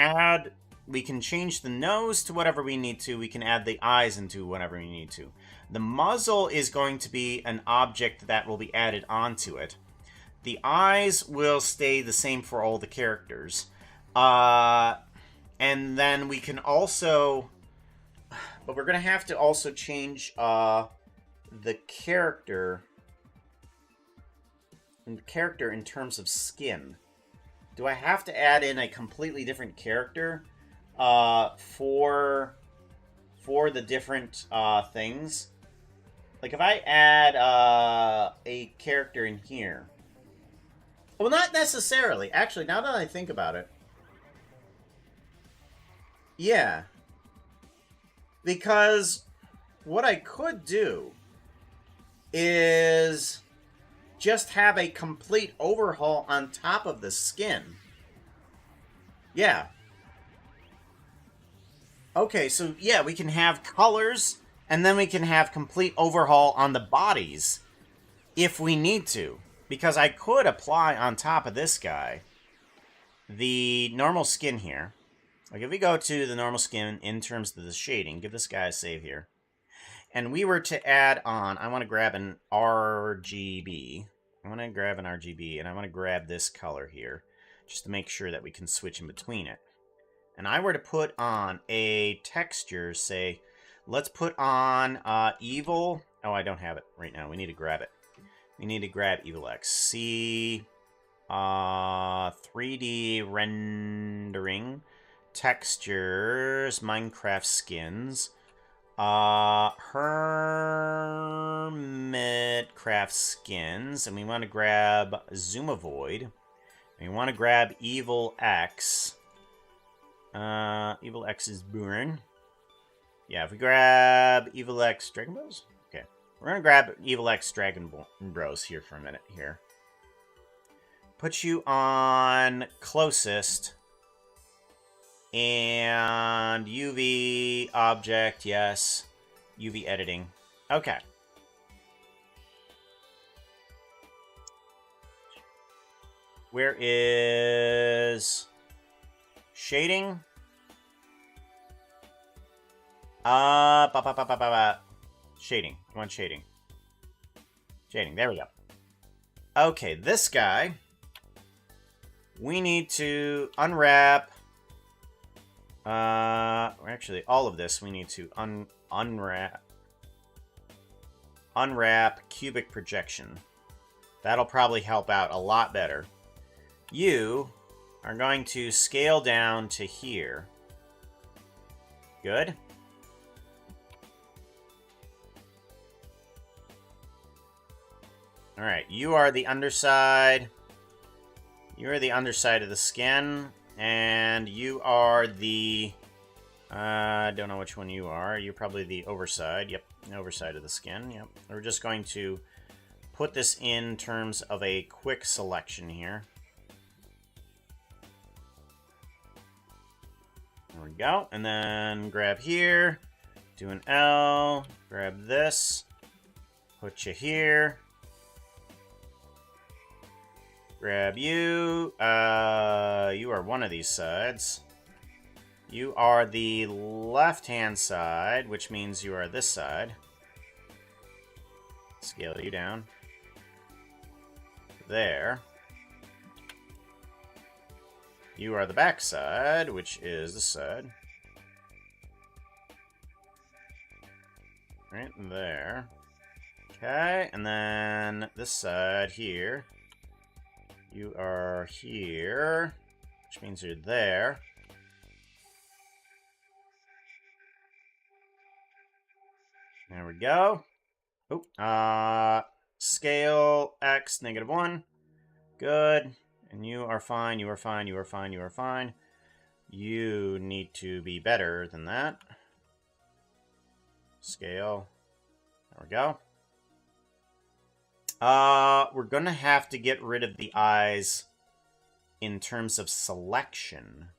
A: change the nose to whatever we need to. We can add the eyes into whatever we need to. The muzzle is going to be an object that will be added onto it. The eyes will stay the same for all the characters. And then we can also... But we're going to have to also change the character in terms of skin. Do I have to add in a completely different character for the different things? Like if I add a character in here. Well, not necessarily. Actually, now that I think about it. Yeah. Because what I could do is just have a complete overhaul on top of the skin. Yeah. Okay, so yeah, we can have colors, and then we can have complete overhaul on the bodies if we need to. Because I could apply on top of this guy the normal skin here. Like if we go to the normal skin in terms of the shading, give this guy a save here. And we were to add on, I want to grab an RGB. I want to grab an RGB, and I want to grab this color here, just to make sure that we can switch in between it. And I were to put on a texture, say, let's put on Evil. Oh, I don't have it right now. We need to grab it. We need to grab Evil X. See 3D rendering, textures, Minecraft skins, Hermitcraft skins, and we want to grab Zoom Avoid. And we want to grab Evil X. Evil X is born. Yeah, if we grab Evil X Dragon Bros? Okay. We're gonna grab Evil X Dragon Bros here for a minute here. Put you on closest. And UV object, yes. UV editing. Okay. Where is shading? Shading. I want shading. Shading. There we go. Okay, this guy. We need to unwrap. Actually, all of this we need to unwrap. Unwrap cubic projection. That'll probably help out a lot better. You are going to scale down to here. Good. Alright, you are the underside. You are the underside of the skin. And you are the... I don't know which one you are. You're probably the overside. Yep, the overside of the skin. Yep. We're just going to put this in terms of a quick selection here. There we go. And then grab here. Do an L. Grab this. Put you here. Grab you. You are one of these sides. You are the left-hand side, which means you are this side. Scale you down. There. You are the back side, which is this side. Right there. Okay, and then this side here. You are here, which means you're there. There we go. Oh, scale X -1. Good. And you are fine, you are fine, you are fine, you are fine. You need to be better than that. Scale. There we go. We're gonna have to get rid of the eyes in terms of selection.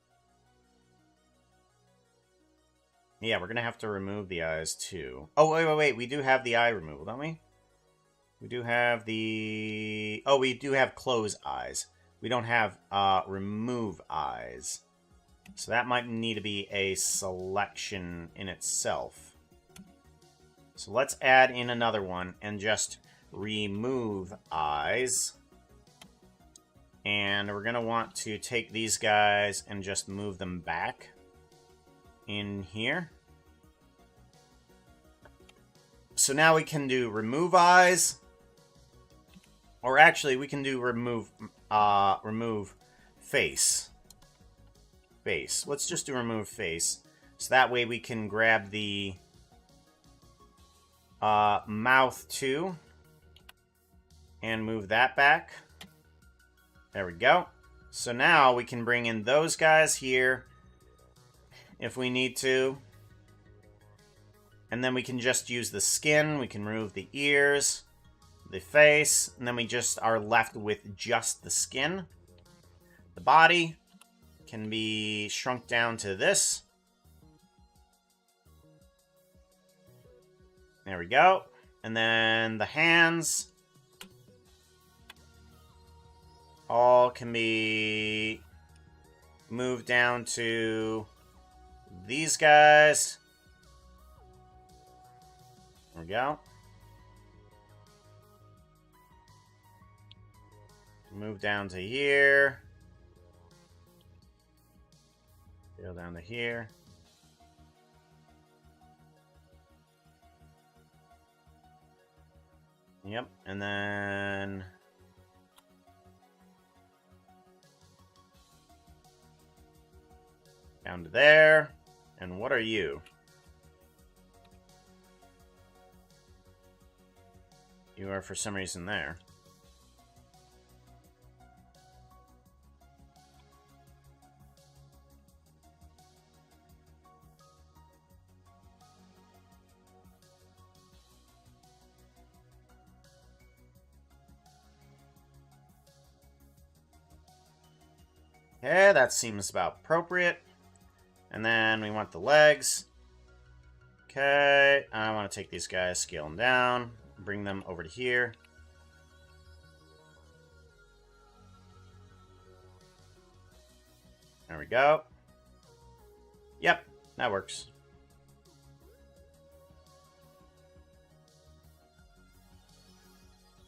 A: Yeah, we're gonna have to remove the eyes too. Oh, wait. We do have the eye removal, don't we? We do have the... Oh, we do have close eyes. We don't have, remove eyes. So that might need to be a selection in itself. So let's add in another one and just remove eyes. And we're going to want to take these guys and just move them back in here. So now we can do remove eyes. Or actually, we can do remove face. Face. Let's just do remove face. So that way we can grab the mouth too. And move that back. There we go. So now we can bring in those guys here if we need to. And then we can just use the skin. We can remove the ears, the face, and then we just are left with just the skin. The body can be shrunk down to this. There we go. And then the hands all can be moved down to these guys. There we go. Move down to here. Go down to here. Yep, and then down to there. And what are you? You are for some reason there. Okay, that seems about appropriate. And then we want the legs. Okay, I want to take these guys, scale them down, bring them over to here. There we go. Yep, that works.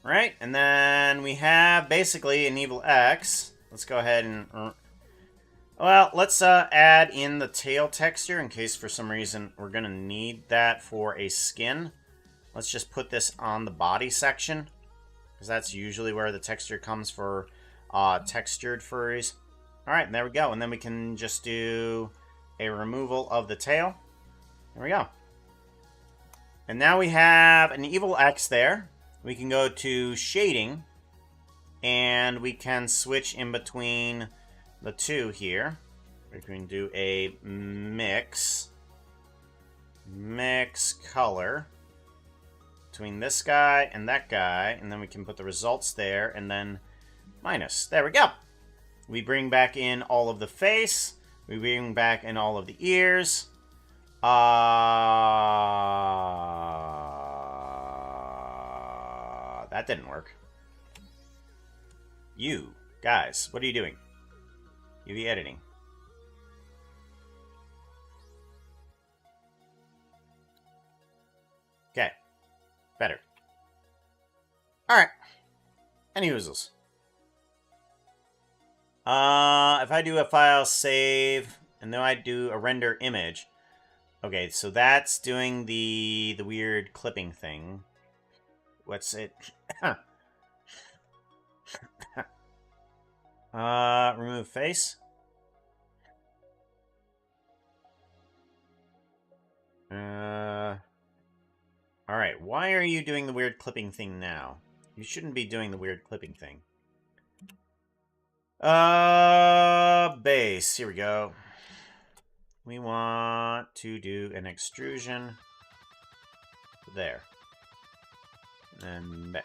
A: Right, and then we have basically an evil X. Let's go ahead and... Well, let's add in the tail texture in case for some reason we're going to need that for a skin. Let's just put this on the body section, because that's usually where the texture comes for textured furries. Alright, there we go. And then we can just do a removal of the tail. There we go. And now we have an evil X there. We can go to shading, and we can switch in between the two here. We can do a mix color between this guy and that guy, and then we can put the results there, and then minus. There we go. We bring back in all of the face. We bring back in all of the ears. That didn't work. You guys, what are you doing? UV editing. Okay. Better. Alright. Any oozles. If I do a file save, and then I do a render image. Okay, so that's doing the weird clipping thing. What's it? Remove face. Alright, why are you doing the weird clipping thing now? You shouldn't be doing the weird clipping thing. Base. Here we go. We want to do an extrusion there. And there.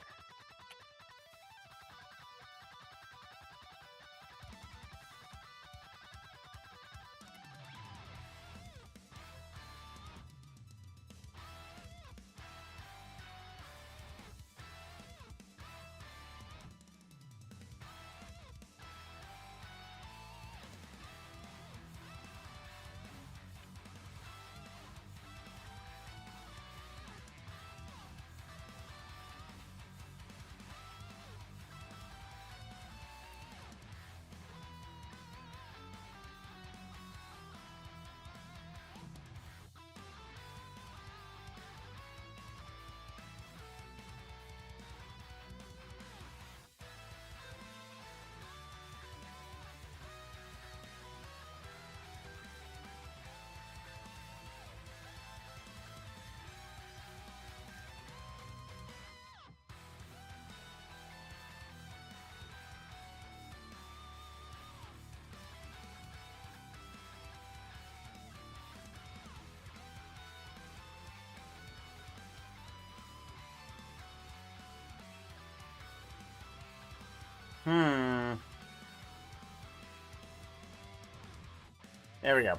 A: There we go.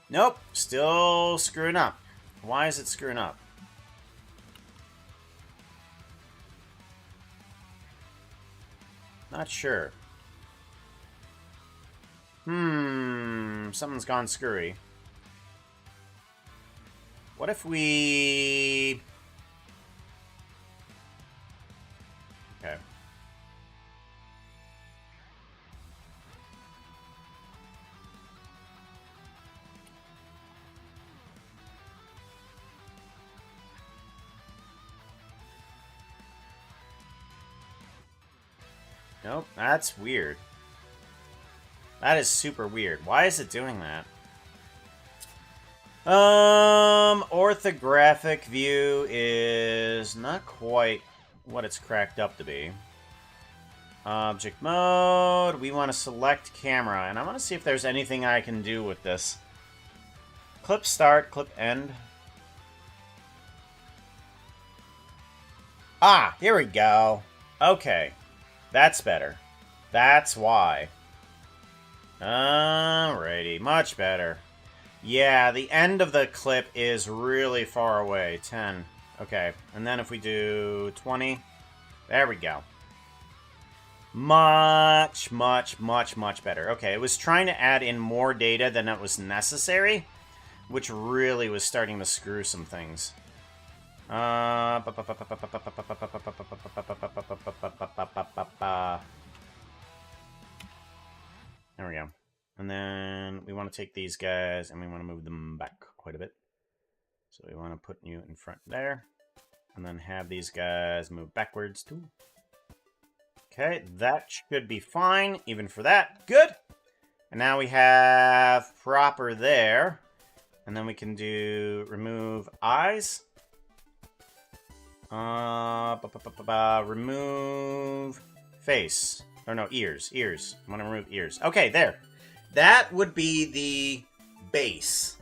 A: Nope, still screwing up. Why is it screwing up? Not sure. Something's gone screwy. What if we... Okay. Nope, that's weird. That is super weird. Why is it doing that? Orthographic view is not quite what it's cracked up to be. Object mode, we want to select camera, and I want to see if there's anything I can do with this. Clip start, clip end. Ah, here we go. Okay. That's better. That's why. Alrighty, much better. Yeah, the end of the clip is really far away. 10. Okay, and then if we do 20, there we go. Much, much, much, much better. Okay, it was trying to add in more data than it was necessary, which really was starting to screw some things. There we go. And then we want to take these guys and we want to move them back quite a bit. So we want to put you in front there. And then have these guys move backwards too. Okay, that should be fine, even for that. Good! And now we have proper there. And then we can do remove eyes. Remove face. Or no, ears. Ears. I want to remove ears. Okay, there. That would be the base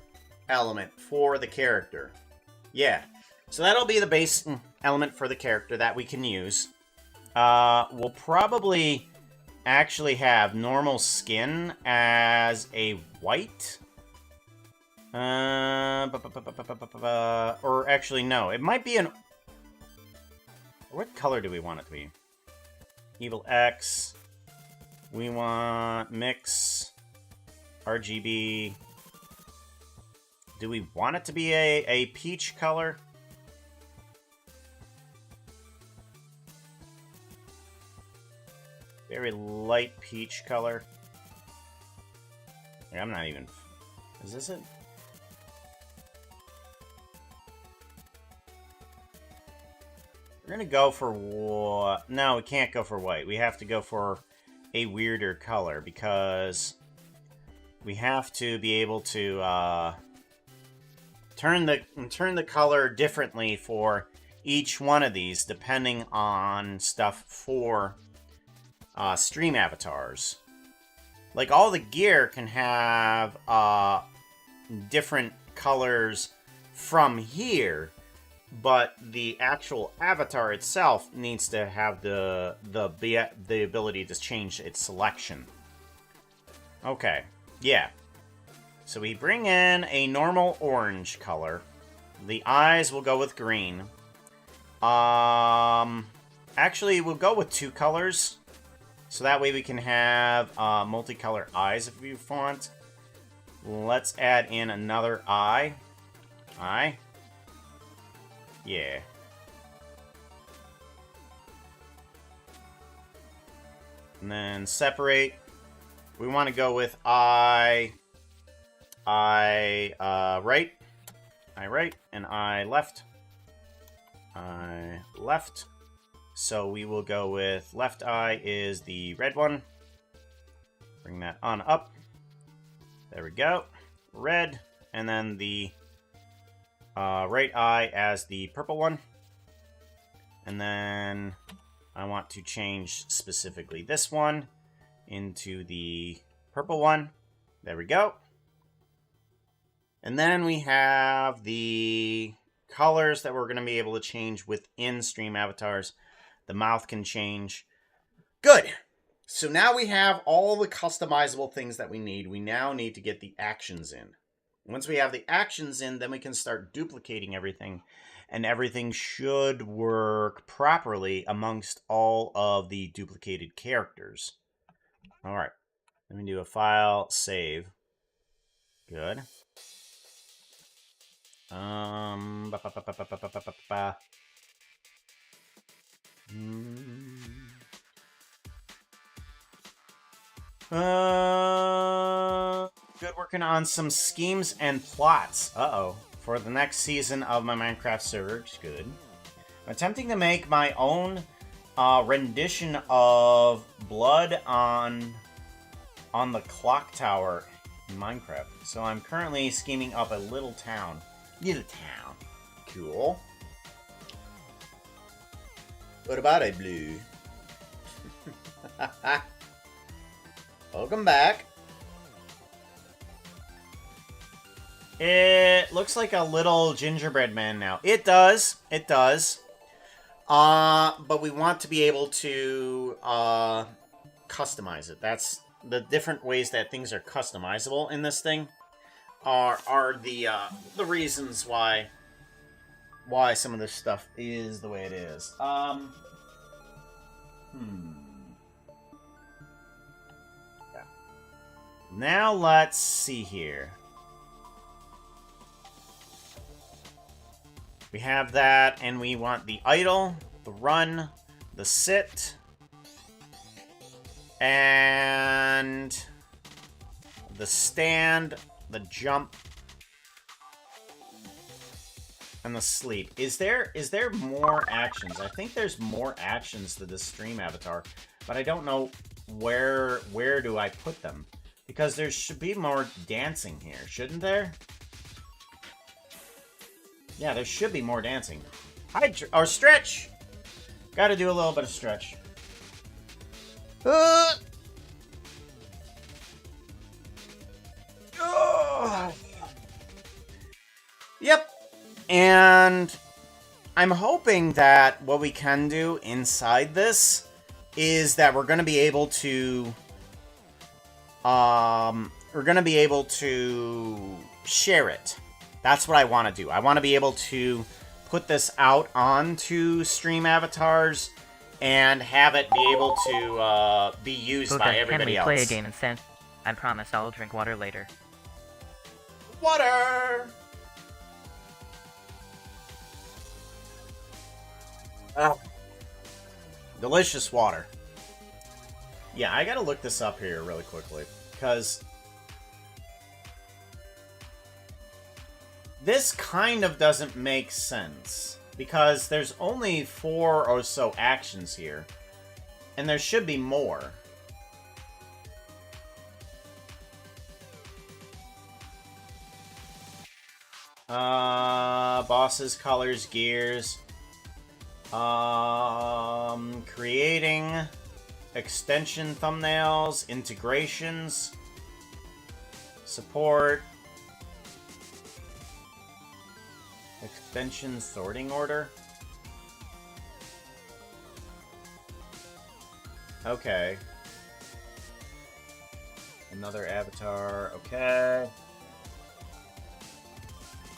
A: element for the character. Yeah. So that'll be the base element for the character that we can use. We'll probably actually have normal skin as a white. Or actually, no. It might be an... What color do we want it to be? Evil X. We want mix. RGB. Do we want it to be a peach color? Very light peach color. I'm not even... Is this it? We're gonna go for what? No, we can't go for white. We have to go for a weirder color because we have to be able to turn the color differently for each one of these, depending on stuff for stream avatars. Like all the gear can have different colors from here, but the actual avatar itself needs to have the ability to change its selection. Okay, yeah. So we bring in a normal orange color. The eyes will go with green. Actually, we'll go with 2 colors. So that way we can have multicolor eyes if we want. Let's add in another eye. Eye. Yeah. And then separate. We want to go with eye right. Eye right and eye left. Eye left. So we will go with left eye is the red one. Bring that on up. There we go. Red. And then the right eye as the purple one. And then I want to change specifically this one into the purple one. There we go. And then we have the colors that we're going to be able to change within stream avatars. The mouth can change. Good. So now we have all the customizable things that we need. We now need to get the actions in. Once we have the actions in, then we can start duplicating everything. And everything should work properly amongst all of the duplicated characters. All right. Let me do a file, save. Good. Good working on some schemes and plots. Uh-oh. For the next season of my Minecraft server. Good. I'm attempting to make my own rendition of Blood on the clock tower in Minecraft. So I'm currently scheming up a little town. Little town. Cool. What about it, Blue? Welcome back. It looks like a little gingerbread man now. It does. It does. But we want to be able to customize it. That's the different ways that things are customizable in this thing are the reasons why some of this stuff is the way it is. Yeah. Now let's see here. We have that, and we want the idle, the run, the sit, and the stand, the jump, and the sleep. Is there more actions? I think there's more actions to this stream avatar, but I don't know where do I put them? Because there should be more dancing here, shouldn't there? Yeah, there should be more dancing. Or stretch! Gotta do a little bit of stretch. Yep. And I'm hoping that what we can do inside this is that we're gonna be able to share it. That's what I want to do. I want to be able to put this out onto stream avatars and have it be able to be used by everybody else.
C: Can we play a game instead? I promise I'll drink water later.
A: Water! Oh. Delicious water. Yeah, I gotta look this up here really quickly, because this kind of doesn't make sense, because there's only 4 or so actions here, and there should be more. Bosses, colors, gears, creating extension thumbnails, integrations, support, extension sorting order. Okay. Another avatar, okay.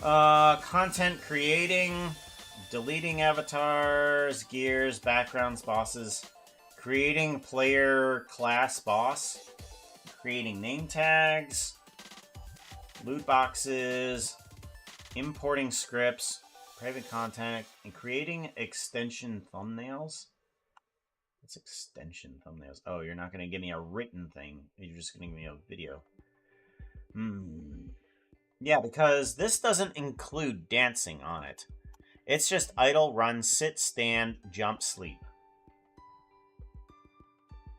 A: Content creating, deleting avatars, gears, backgrounds, bosses, creating player class boss, creating name tags, loot boxes, importing scripts, private content, and creating extension thumbnails. What's extension thumbnails? Oh, you're not going to give me a written thing. You're just going to give me a video. Yeah, because this doesn't include dancing on it. It's just idle, run, sit, stand, jump, sleep.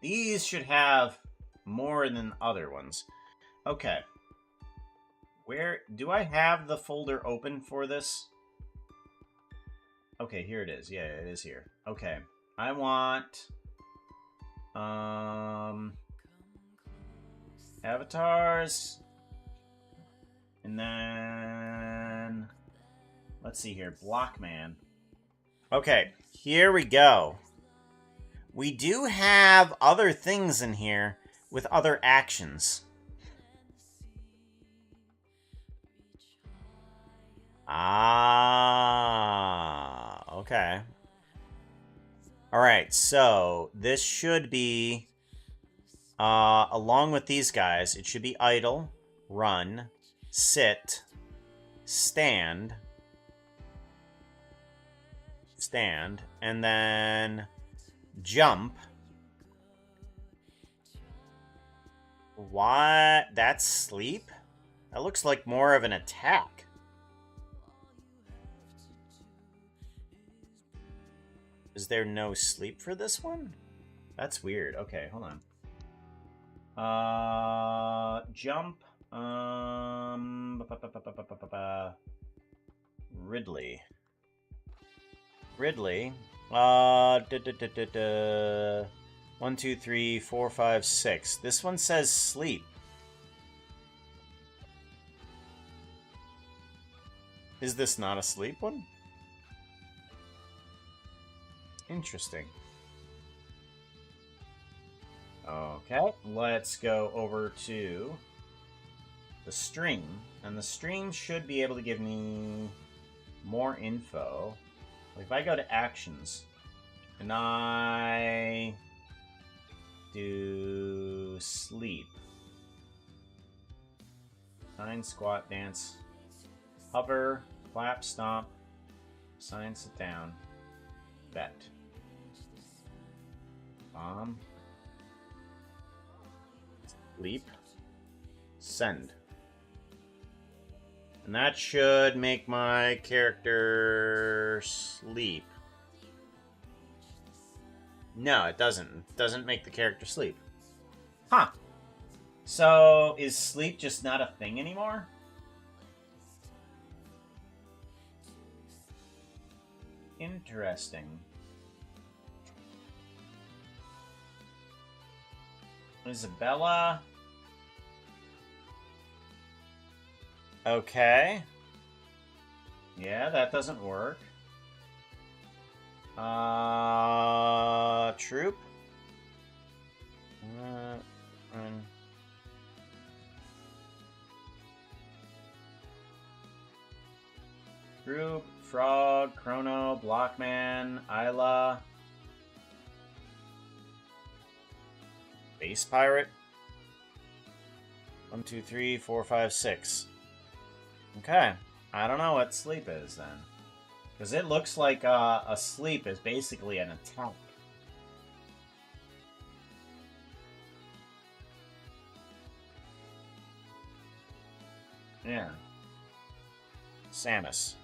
A: These should have more than other ones. Okay. Where do I have the folder open for this? Okay, here it is. Yeah, it is here. Okay. I want avatars, and then let's see here, Blockman. Okay, here we go. We do have other things in here with other actions. Okay. Alright, so this should be, along with these guys, it should be idle, run, sit, stand, and then jump. What? That's sleep? That looks like more of an attack. Is there no sleep for this one? That's weird. Okay, hold on. Jump. Ridley. 1, 2, 3, 4, 5, 6. This one says sleep. Is this not a sleep one? Interesting. Okay, let's go over to the stream. And the stream should be able to give me more info. If I go to actions and I do sleep, sign, squat, dance, hover, clap, stomp, sign, sit down, bet, bomb, sleep, send. And that should make my character sleep. No, it doesn't. It doesn't make the character sleep. Huh. So, is sleep just not a thing anymore? Interesting. Isabella. Okay. Yeah, that doesn't work. Troop. Troop, Frog, Chrono, Blockman, Isla. Base Pirate. 1, 2, 3, 4, 5, 6. Okay. I don't know what sleep is then. Because it looks like a sleep is basically an attack. Yeah. Samus.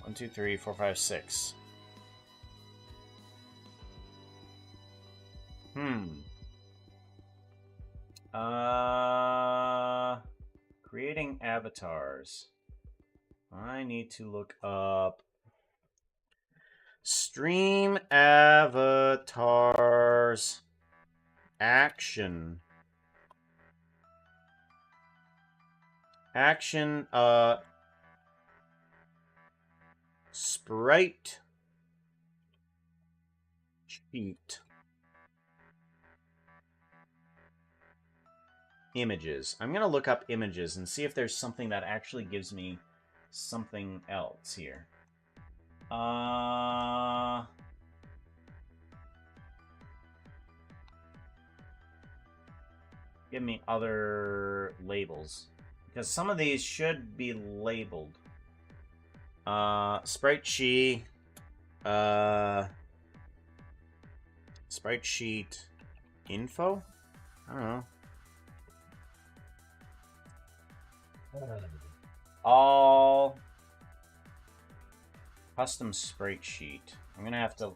A: 1, 2, 3, 4, 5, 6. Creating avatars. I need to look up stream avatars action. Action, sprite sheet. Images. I'm going to look up images and see if there's something that actually gives me something else here. Give me other labels. Because some of these should be labeled. Sprite sheet. Sprite sheet info? I don't know. All custom sprite sheet. I'm gonna have to.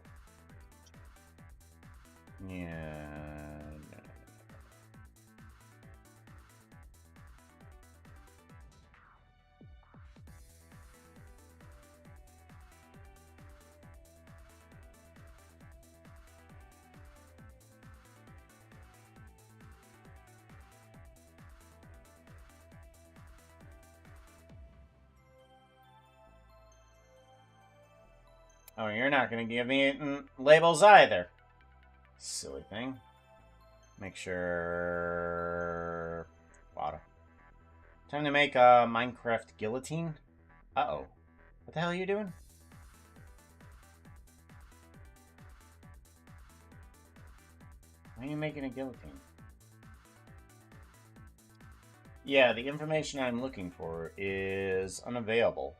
A: Yeah. Oh, you're not going to give me labels either. Silly thing. Make sure... Water. Time to make a Minecraft guillotine. Uh-oh. What the hell are you doing? Why are you making a guillotine? Yeah, the information I'm looking for is unavailable.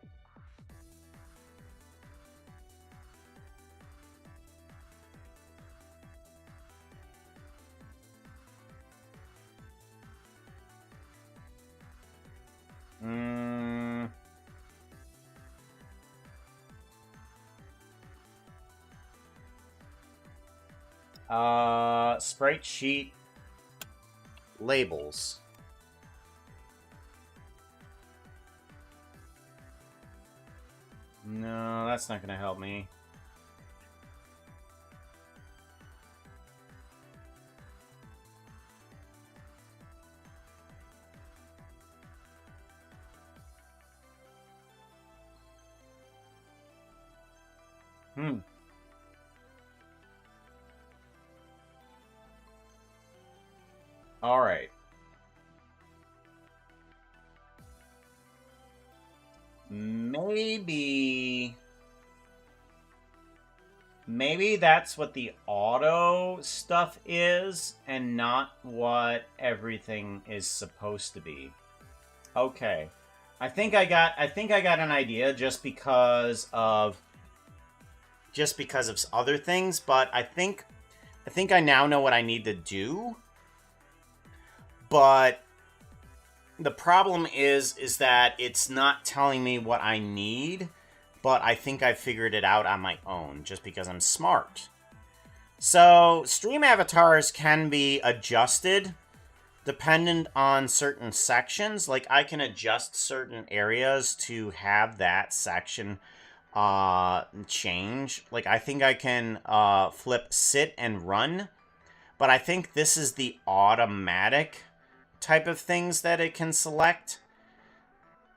A: Sprite sheet labels. No, that's not gonna help me. All right. Maybe that's what the auto stuff is and not what everything is supposed to be. Okay. I think I got an idea just because of other things, but I think I now know what I need to do. But the problem is that it's not telling me what I need, but I think I figured it out on my own just because I'm smart. So, stream avatars can be adjusted dependent on certain sections. Like, I can adjust certain areas to have that section change. Like, I think I can flip sit and run, but I think this is the automatic type of things that it can select.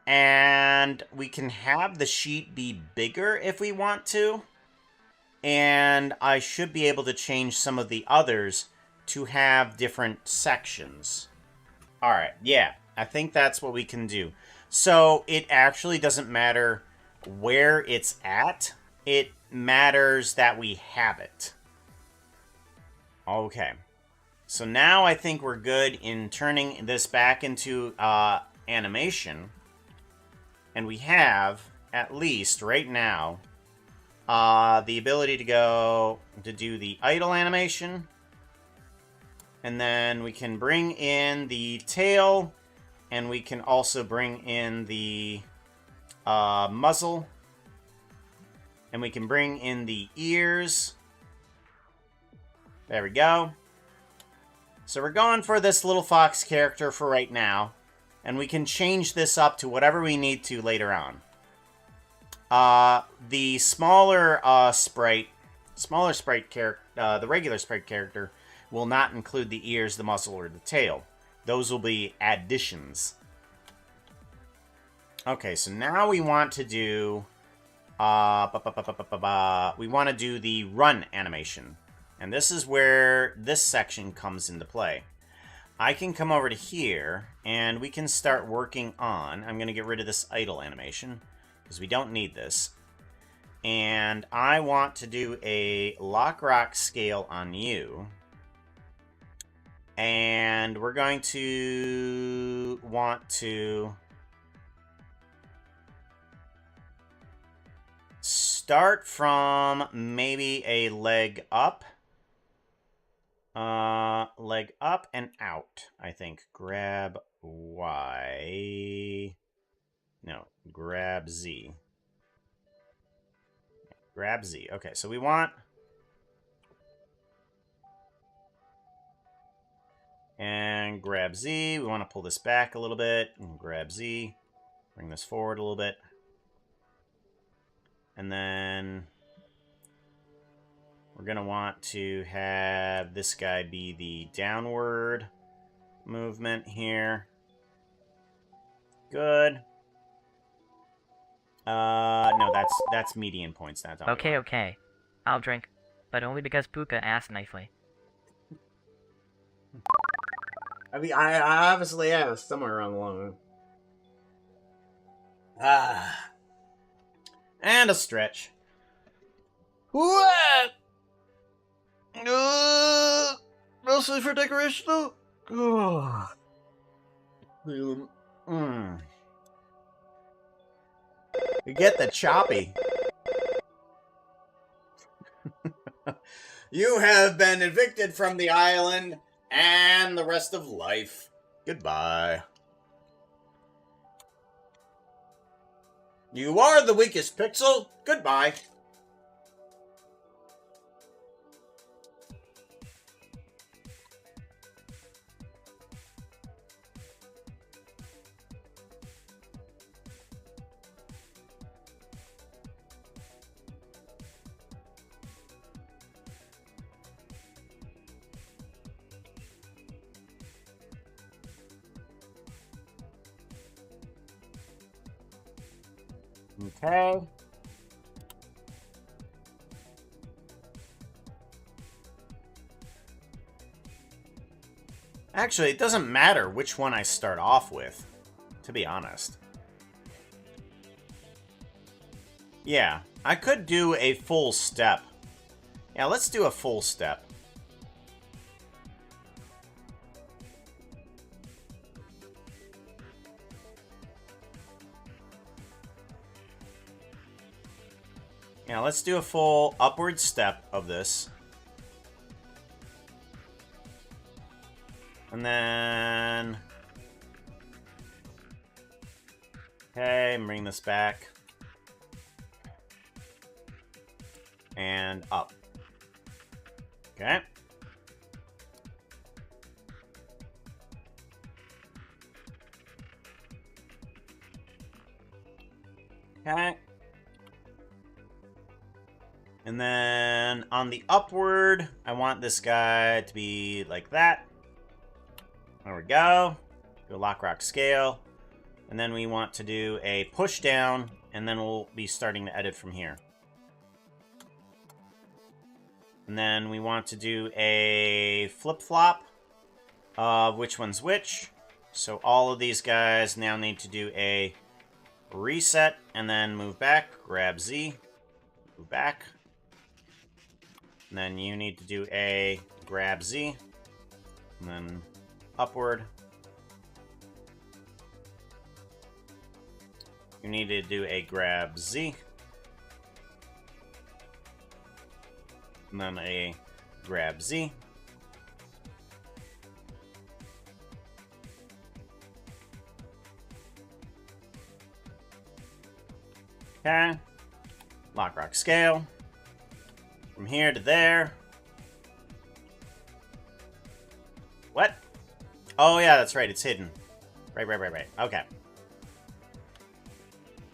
A: And we can have the sheet be bigger if we want to. And I should be able to change some of the others to have different sections. All right, yeah, I think that's what we can do. So it actually doesn't matter where it's at. It matters that we have it. Okay. So now I think we're good in turning this back into animation. And we have, at least right now, the ability to do the idle animation. And then we can bring in the tail. And we can also bring in the muzzle. And we can bring in the ears. There we go. So we're going for this little fox character for right now. And we can change this up to whatever we need to later on. The smaller sprite character, the regular sprite character, will not include the ears, the muzzle, or the tail. Those will be additions. Okay, so now we want to do... we want to do the run animation. And this is where this section comes into play. I can come over to here, and we can start working on... I'm going to get rid of this idle animation, because we don't need this. And I want to do a lock rock scale on you. And we're going to want to start from maybe a leg up. Leg up and out, I think. Grab Y. No, grab Z. Grab Z. Okay, so we want... And grab Z. We want to pull this back a little bit. And grab Z. Bring this forward a little bit. And then... we're going to want to have this guy be the downward movement here. Good. No, that's median points. That's all.
C: Okay, okay. I'll drink, but only because Puka asked nicely.
A: I mean, I obviously have somewhere around the line. And a stretch. What? Mostly for decoration, though? You get the choppy. You have been evicted from the island and the rest of life. Goodbye. You are the weakest pixel. Goodbye. Okay. Actually, it doesn't matter which one I start off with, to be honest. Yeah, I could do a full step. Yeah, let's do a full step. Yeah, let's do a full upward step of this. And then... Okay, bring this back. And up. Okay. Okay. And then on the upward, I want this guy to be like that. There we go. Do a lock rock scale. And then we want to do a push down, and then we'll be starting to edit from here. And then we want to do a flip-flop of which one's which. So all of these guys now need to do a reset, and then move back, grab Z, move back. And then you need to do a grab Z, and then upward. You need to do a grab Z, and then a grab Z. Okay. Lock rock scale. From here to there. What? Oh yeah, that's right, it's hidden. Right. Okay.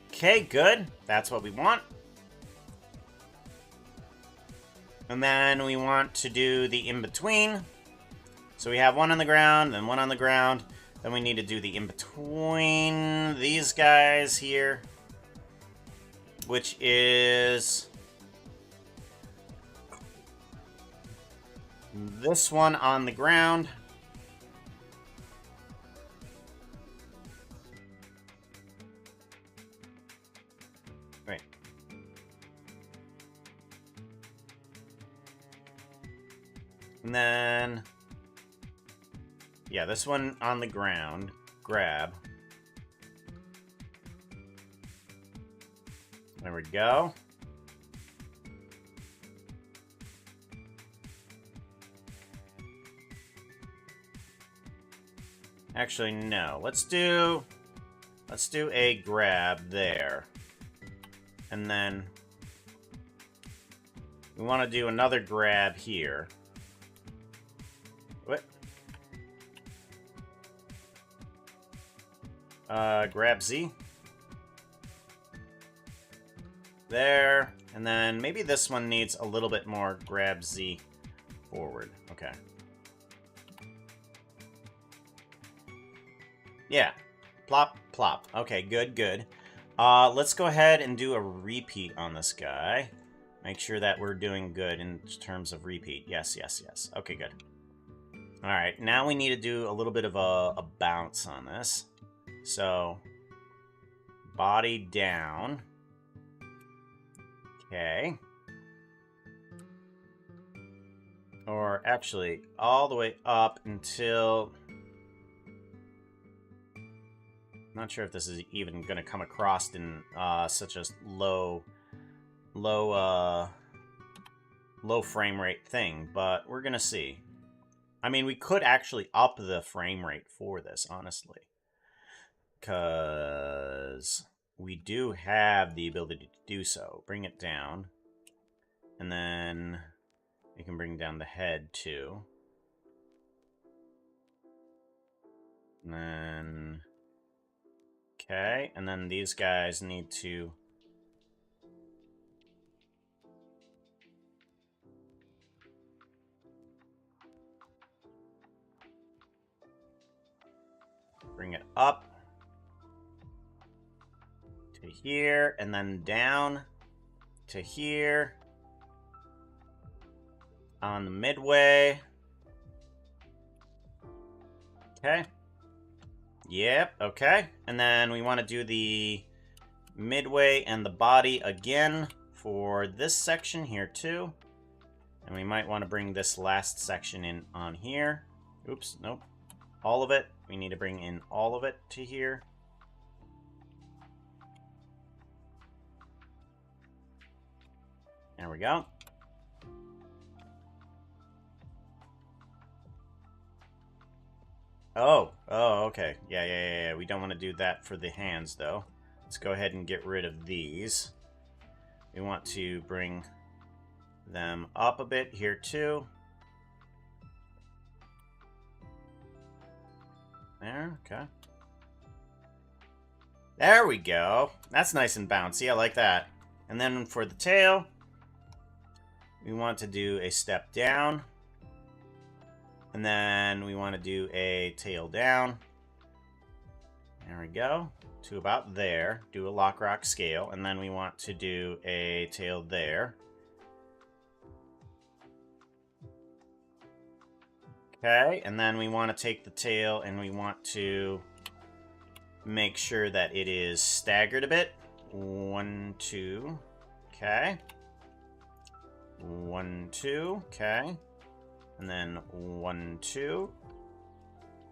A: Okay, good. That's what we want. And then we want to do the in-between. So we have one on the ground, then one on the ground. Then we need to do the in-between these guys here. Which is... this one on the ground. Right. And then... yeah, this one on the ground. Grab. There we go. Actually, no. Let's do a grab there. And then we want to do another grab here. What? Grab Z. There. And then maybe this one needs a little bit more grab Z forward. Okay. Yeah. Plop, plop. Okay, good. Let's go ahead and do a repeat on this guy. Make sure that we're doing good in terms of repeat. Yes. Okay, good. Alright, now we need to do a little bit of a bounce on this. So, body down. Okay. Or actually, all the way up until... not sure if this is even going to come across in such a low frame rate thing, but we're going to see. I mean, we could actually up the frame rate for this, honestly. Because we do have the ability to do so. Bring it down. And then we can bring down the head, too. And then... okay, and then these guys need to... bring it up to here, and then down to here. On the midway. Okay. Yep, okay. And then we want to do the midway and the body again for this section here too. And we might want to bring this last section in on here. Oops, nope. All of it. We need to bring in all of it to here. There we go. Oh, okay. Yeah. We don't want to do that for the hands, though. Let's go ahead and get rid of these. We want to bring them up a bit here, too. There, okay. There we go. That's nice and bouncy. I like that. And then for the tail, we want to do a step down. And then we want to do a tail down. There we go. To about there. Do a lock rock scale. And then we want to do a tail there. Okay. And then we want to take the tail and we want to make sure that it is staggered a bit. 1, 2. Okay. 1, 2. Okay. And then 1, 2.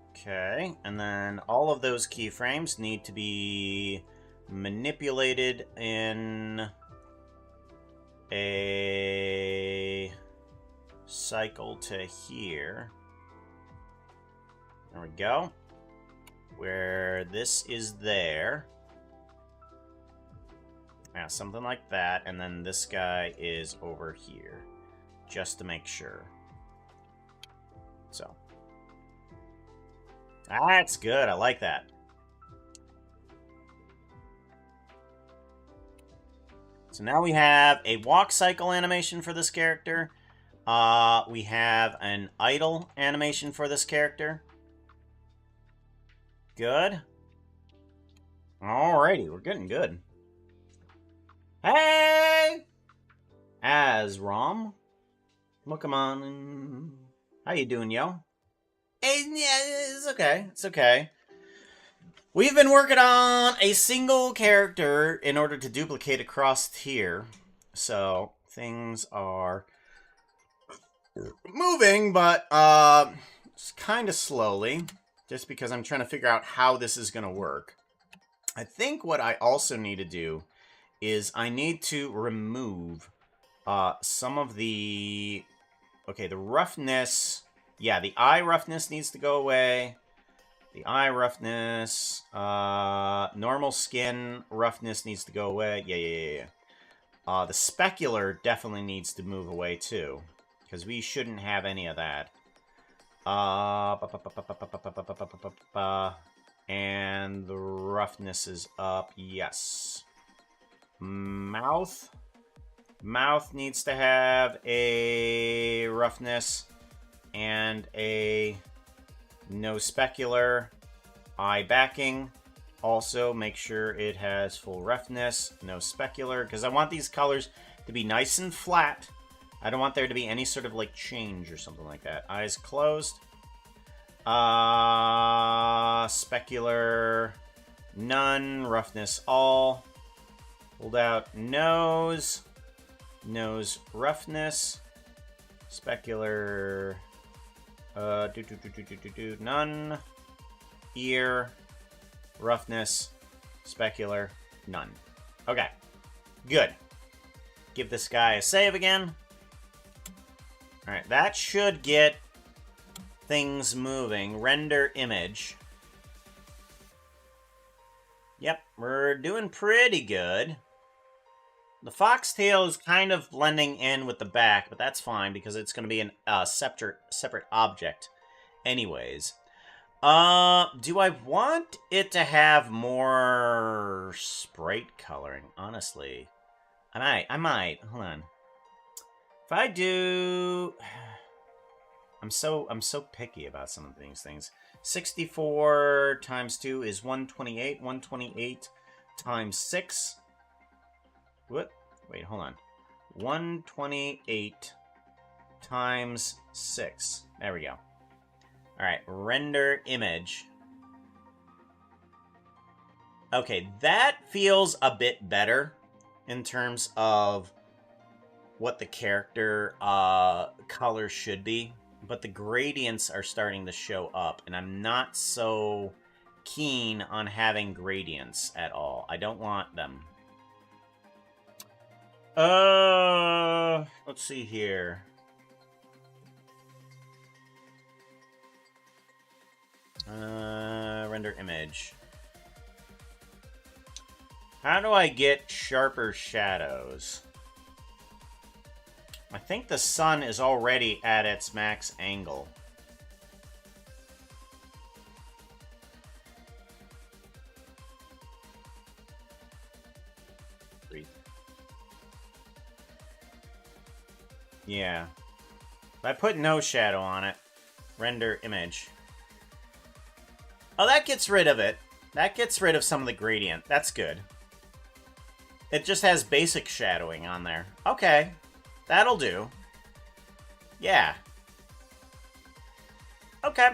A: Okay. And then all of those keyframes need to be manipulated in a cycle to here. There we go. Where this is there. Yeah, something like that. And then this guy is over here. Just to make sure. So. That's good. I like that. So now we have a walk cycle animation for this character. We have an idle animation for this character. Good. Alrighty, we're getting good. Hey! Azrom. Come on. How you doing, yo? Hey, yeah, it's okay. It's okay. We've been working on a single character in order to duplicate across here. So, things are moving, but kind of slowly. Just because I'm trying to figure out how this is going to work. I think what I also need to do is I need to remove some of the... Okay, the roughness... Yeah, the eye roughness needs to go away. The eye roughness... normal skin roughness needs to go away. Yeah. The specular definitely needs to move away too. Because we shouldn't have any of that. And the roughness is up. Yes. Mouth. Mouth needs to have a roughness and a no specular. Eye backing. Also make sure it has full roughness, no specular, because I want these colors to be nice and flat. I don't want there to be any sort of like change or something like that. Eyes closed. Specular, none. Roughness, all. Hold out nose. Nose roughness. Specular, none. Ear, roughness, specular, none. Okay, good. Give this guy a save again. Alright, that should get things moving. Render image. Yep, we're doing pretty good. The foxtail is kind of blending in with the back, but that's fine because it's going to be a separate object anyways. Do I want it to have more sprite coloring? Honestly, I might. Hold on. If I do, I'm so picky about some of these things. 64 times 2 is 128. 128 times 6. What? Wait, hold on. 128 times 6. There we go. Alright, render image. Okay, that feels a bit better in terms of what the character color should be. But the gradients are starting to show up, and I'm not so keen on having gradients at all. I don't want them. Let's see here. Render image. How do I get sharper shadows? I think the sun is already at its max angle. Yeah. If I put no shadow on it, render image. Oh, that gets rid of it. That gets rid of some of the gradient. That's good. It just has basic shadowing on there. Okay. That'll do. Yeah. Okay.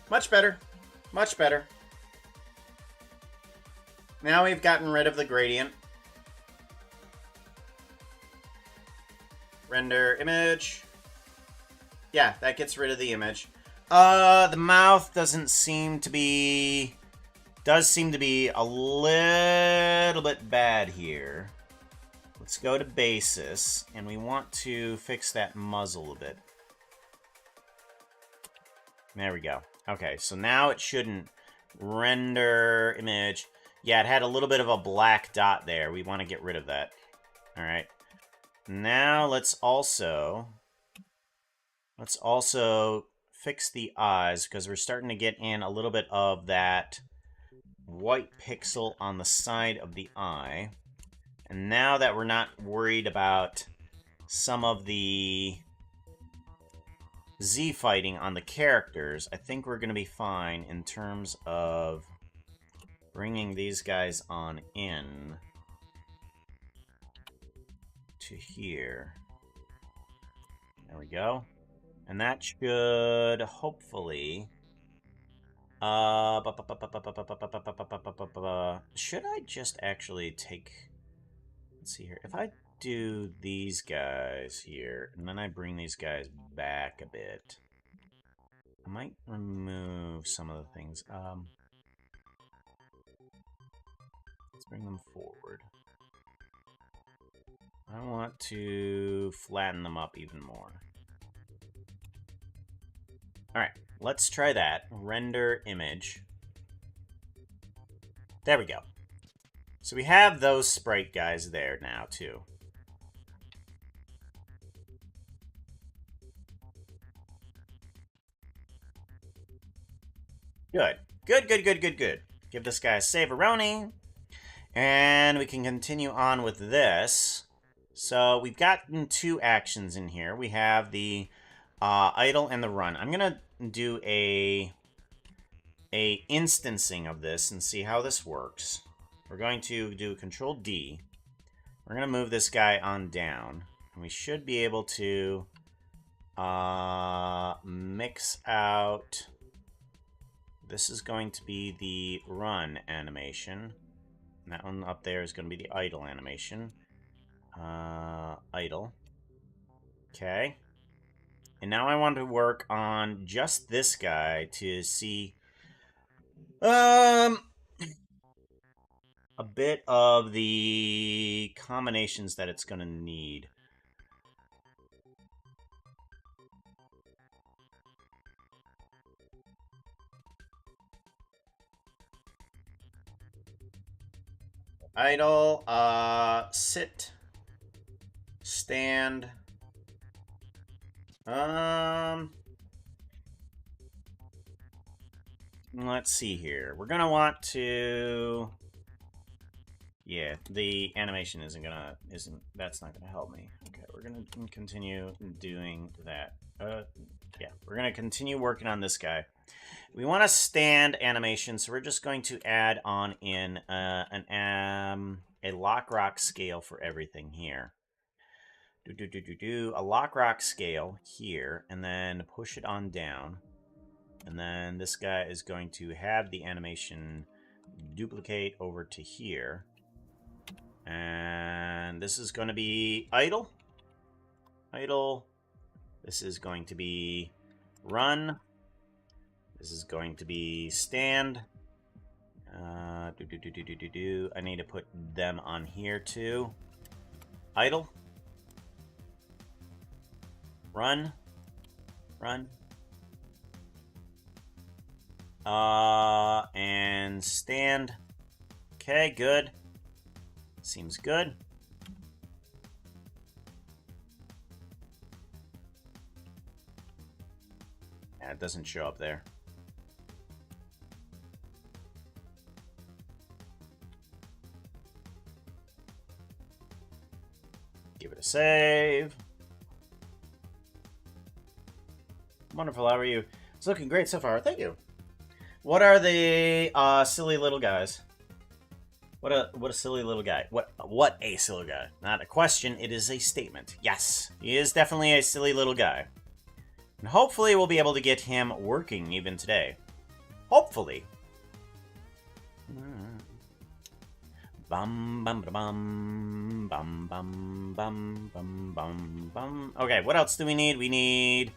A: Much better. Much better. Now we've gotten rid of the gradient. Render image. Yeah, that gets rid of the image. The mouth doesn't seem to be... Does seem to be a little bit bad here. Let's go to basis, and we want to fix that muzzle a bit. There we go. Okay, so now it shouldn't render image. Yeah, it had a little bit of a black dot there. We want to get rid of that. All right. Now let's also fix the eyes, because we're starting to get in a little bit of that white pixel on the side of the eye. And now that we're not worried about some of the Z fighting on the characters, I think we're going to be fine in terms of bringing these guys on in to here. There we go. And that should hopefully... should I just actually take... Let's see here. If I do these guys here, and then I bring these guys back a bit, I might remove some of the things. Let's bring them forward. I want to flatten them up even more. Alright, let's try that. Render image. There we go. So we have those sprite guys there now, too. Good. Good, good, good, good, good. Give this guy a save-a-roni. And we can continue on with this. So we've gotten two actions in here. We have the idle and the run. I'm going to do a instancing of this and see how this works. We're going to do Control D. We're going to move this guy on down. And we should be able to mix out... This is going to be the run animation. And that one up there is going to be the idle animation. Idle. Okay. And now I want to work on just this guy to see... a bit of the combinations that it's going to need. Idle, sit, stand, let's see here. We're gonna want to... Yeah, the animation that's not gonna help me. Okay, we're gonna continue doing that. Yeah, we're gonna continue working on this guy. We want a stand animation, so we're just going to add on in a lock rock scale for everything here. A lock rock scale here, and then push it on down. And then this guy is going to have the animation duplicate over to here. And this is going to be idle. Idle. This is going to be run. This is going to be stand. I need to put them on here too. Idle. Run. Run. And stand. Okay, good. Seems good. Yeah, it doesn't show up there. Give it a save. Wonderful, how are you? It's looking great so far, thank you. What are the silly little guys? What a silly little guy. What a silly guy. Not a question, it is a statement. Yes, he is definitely a silly little guy. And hopefully we'll be able to get him working even today. Hopefully. Bum bum bum bum bum bum bum bum bum. Okay, what else do we need? We need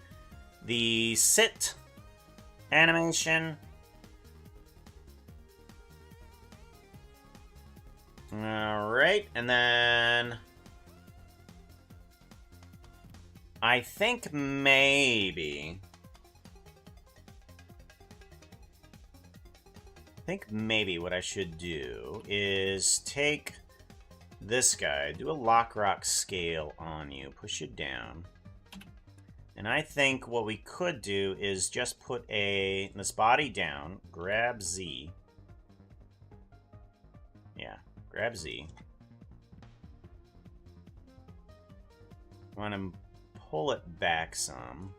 A: the sit animation. Alright, and then I think maybe what I should do is take this guy, do a lock rock scale on you, push it down. And I think what we could do is just put this body down, grab Z. Yeah, grab Z. Want to pull it back some,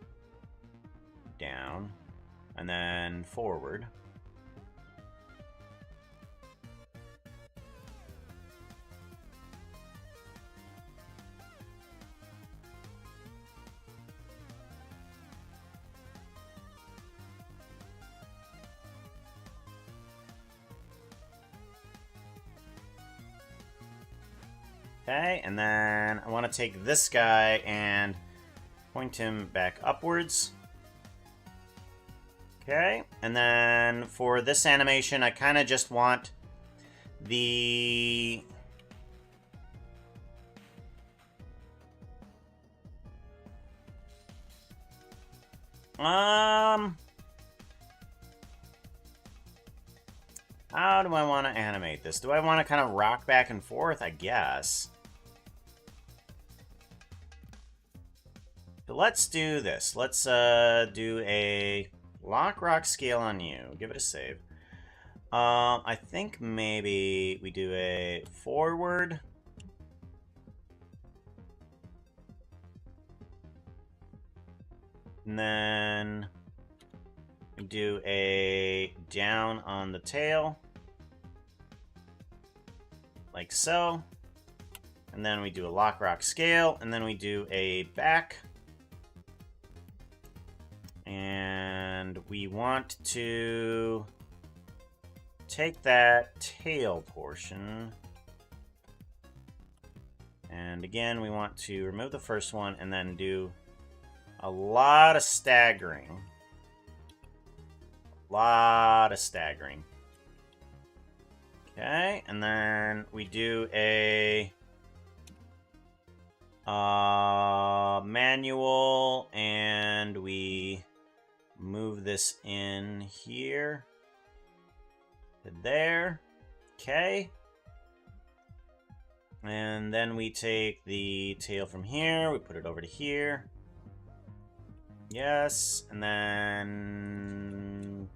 A: down, and then forward. Okay, and then I want to take this guy and point him back upwards. Okay, and then for this animation, I kind of just want the... How do I want to animate this? Do I want to kind of rock back and forth? I guess. So let's do this. Let's do a lock rock scale on you. Give it a save. I think maybe we do a forward. And then we do a down on the tail. Like so. And then we do a lock rock scale. And then we do a back. And we want to take that tail portion. And again, we want to remove the first one and then do a lot of staggering. Okay, and then we do a manual, and we move this in here to there. Okay. And then we take the tail from here, we put it over to here. Yes, and then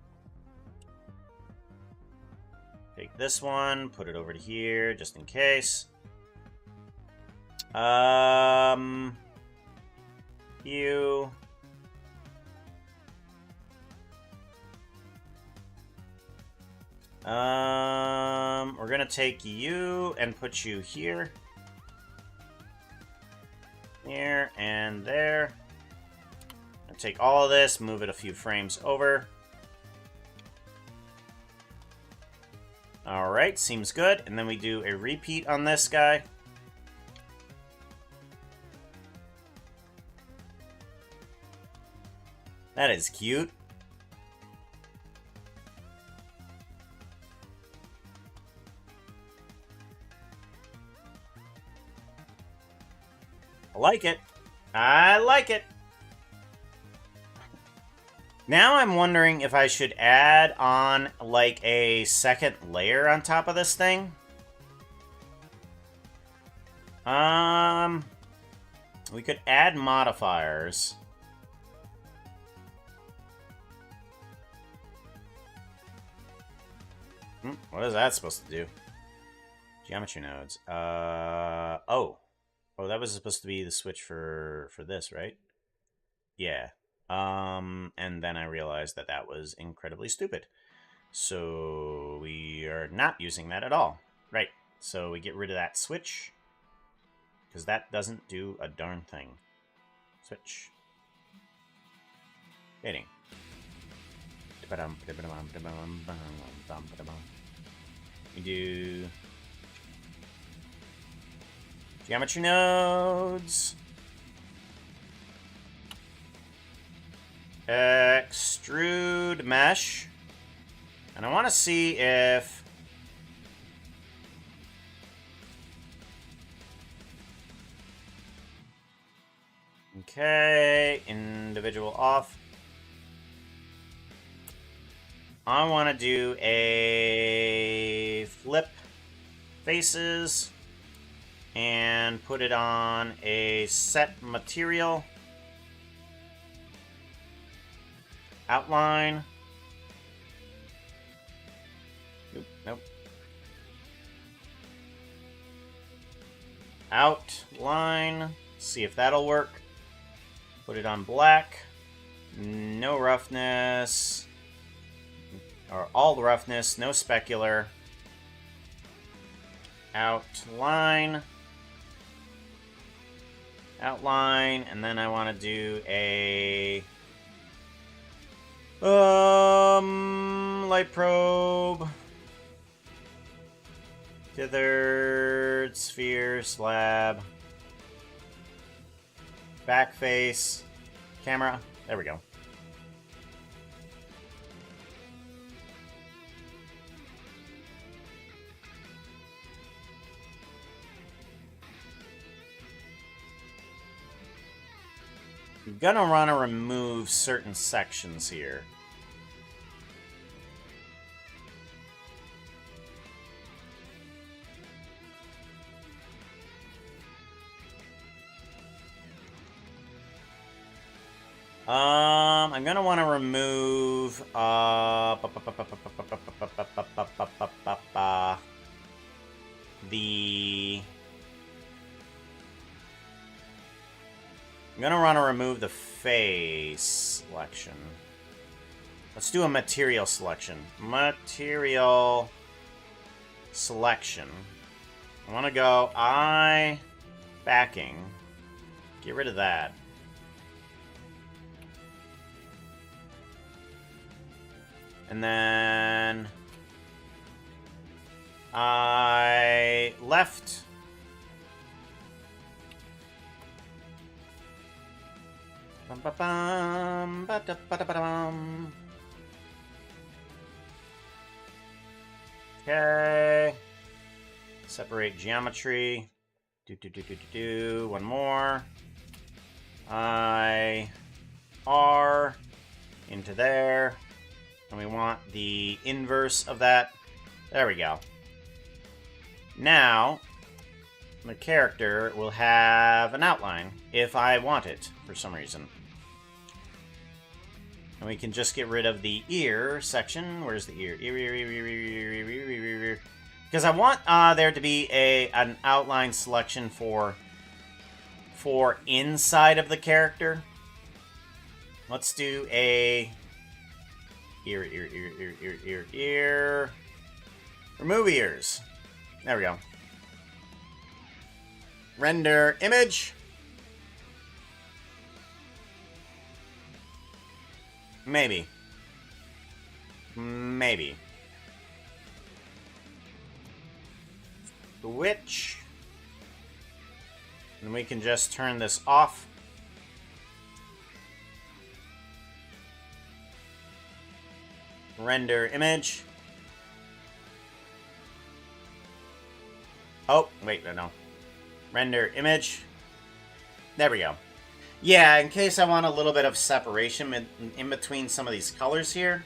A: take this one, put it over to here, just in case. You. We're gonna take you and put you here. Here and there. Take all of this, move it a few frames over. Alright, seems good. And then we do a repeat on this guy. That is cute. I like it. I like it. Now I'm wondering if I should add on, like, a second layer on top of this thing. We could add modifiers. What is that supposed to do? Geometry nodes. Oh. Oh, that was supposed to be the switch for this, right? Yeah. And then I realized that that was incredibly stupid. So we are not using that at all. Right. So we get rid of that switch. Because that doesn't do a darn thing. Switch. Hitting. We do geometry nodes. Extrude mesh. And I want to see if okay, individual off. I want to do a flip faces and put it on a set material. Outline. Nope. Outline. See if that'll work. Put it on black. No roughness. Or all the roughness. No specular. Outline. Outline. And then I want to do a light probe. Tethered sphere slab. Back face. Camera. There we go. I'm gonna want to remove certain sections here. I'm gonna want to remove the. I'm gonna want to remove the face selection. Let's do a material selection. Material selection. I want to go eye backing. Get rid of that. And then I left. Okay. Separate geometry. One more. I R into there. And we want the inverse of that. There we go. Now, the character will have an outline, if I want it, for some reason. And we can just get rid of the ear section. Where's the ear? Ear. Because I want there to be an outline selection for inside of the character. Let's do a ear. Remove ears. There we go. Render image. Maybe. the witch. And we can just turn this off. Render image. Oh, wait, no. Render image. There we go. Yeah, in case I want a little bit of separation in between some of these colors here.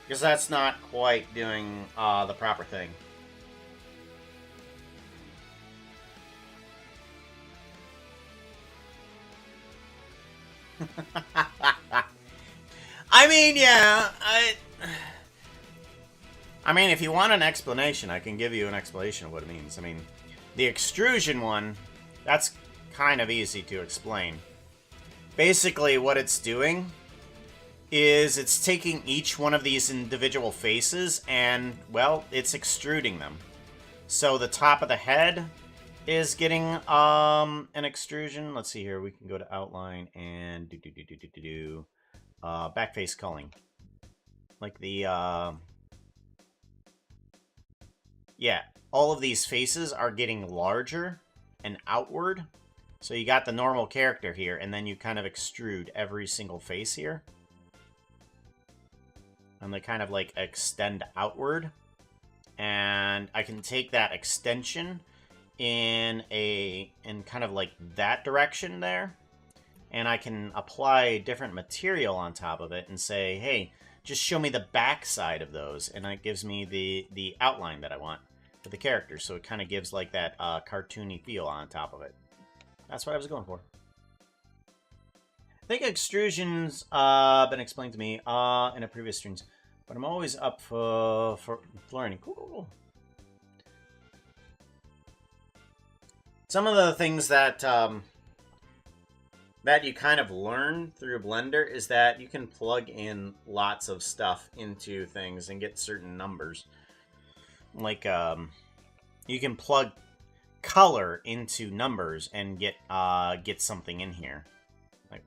A: Because that's not quite doing the proper thing. I mean, yeah, I mean, if you want an explanation, I can give you an explanation of what it means. I mean, the extrusion one, that's kind of easy to explain. Basically, what it's doing is it's taking each one of these individual faces and, well, it's extruding them. So the top of the head is getting an extrusion. Let's see here. We can go to outline and back face culling. Like the yeah, all of these faces are getting larger and outward. So you got the normal character here, and then you kind of extrude every single face here. And they kind of like extend outward. And I can take that extension in kind of like that direction there. And I can apply different material on top of it and say, hey, just show me the back side of those. And it gives me the outline that I want for the character. So it kind of gives like that cartoony feel on top of it. That's what I was going for. I think extrusion's been explained to me in a previous streams. But I'm always up for learning. Cool. Some of the things that that you kind of learn through Blender is that you can plug in lots of stuff into things and get certain numbers. Like you can plug color into numbers and get something in here. Like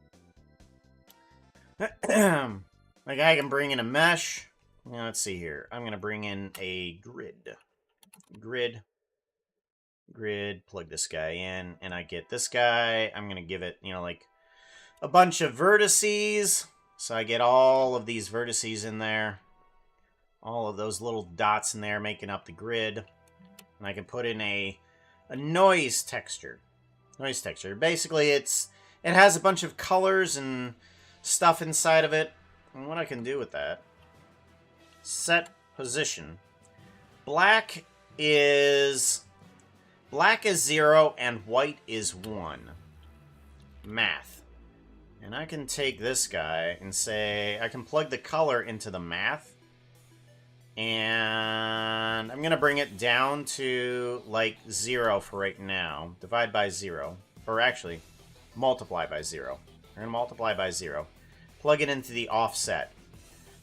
A: like I can bring in a mesh. Now, let's see here. I'm going to bring in a grid. Grid, plug this guy in, and I get this guy. I'm going to give it, you know, like a bunch of vertices. So I get all of these vertices in there. All of those little dots in there making up the grid. And I can put in a noise texture. Basically, it has a bunch of colors and stuff inside of it. And what I can do with that, set position. Black is 0 and white is 1. Math. And I can take this guy and say, I can plug the color into the math. And I'm going to bring it down to like 0 for right now. Divide by 0. Or actually, multiply by 0. We're going to multiply by 0. Plug it into the offset.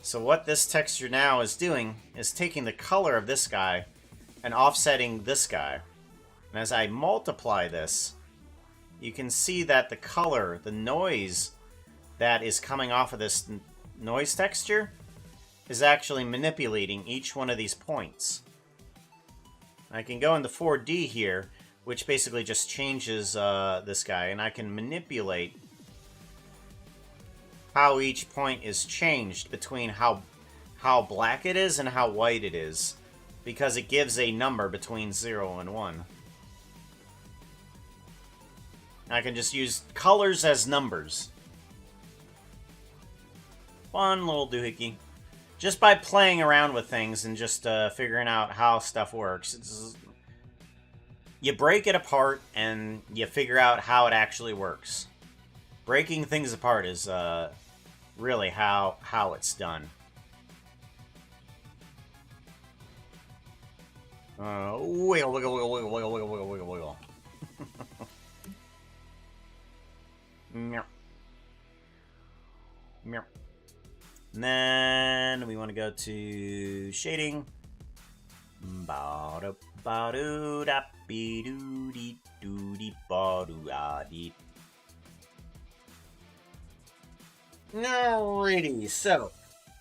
A: So what this texture now is doing is taking the color of this guy and offsetting this guy. And as I multiply this, you can see that the color, the noise that is coming off of this noise texture is actually manipulating each one of these points. I can go into 4D here, which basically just changes this guy, and I can manipulate how each point is changed between how black it is and how white it is, because it gives a number between 0 and 1. I can just use colors as numbers. Fun little doohickey. Just by playing around with things and just figuring out how stuff works. You break it apart and you figure out how it actually works. Breaking things apart is really how it's done. Wiggle, wiggle, wiggle, wiggle, wiggle, wiggle, wiggle, wiggle, wiggle. Meow. Meow. And then we want to go to shading. Alrighty, so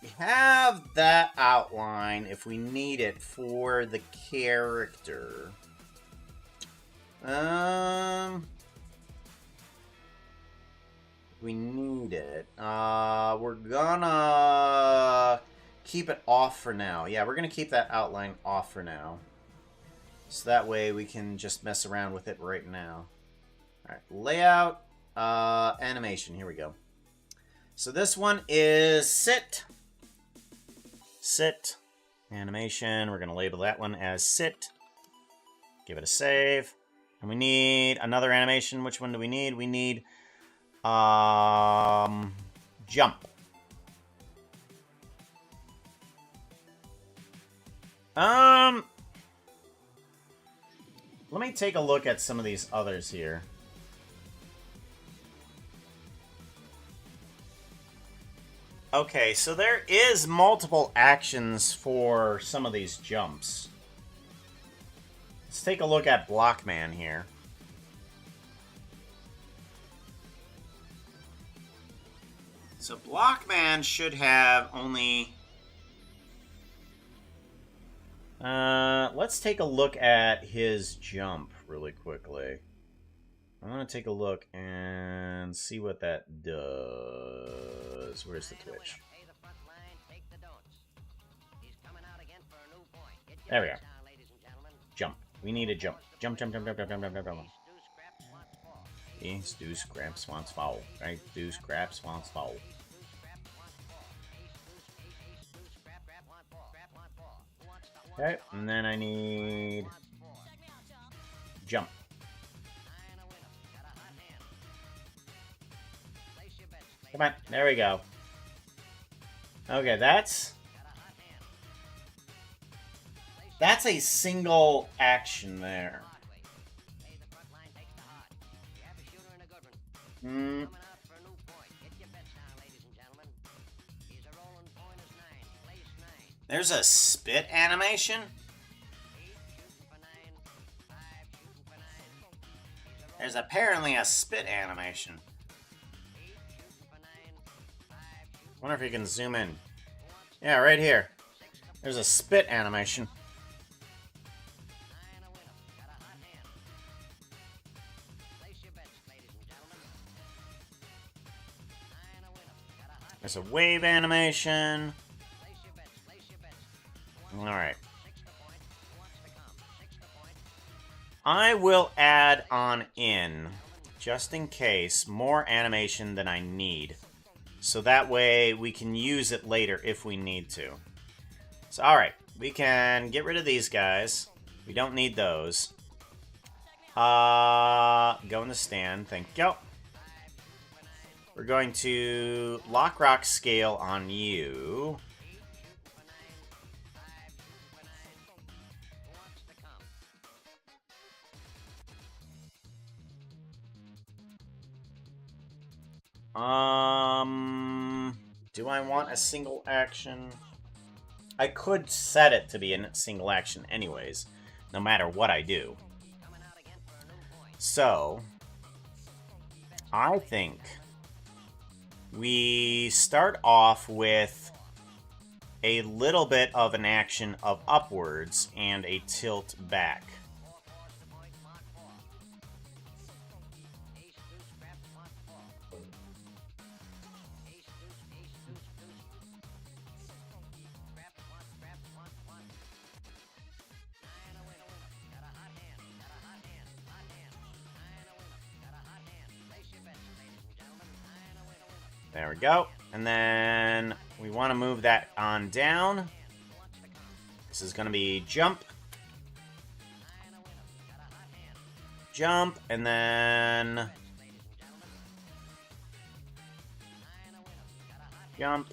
A: we have that outline if we need it for the character. We need it. We're gonna keep it off for now. Yeah, we're gonna keep that outline off for now. So that way we can just mess around with it right now. Alright, layout, animation, here we go. So this one is sit. Sit. Animation, we're gonna label that one as sit. Give it a save. And we need another animation. Which one do we need? We need jump. Let me take a look at some of these others here. Okay, so there is multiple actions for some of these jumps. Let's take a look at Blockman here. So Blockman should have only... let's take a look at his jump really quickly. I want to take a look and see what that does. Where's the Twitch? There we go. Jump. We need a jump. Jump, jump, jump, jump, jump, jump, jump, jump, jump. East, do scrap, swans, foul. Right? Do scrap, swans, foul. Okay, and then I need jump. Come on, there we go. Okay, that's a single action there. There's a spit animation? There's apparently a spit animation. Wonder if you can zoom in. Yeah, right here. There's a spit animation. There's a wave animation. Alright. I will add on in, just in case, more animation than I need. So that way we can use it later if we need to. So, alright. We can get rid of these guys. We don't need those. Go in the stand. Thank you. We're going to lock rock scale on you. Do I want a single action? I could set it to be a single action anyways, no matter what I do. So, I think we start off with a little bit of an action of upwards and a tilt back. There we go. And then we want to move that on down. This is going to be jump. Jump, and then jump.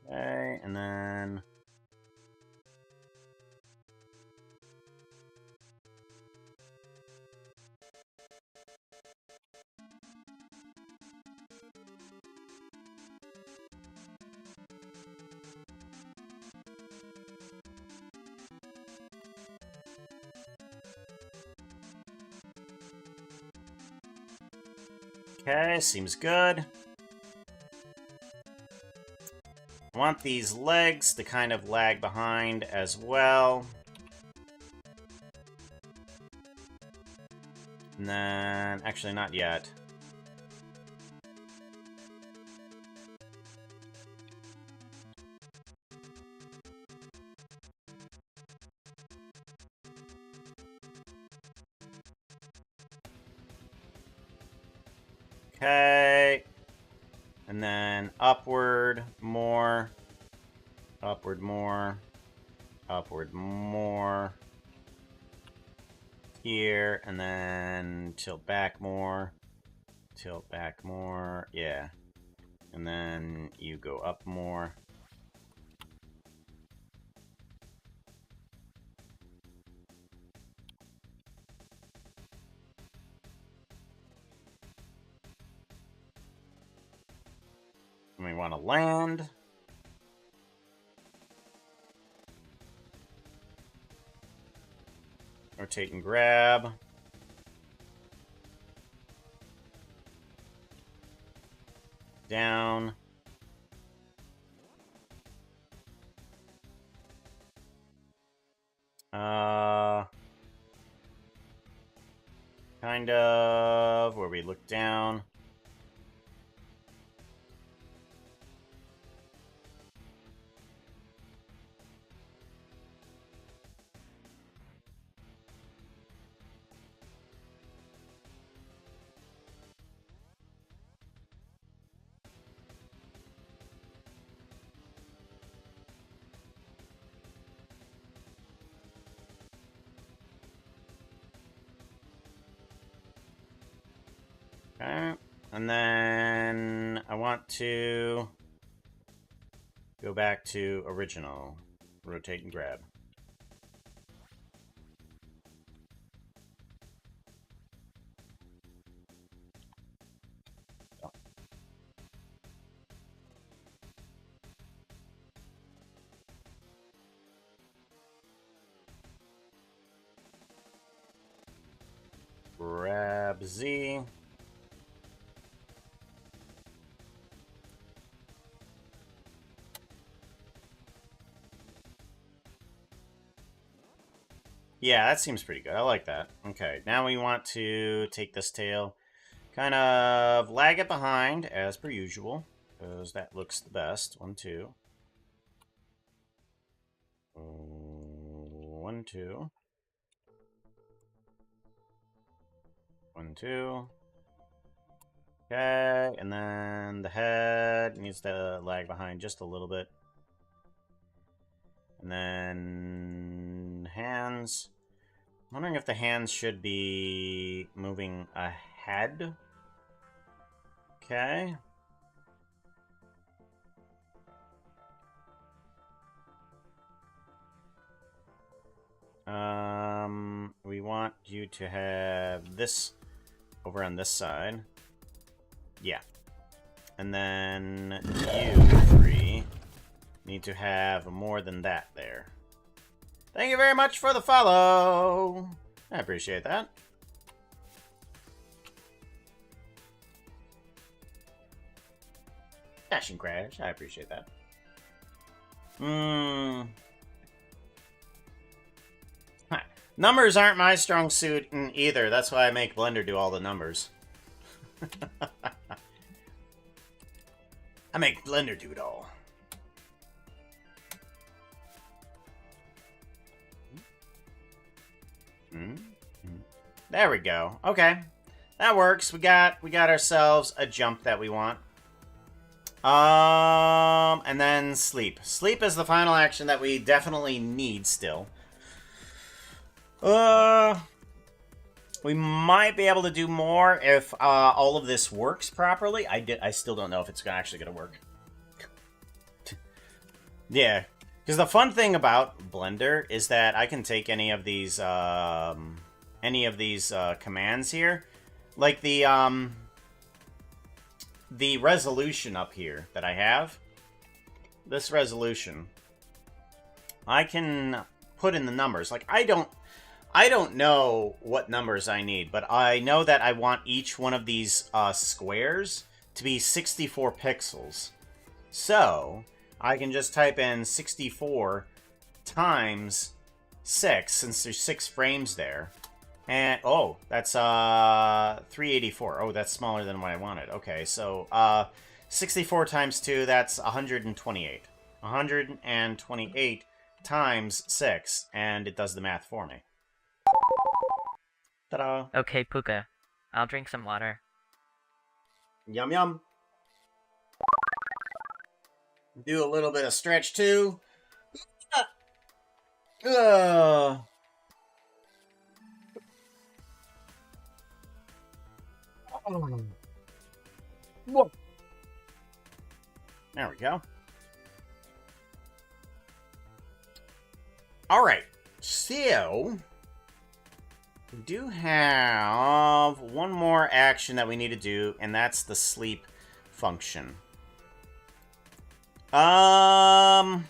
A: Okay, and then Okay, seems good. I want these legs to kind of lag behind as well. And then, actually not yet. Okay. And then upward more. Upward more. Upward more. Here, and then tilt back more. Tilt back more. Yeah. And then you go up more. And we want to land. Rotate and grab. Down. Kind of, where we look down. Okay, and then I want to go back to original. Rotate and grab. Grab Z. Yeah, that seems pretty good. I like that. Okay, now we want to take this tail, kind of lag it behind, as per usual, because that looks the best. 1, 2. 1, 2. 1, 2. Okay, and then the head needs to lag behind just a little bit. And then hands. I'm wondering if the hands should be moving ahead. Okay. We want you to have this over on this side. Yeah. And then you three need to have more than that there. Thank you very much for the follow. I appreciate that. Dash and crash. I appreciate that. Numbers aren't my strong suit either. That's why I make Blender do all the numbers. I make Blender do it all. There we go. Okay. That works. We got ourselves a jump that we want. And then sleep. Sleep is the final action that we definitely need still. We might be able to do more if all of this works properly. I still don't know if it's actually going to work. Yeah, because the fun thing about Blender is that I can take any of these commands here, like the resolution up here that I have. This resolution, I can put in the numbers. Like I I don't know what numbers I need, but I know that I want each one of these squares to be 64 pixels. So, I can just type in 64 times 6, since there's 6 frames there. And, oh, that's 384. Oh, that's smaller than what I wanted. Okay, so 64 times 2, that's 128. 128 times 6, and it does the math for me. Ta-da!
C: Okay, Puka. I'll drink some water.
A: Yum yum. Do a little bit of stretch too. Uh. There we go. Alright, so we do have one more action that we need to do, and that's the sleep function. I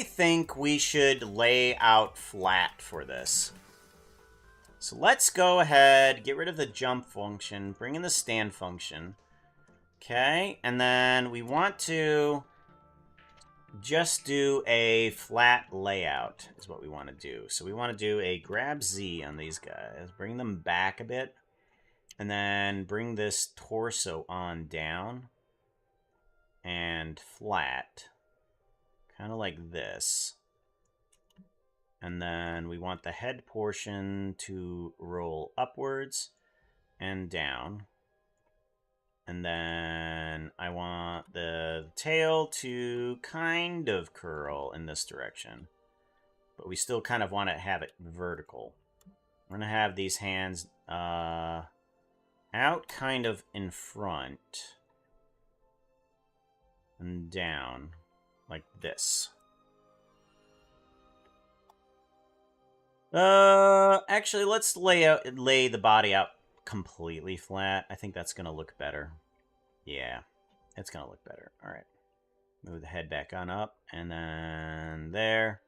A: think we should lay out flat for this. So let's go ahead, get rid of the jump function, bring in the stand function. Okay, and then we want to just do a flat layout is what we want to do. So we want to do a grab Z on these guys, bring them back a bit, and then bring this torso on down and flat, kind of like this. And then we want the head portion to roll upwards and down. And then I want the tail to kind of curl in this direction. But we still kind of want to have it vertical. We're going to have these hands out kind of in front. And down. Like this. Actually, let's lay the body out completely flat. I think that's gonna look better. Yeah, it's gonna look better. All right, move the head back on up, and then there,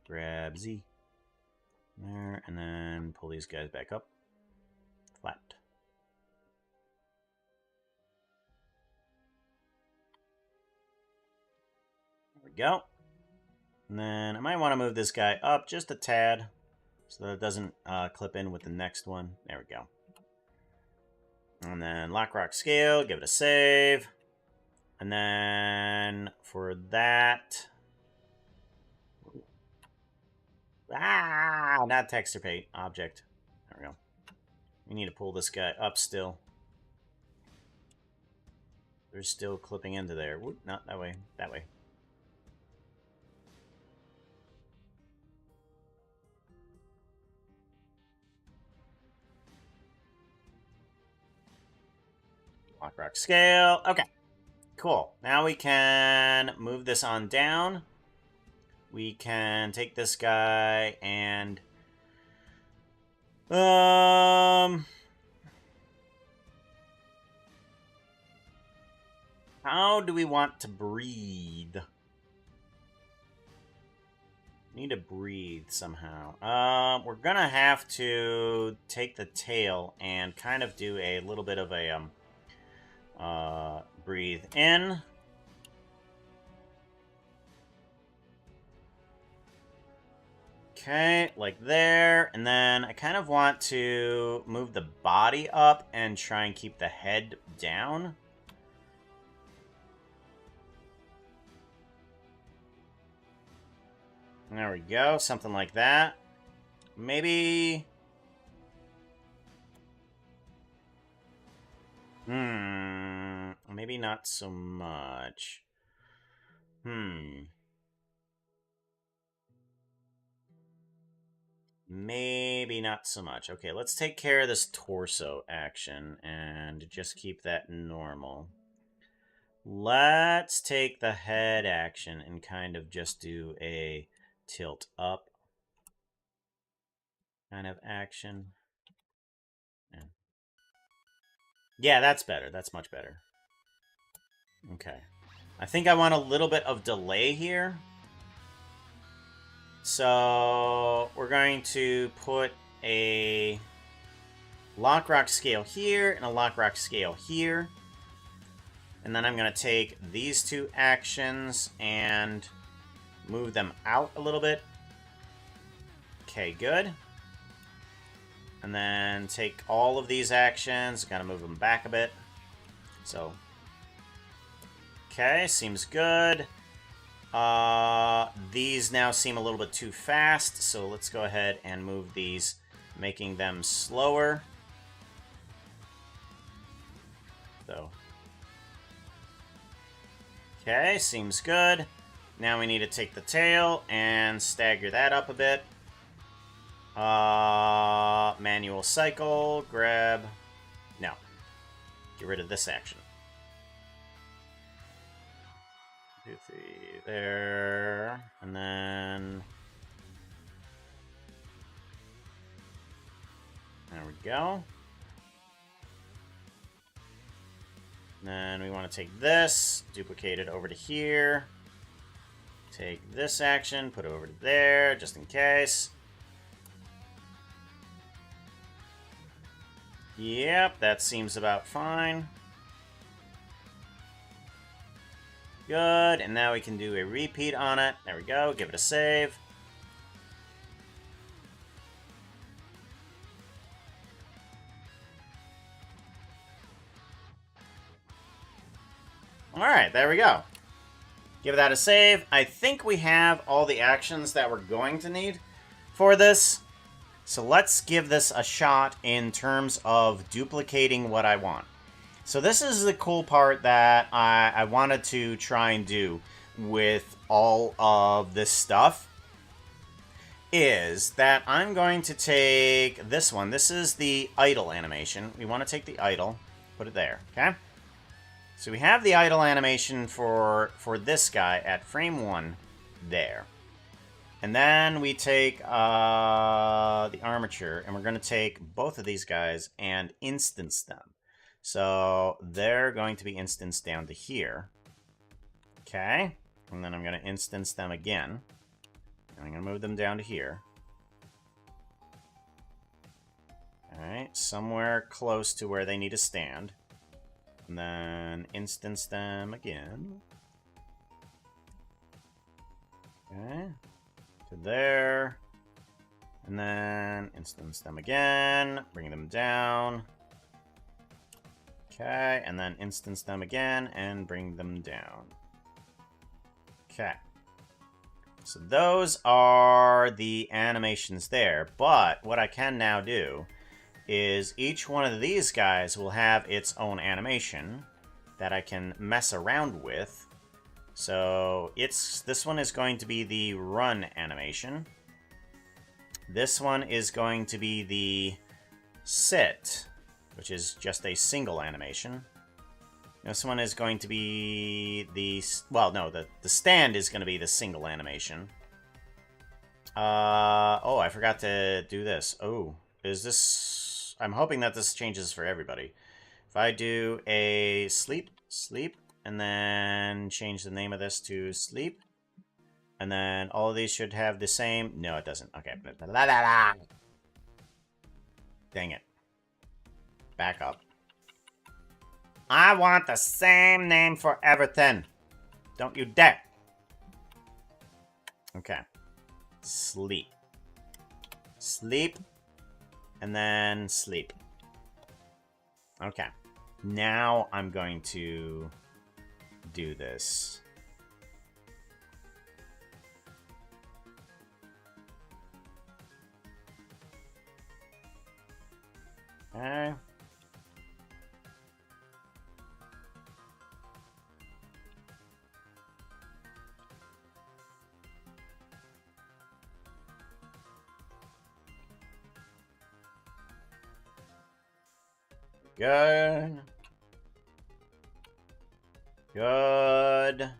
A: grab Z, there, and then pull these guys back up, flat. There we go. And then I might want to move this guy up just a tad, so that it doesn't clip in with the next one. There we go. And then lock, rock, scale, give it a save. And then for that... not texture paint, object. There we go. We need to pull this guy up still. They're still clipping into there. Whoop, not that way, that way. Lock, rock, scale. Okay. Cool. Now we can move this on down. We can take this guy and... how do we want to breathe? Need to breathe somehow. We're gonna have to take the tail and kind of do a little bit of a, breathe in. Okay, like there. And then I kind of want to move the body up and try and keep the head down. There we go, something like that. Maybe... maybe not so much. Maybe not so much. Okay, let's take care of this torso action and just keep that normal. Let's take the head action and kind of just do a tilt up kind of action. Yeah, that's better. That's much better. Okay. I think I want a little bit of delay here. So we're going to put a lock rock scale here and a lock rock scale here. And then I'm going to take these two actions and move them out a little bit. Okay, good. And then take all of these actions, kind of move them back a bit. So, okay, seems good. These now seem a little bit too fast, so let's go ahead and move these, making them slower. So, okay, seems good. Now we need to take the tail and stagger that up a bit. Manual cycle, grab... No. Get rid of this action. 2, 3, there. And then... There we go. And then we want to take this, duplicate it over to here. Take this action, put it over to there, just in case. Yep, that seems about fine. Good, and now we can do a repeat on it. There we go, give it a save. Alright, there we go. Give that a save. I think we have all the actions that we're going to need for this. So let's give this a shot in terms of duplicating what I want. So this is the cool part that I wanted to try and do with all of this stuff, is that I'm going to take this one. This is the idle animation. We want to take the idle, put it there, okay? So we have the idle animation for this guy at frame 1 there. And then we take the armature, and we're going to take both of these guys and instance them. So they're going to be instanced down to here. Okay. And then I'm going to instance them again. And I'm going to move them down to here. Alright, somewhere close to where they need to stand. And then instance them again. Okay. To there. And then instance them again. Bring them down. Okay, and then instance them again and bring them down. Okay. So those are the animations there, but what I can now do is each one of these guys will have its own animation that I can mess around with. So this one is going to be the run animation. This one is going to be the sit, which is just a single animation. This one is going to be the... Well, no, the stand is going to be the single animation. Oh, I forgot to do this. Oh, is this... I'm hoping that this changes for everybody. If I do a sleep, and then change the name of this to sleep, and then all of these should have the same... No, it doesn't. Okay. Dang it. Back up. I want the same name for everything. Don't you dare. Okay. Sleep. Sleep. And then sleep. Okay. Now I'm going to do this. Okay. Good. Good.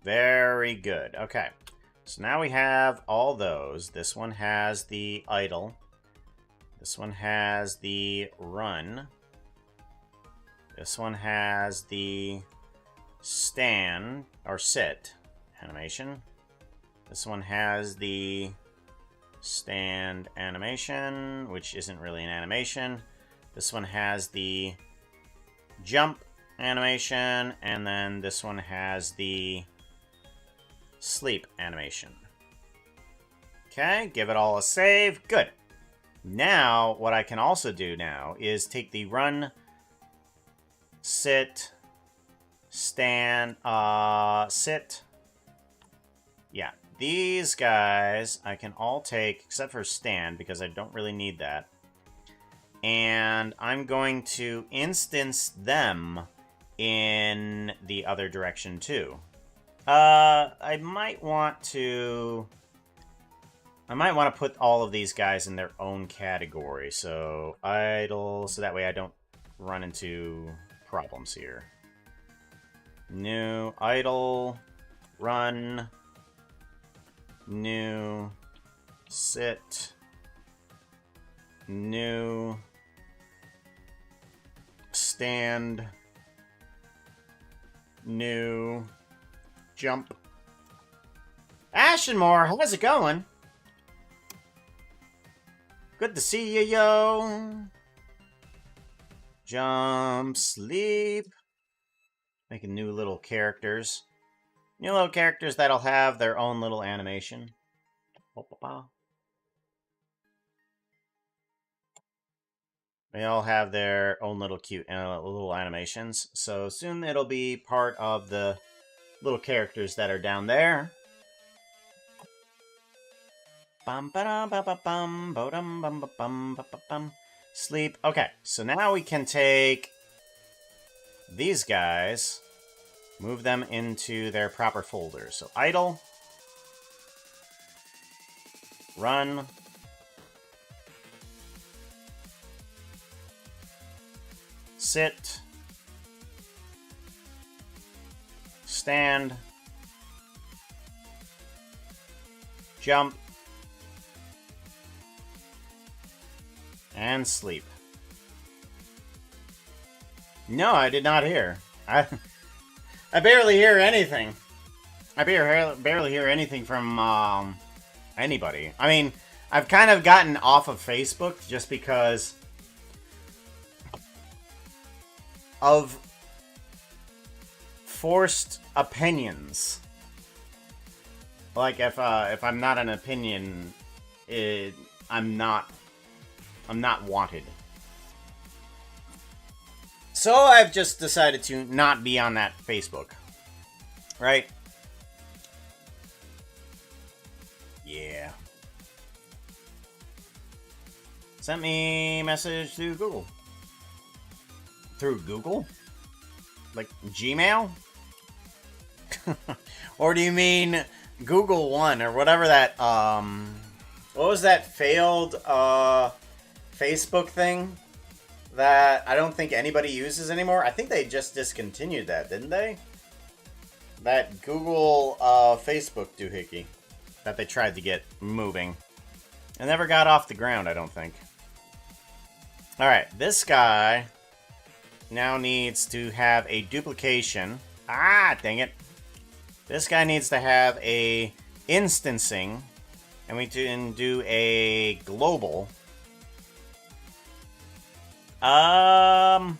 A: Very good. Okay. So now we have all those. This one has the idle. This one has the run. This one has the stand or sit animation. This one has the stand animation, which isn't really an animation. This one has the jump animation, and then this one has the sleep animation. Okay, give it all a save. Good. Now, what I can also do now is take the run, sit, stand, sit. Yeah, these guys I can all take, except for stand, because I don't really need that. And I'm going to instance them in the other direction, too. I might want to put all of these guys in their own category. So, idle, so that way I don't run into problems here. New, idle, run, new, sit, new, stand, new, jump. Ashenmore, how's it going? Good to see you, yo. Jump, sleep. Making new little characters. New little characters that'll have their own little animation. They all have their own little cute little animations. So soon it'll be part of the little characters that are down there. Sleep. Okay, so now we can take these guys, move them into their proper folders. So idle, run, sit, stand, jump, and sleep. No, I did not hear. I barely hear anything. I barely hear anything from anybody. I mean, I've kind of gotten off of Facebook just because of forced opinions. Like if I'm not an opinion, I'm not wanted. So I've just decided to not be on that Facebook. Right? Yeah. Sent me a message through Google. Through Google? Like Gmail? Or do you mean Google One or whatever that, what was that failed, Facebook thing that I don't think anybody uses anymore? I think they just discontinued that, didn't they? That Google, Facebook doohickey that they tried to get moving. It never got off the ground, I don't think. Alright, this guy now needs to have a duplication. Ah, dang it. This guy needs to have a instancing, and we can do a global. I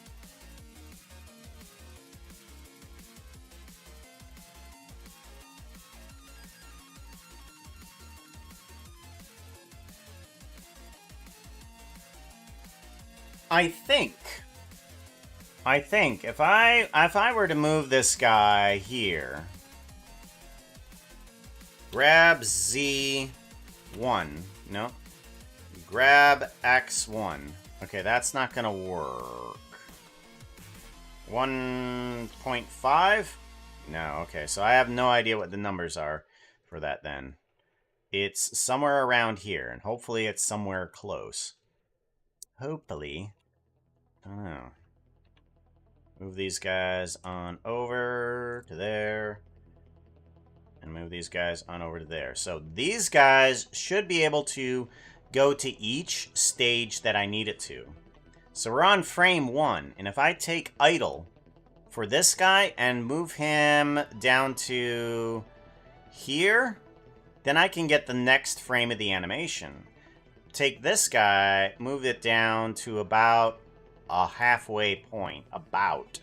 A: think if I were to move this guy here, grab Z1, no, grab X1. Okay, that's not gonna work. 1.5? No, okay, so I have no idea what the numbers are for that then. It's somewhere around here, and hopefully it's somewhere close. Hopefully. I don't know. Move these guys on over to there. And move these guys on over to there. So these guys should be able to go to each stage that I need it to. So we're on frame 1. And if I take idle for this guy and move him down to here, then I can get the next frame of the animation. Take this guy, move it down to about a halfway point. About.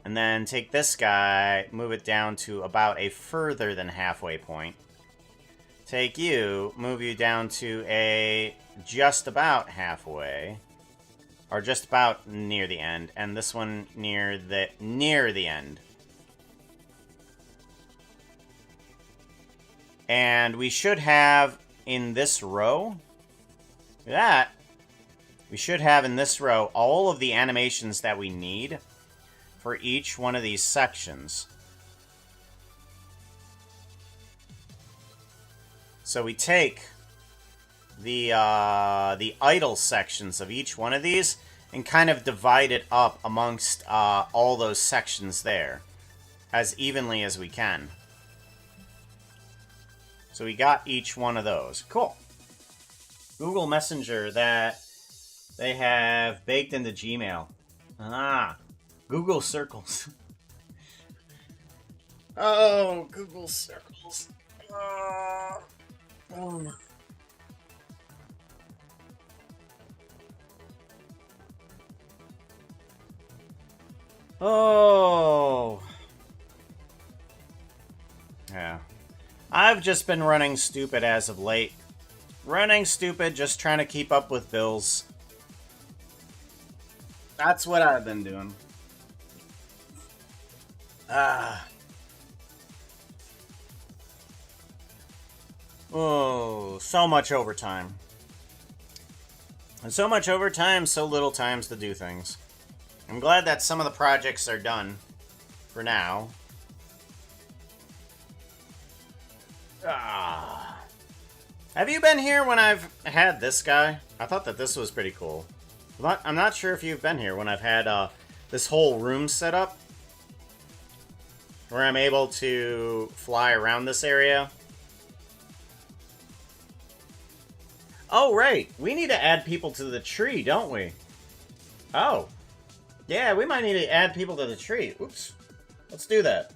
A: And then take this guy, move it down to about a further than halfway point. Take you, move you down to a just about halfway. Or just about near the end. And this one near the end. And we should have in this row, we should have in this row all of the animations that we need for each one of these sections. So we take the idle sections of each one of these and kind of divide it up amongst all those sections there as evenly as we can. So we got each one of those. Cool. Google Messenger that they have baked into Gmail. Ah, Google Circles. Oh, Google Circles. Oh. Yeah. I've just been running stupid as of late. Running stupid, just trying to keep up with bills. That's what I've been doing. Oh, so much overtime. And so much overtime, so little times to do things. I'm glad that some of the projects are done. For now. Have you been here when I've had this guy? I thought that this was pretty cool. I'm not sure if you've been here when I've had this whole room set up. Where I'm able to fly around this area. Oh, right. We need to add people to the tree, don't we? Oh. Yeah, we might need to add people to the tree. Oops. Let's do that.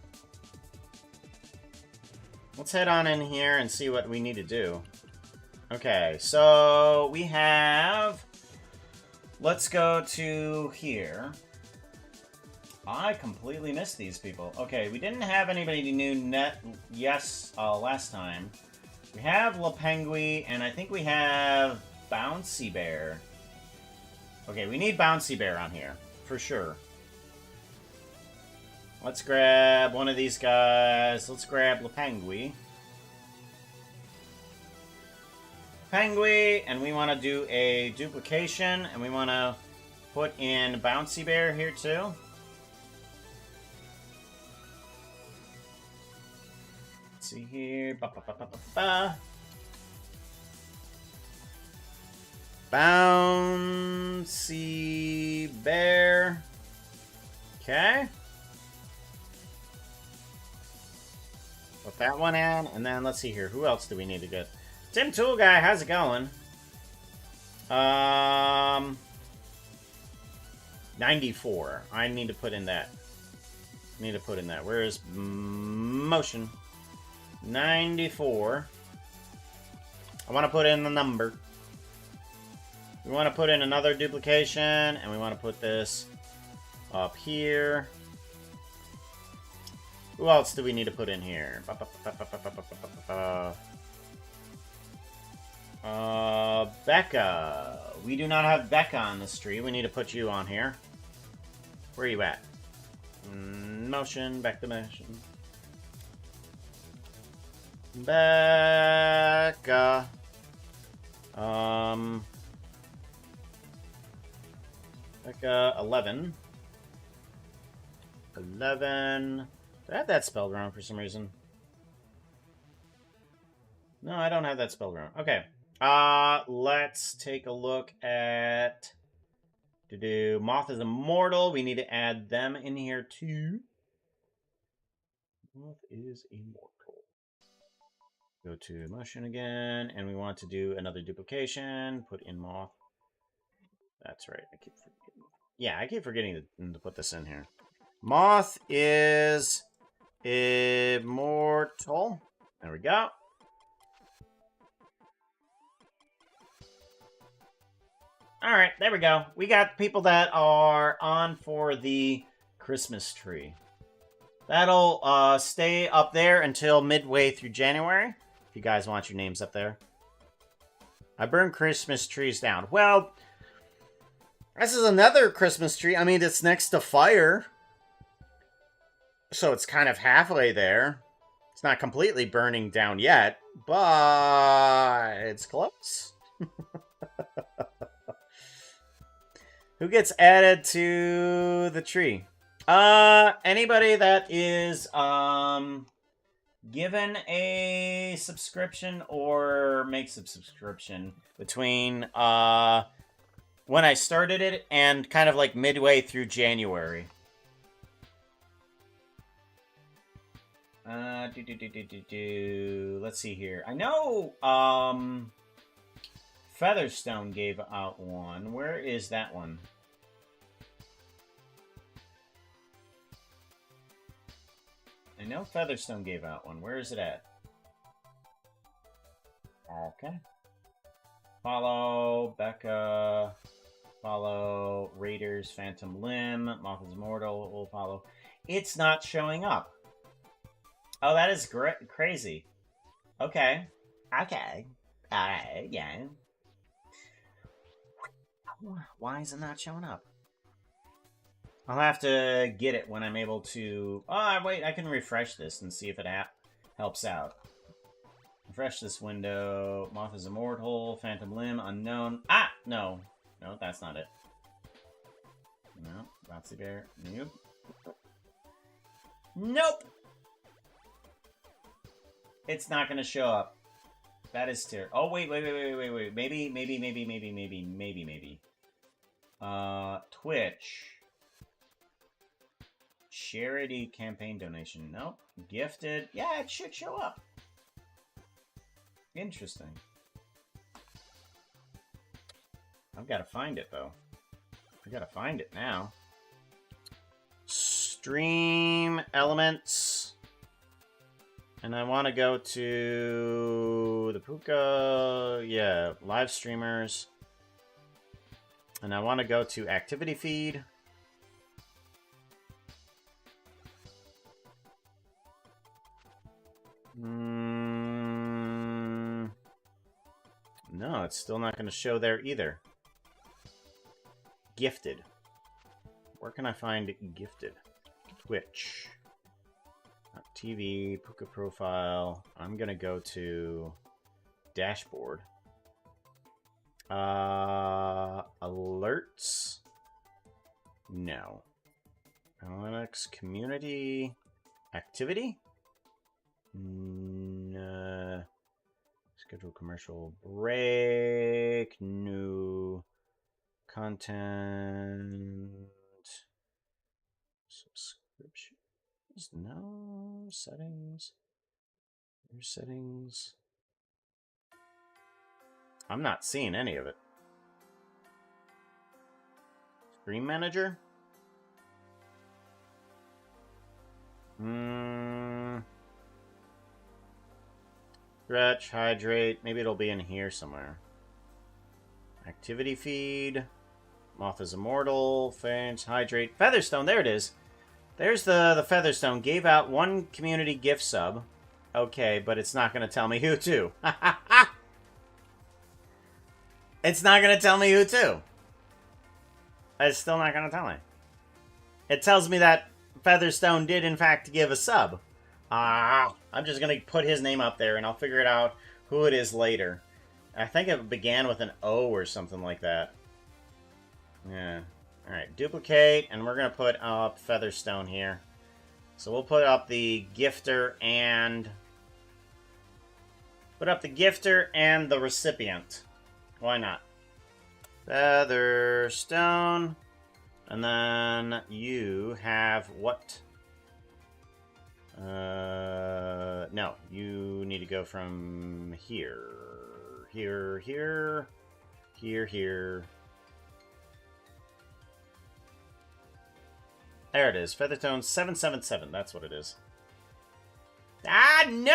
A: Let's head on in here and see what we need to do. Okay, so we have... Let's go to here. I completely missed these people. Okay, we didn't have anybody new last time. We have La Penguin, and I think we have Bouncy Bear. Okay, we need Bouncy Bear on here, for sure. Let's grab one of these guys. Let's grab La Penguin. Penguin, and we want to do a duplication, and we want to put in Bouncy Bear here too. Let's see here. Bouncy Bear. Okay. Put that one in, and then let's see here. Who else do we need to get? Tim Tool Guy, how's it going? 94. I need to put in that. Where's motion? 94. I want to put in the number. We want to put in another duplication, and we want to put this up here. Who else do we need to put in here? Becca. We do not have Becca on this tree. We need to put you on here. Where are you at? Motion. Back to motion. Becca. Becca, 11. 11. Did I have that spelled wrong for some reason? No, I don't have that spelled wrong. Okay. Let's take a look at... Moth is immortal. We need to add them in here too. Moth is immortal. Go to motion again, and we want to do another duplication. Put in Moth. That's right. I keep forgetting. Yeah, I keep forgetting to put this in here. Moth is immortal. There we go. Alright, there we go. We got people that are on for the Christmas tree. That'll stay up there until midway through January. If you guys want your names up there. I burn Christmas trees down. Well, this is another Christmas tree. I mean, it's next to fire. So it's kind of halfway there. It's not completely burning down yet, but it's close. Who gets added to the tree? Anybody that is, given a subscription or makes a subscription between, when I started it and kind of like midway through January. Let's see here. I know, Featherstone gave out one. Where is that one? I know Featherstone gave out one. Where is it at? Okay. Follow Becca. Follow Raiders, Phantom Limb, Moth is Immortal. Will follow. It's not showing up. Oh, that is crazy. Okay. Okay. Alright, yeah. Why is it not showing up? I'll have to get it when I'm able to... Oh, wait, I can refresh this and see if it helps out. Refresh this window. Moth is Immortal, Phantom Limb, Unknown. Ah! No. No, that's not it. No, Bouncy Bear. Nope. Nope! It's not gonna show up. That is terrible. Oh, wait. Maybe. Twitch. Charity campaign donation. Nope. Gifted. Yeah, it should show up. Interesting. I've got to find it, though. I got to find it now. Stream elements. And I want to go to the Puka. Yeah, live streamers. And I want to go to activity feed. No, it's still not going to show there either. Gifted. Where can I find gifted? Twitch. TV, Puka profile. I'm going to go to dashboard. Alerts. No. Analytics, community, activity. Schedule commercial break. New content. Subscriptions. No settings. Your settings. I'm not seeing any of it. Stream manager. Stretch, hydrate. Maybe it'll be in here somewhere. Activity feed. Moth is Immortal. Fange, hydrate. Featherstone, there it is. There's the Featherstone. Gave out one community gift sub. Okay, but it's not going to tell me who to. It's not going to tell me who to. It's still not going to tell me. It tells me that Featherstone did, in fact, give a sub. I'm just going to put his name up there, and I'll figure it out who it is later. I think it began with an O or something like that. Yeah. Alright, duplicate, and we're going to put up Featherstone here. So we'll put up the gifter and... Put up the gifter and the recipient. Why not? Featherstone. And then you have what? No, you need to go from here. Here. There it is. Featherstone 777. That's what it is. Ah, no!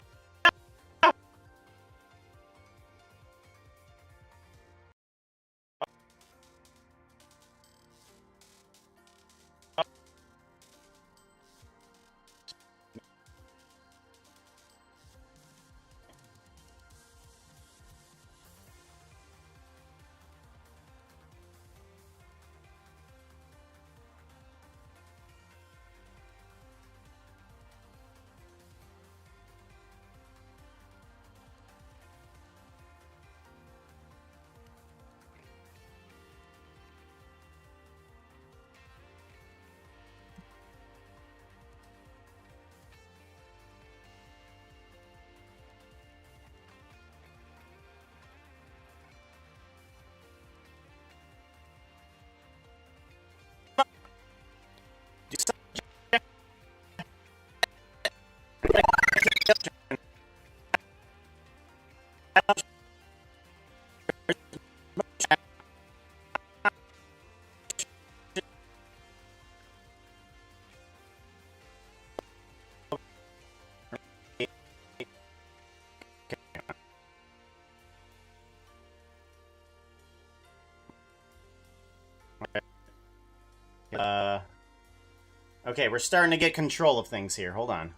A: Okay, we're starting to get control of things here. Hold on.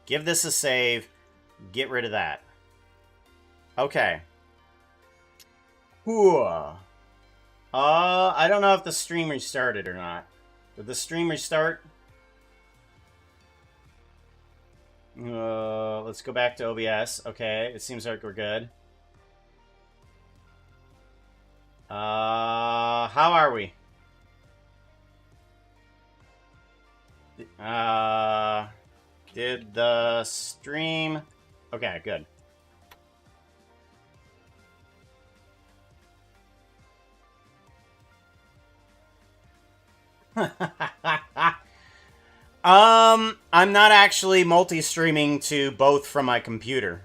A: Give this a save. Get rid of that. Okay. Whew. I don't know if the stream restarted or not. Did the stream restart? Let's go back to OBS. Okay, it seems like we're good. How are we? Did the stream... Okay, good. I'm not actually multi-streaming to both from my computer.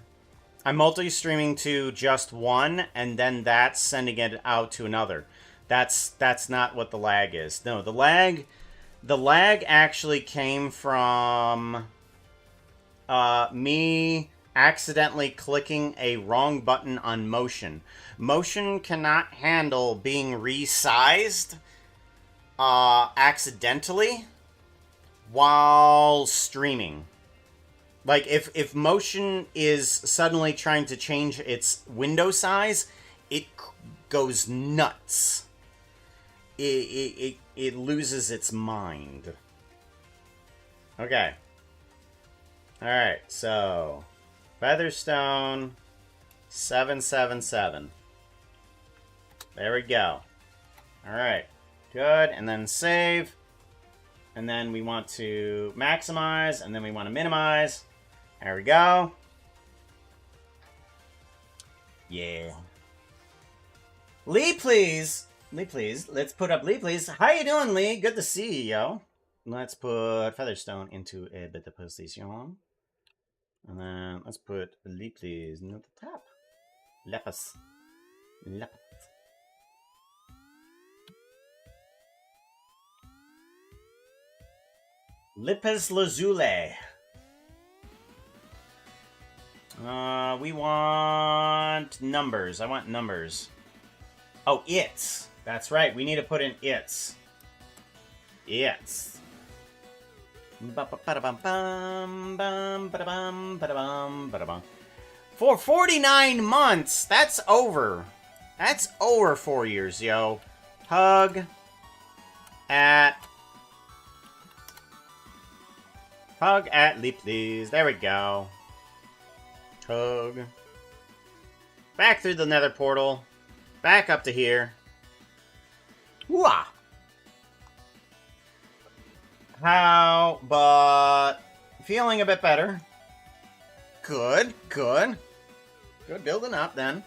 A: I'm multi-streaming to just one, and then that's sending it out to another. That's not what the lag is. No, the lag actually came from me accidentally clicking a wrong button on Motion. Motion cannot handle being resized accidentally while streaming. Like, if Motion is suddenly trying to change its window size, it goes nuts. It loses its mind. Okay. Alright, so... Featherstone... 777. There we go. Alright. Good, and then save. And then we want to maximize, and then we want to minimize. There we go. Yeah. Lee, please. Lee, please. Let's put up Lee, please. How you doing, Lee? Good to see you, yo. Let's put Featherstone into a better position. And then let's put Lee, please, near the top. Lepus. Lepus. Lipis Lazuli. We want numbers. I want numbers. Oh, its. That's right. We need to put in its. Its. For 49 months. That's over. That's over 4 years, yo. Hug at Leap, please. There we go. Hug. Back through the nether portal. Back up to here. Whoa. How, but feeling a bit better. Good, good. Good building up then.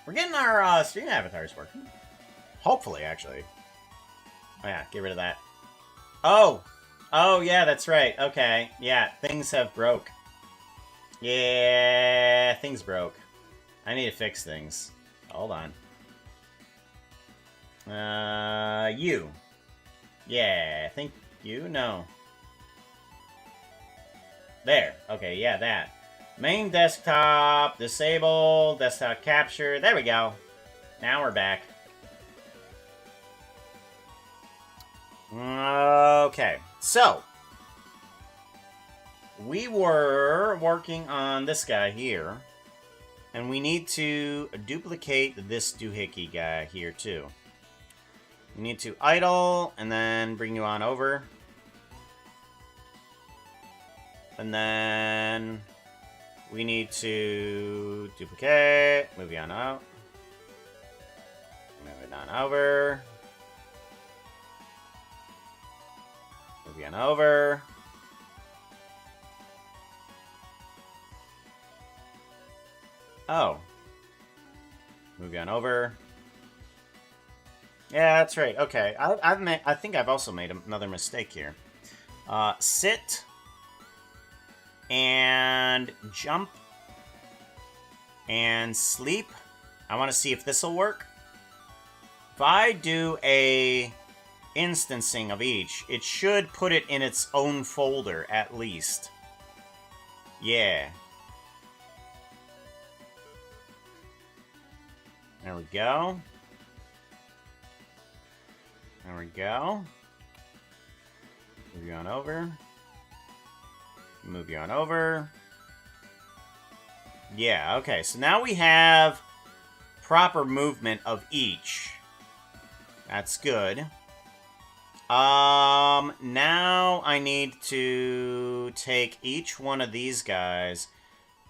A: We're getting our stream avatars working. Hopefully, actually. Oh yeah, get rid of that. Oh! Oh, yeah, that's right. Okay. Yeah, things have broke. Yeah, things broke. I need to fix things. Hold on. You. Yeah, I think you? No. There. Okay, yeah, that. Main desktop, disable, desktop capture. There we go. Now we're back. Okay, so we were working on this guy here, and we need to duplicate this doohickey guy here too. We need to idle, and then bring you on over. And then we need to duplicate, move you on out. Move it on over. Move you on over. Oh. Move you on over. Yeah, that's right. Okay, I think I've also made another mistake here. Sit and jump and sleep. I want to see if this will work. If I do a instancing of each, it should put it in its own folder at least. Yeah. There we go. There we go. Move you on over. Move you on over. Yeah, okay. So now we have proper movement of each. That's good. Now I need to take each one of these guys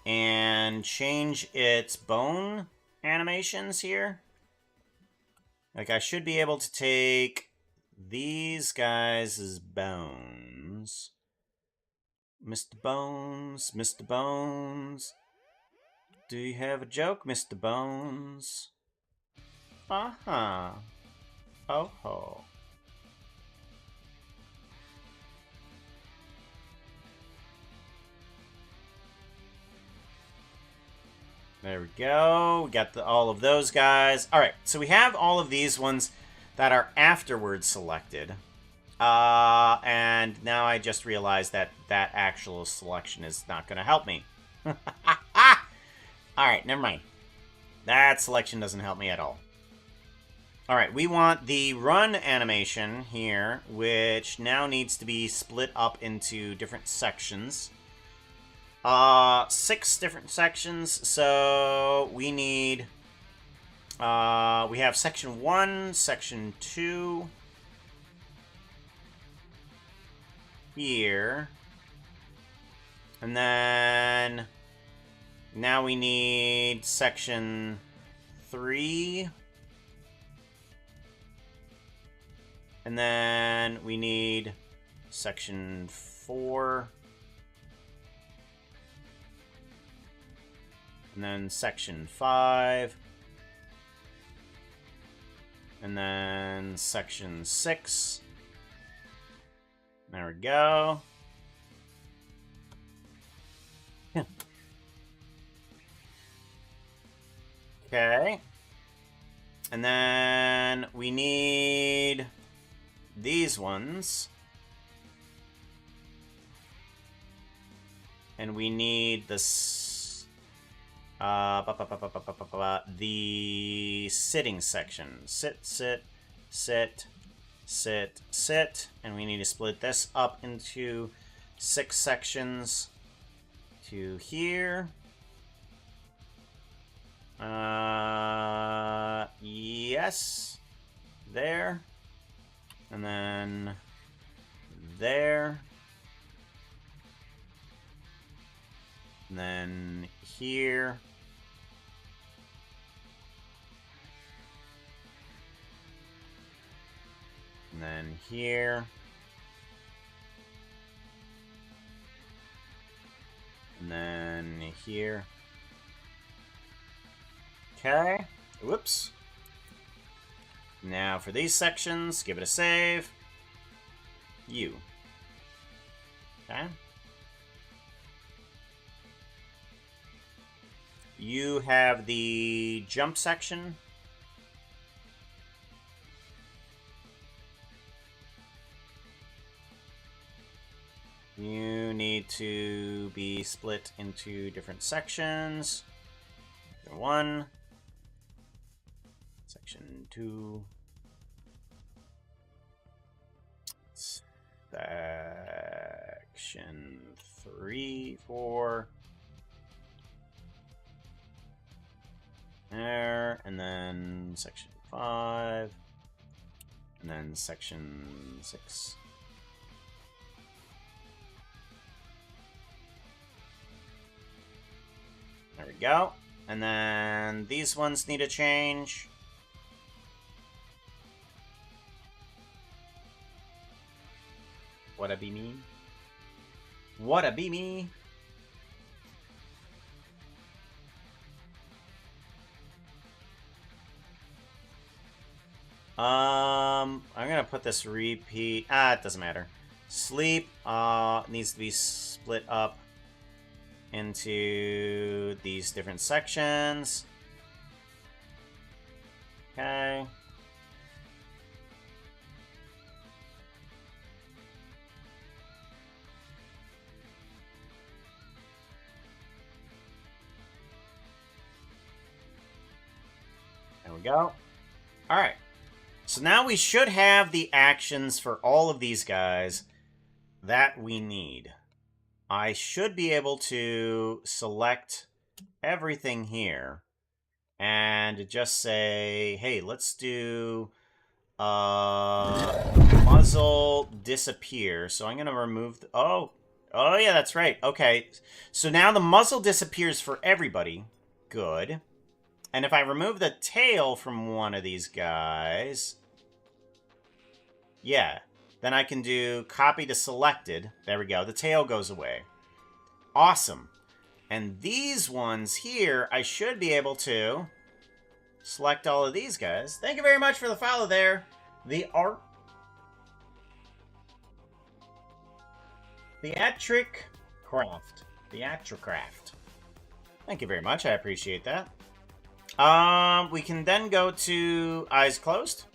A: and change its bone animations here. Like, I should be able to take these guys' bones. Mr. Bones, Mr. Bones. Do you have a joke, Mr. Bones? Uh-huh. Oh-ho. There we go. We got all of those guys. All right, so we have all of these ones that are afterwards selected. And now I just realized that that actual selection is not going to help me. All right, never mind. That selection doesn't help me at all. All right, we want the run animation here, which now needs to be split up into different sections. 6 different sections, so we need... we have section 1, section 2... here. And then... now we need section 3... and then we need section 4... and then section 5, and then section 6. There we go. Okay. And then we need these ones. And we need this... the sitting section. Sit, sit, sit, sit, sit. And we need to split this up into 6 sections to here. Yes. There. And then there. And then here. And then here. And then here. Okay. Whoops. Now for these sections, give it a save. You. Okay. You have the jump section. You need to be split into different sections. Section 1. Section 2. Section 3, 4. There, and then section 5, and then section 6. There we go. And then these ones need a change. What'a be me? What'a be me? I'm gonna put this repeat. It doesn't matter. Sleep needs to be split up into these different sections. Okay. There we go. All right. So now we should have the actions for all of these guys that we need. I should be able to select everything here and just say, hey, let's do muzzle disappear. So I'm going to remove... Oh, yeah, that's right. Okay, so now the muzzle disappears for everybody. Good. And if I remove the tail from one of these guys... Yeah, then I can do copy to selected. There we go. The tail goes away. Awesome. And these ones here, I should be able to select all of these guys. Thank you very much for the follow there. The Theatric Craft. Theatricraft. Thank you very much. I appreciate that. We can then go to eyes closed.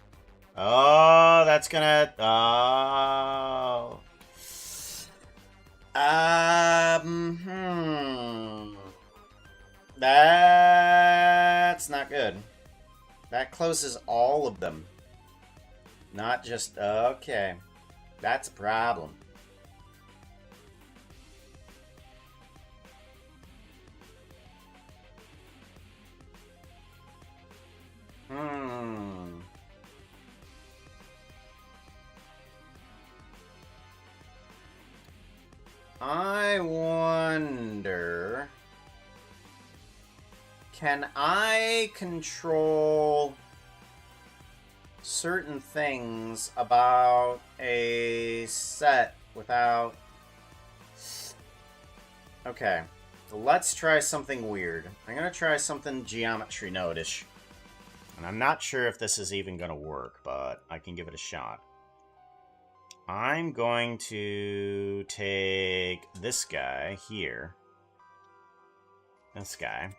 A: Oh, that's gonna... Oh. That's not good. That closes all of them. Not just... Okay. That's a problem. I wonder... Can I control certain things about a set without... Okay, let's try something weird. I'm gonna try something geometry node-ish. And I'm not sure if this is even gonna work, but I can give it a shot. I'm going to take this guy here. This guy.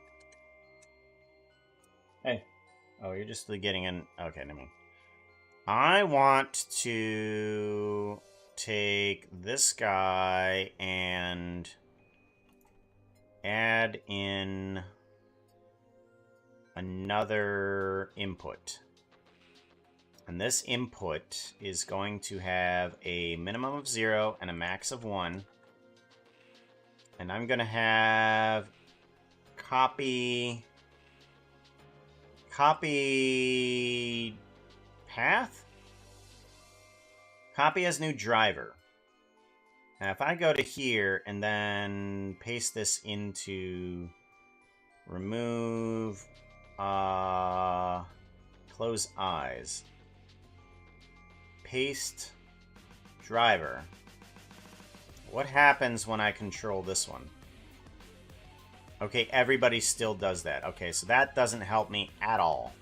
A: Hey. Oh, you're just getting in... Okay, never mind. I want to take this guy and add in another input. And this input is going to have a minimum of 0 and a max of 1. And I'm going to have copy path? Copy as new driver. Now if I go to here and then paste this into remove close eyes. Paste driver. What happens when I control this one? Okay, everybody still does that. Okay, so that doesn't help me at all.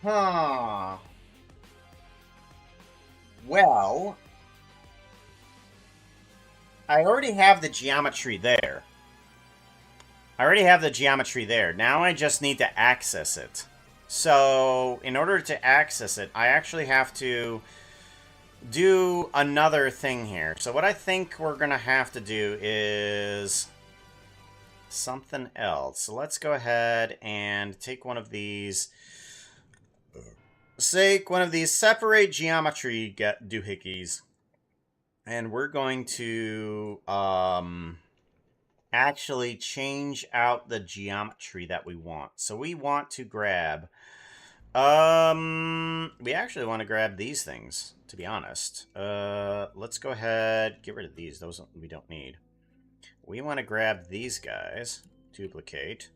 A: Huh. Well, I already have the geometry there. Now I just need to access it. So, in order to access it, I actually have to do another thing here. So what I think we're going to have to do is something else. So let's go ahead and take one of these. Separate geometry doohickeys. And we're going to actually change out the geometry that we want. So we want to grab... we actually want to grab these things, to be honest. Let's go ahead, get rid of these. Those we don't need. We want to grab these guys, duplicate,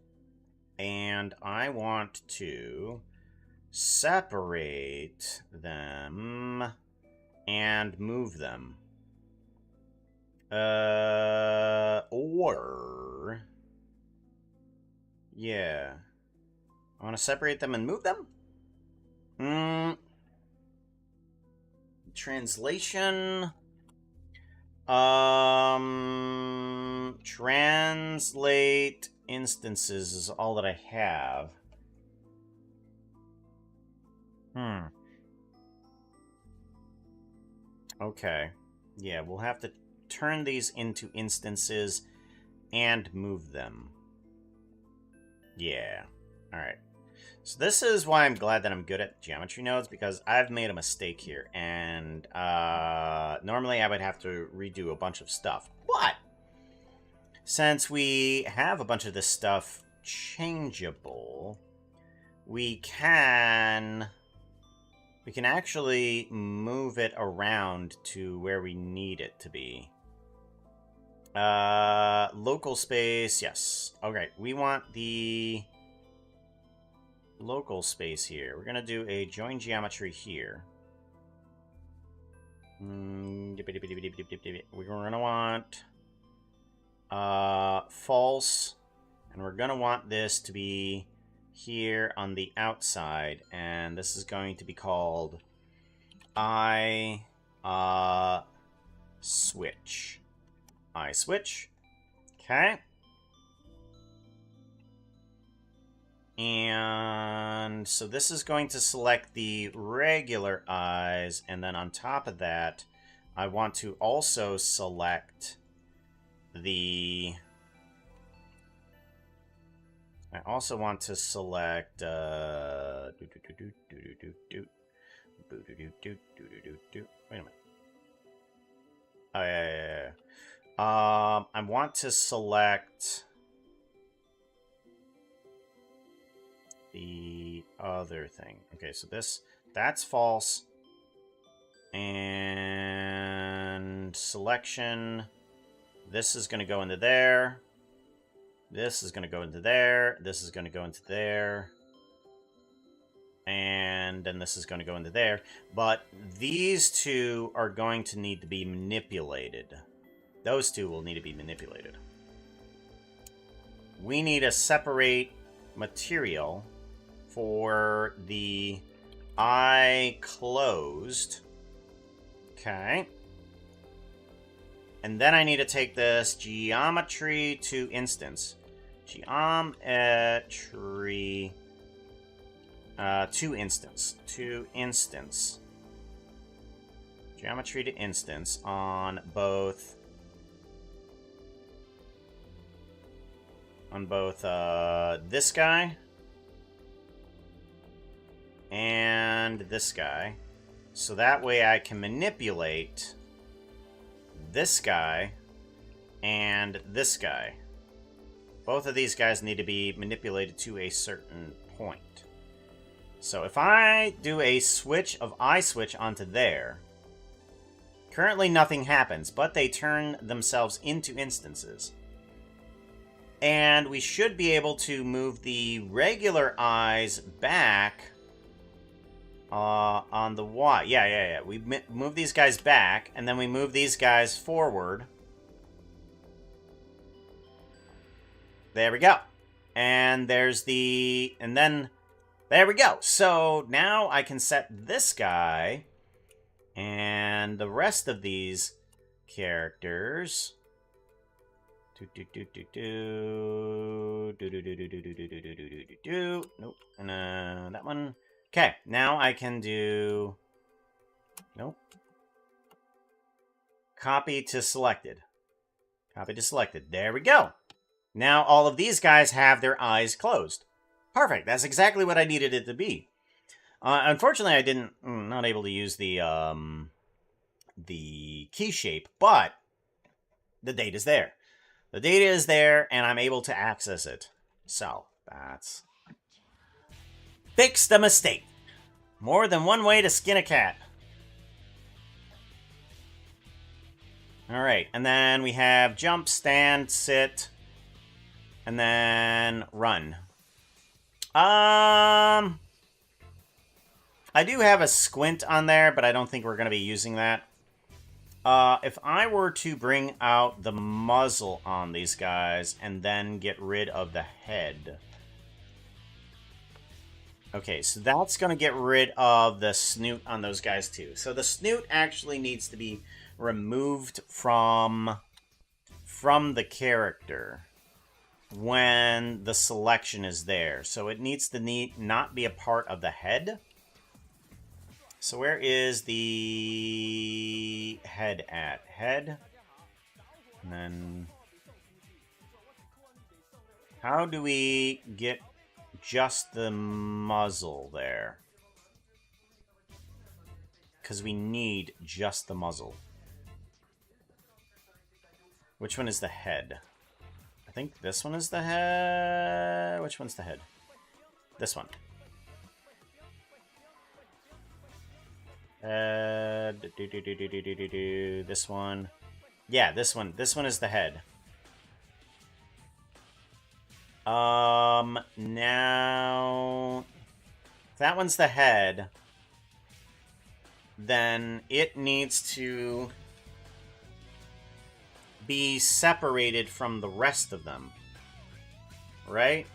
A: and I want to separate them and move them. Or... Yeah. I want to separate them and move them? Translation. Translate instances is all that I have. Okay. Yeah, we'll have to turn these into instances and move them. Yeah. All right. So this is why I'm glad that I'm good at geometry nodes, because I've made a mistake here. And normally I would have to redo a bunch of stuff. But since we have a bunch of this stuff changeable, we can actually move it around to where we need it to be. Local space, yes. Okay, we want the local space here. We're gonna do a join geometry here. We're gonna want false, and we're gonna want this to be here on the outside, and this is going to be called I switch. I switch. Okay. And so this is going to select the regular eyes, and then on top of that, I want to also select the... I also want to select... Wait a minute. Oh, yeah. I want to select the other thing. Okay, so that's false. And selection, this is going to go into there. This is going to go into there. This is going to go into there. And then this is going to go into there. But these two are going to need to be manipulated. Those two will need to be manipulated. We need to separate material for the eye closed. Okay. And then I need to take this geometry to instance. Geometry to instance. To instance. Geometry to instance on both this guy and this guy. So that way I can manipulate this guy and this guy. Both of these guys need to be manipulated to a certain point. So if I do a switch of eye switch onto there, currently nothing happens, but they turn themselves into instances. And we should be able to move the regular eyes back on the Y. Yeah. We move these guys back, and then we move these guys forward. There we go. And there's the... And then... There we go. So now I can set this guy and the rest of these characters... Nope. And that one... Okay, now I can do... Nope. Copy to selected. Copy to selected. There we go. Now all of these guys have their eyes closed. Perfect. That's exactly what I needed it to be. Unfortunately, I'm not able to use the key shape, but the data is there. The data is there, and I'm able to access it. So, that's... Fix the mistake. More than one way to skin a cat. Alright, and then we have jump, stand, sit, and then run. I do have a squint on there, but I don't think we're going to be using that. If I were to bring out the muzzle on these guys and then get rid of the head... Okay, so that's going to get rid of the snoot on those guys too. So the snoot actually needs to be removed from the character when the selection is there. So it needs to not be a part of the head. So where is the head at? Head. And then... How do we get just the muzzle there? Because we need just the muzzle. Which one is the head? I think this one is the head. Which one's the head? This one. This one. Yeah, this one. This one is the head. Now... If that one's the head, then it needs to be separated from the rest of them. Right?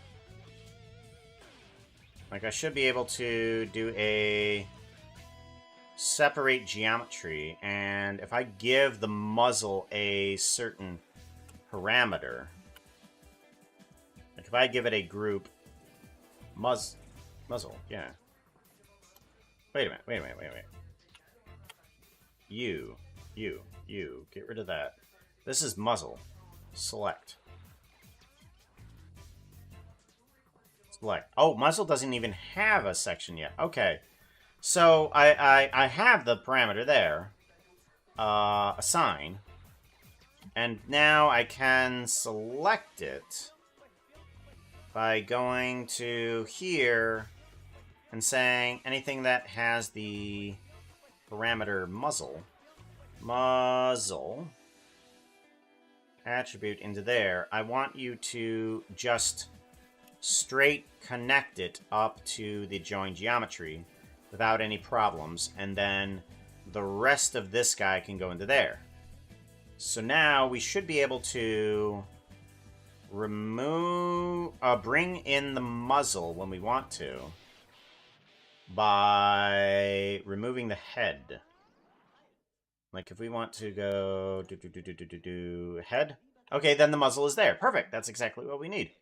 A: Like, I should be able to do a separate geometry, and if I give the muzzle a certain parameter, like if I give it a group muzzle, yeah. Wait a minute. You, get rid of that. This is muzzle. Select. Oh, muzzle doesn't even have a section yet. Okay. So, I have the parameter there. Assign. And now I can select it by going to here and saying anything that has the parameter muzzle attribute into there. I want you to just straight connect it up to the join geometry without any problems, and then the rest of this guy can go into there. So now we should be able to remove, bring in the muzzle when we want to by removing the head. Like if we want to go head, okay, then the muzzle is there. Perfect. That's exactly what we need.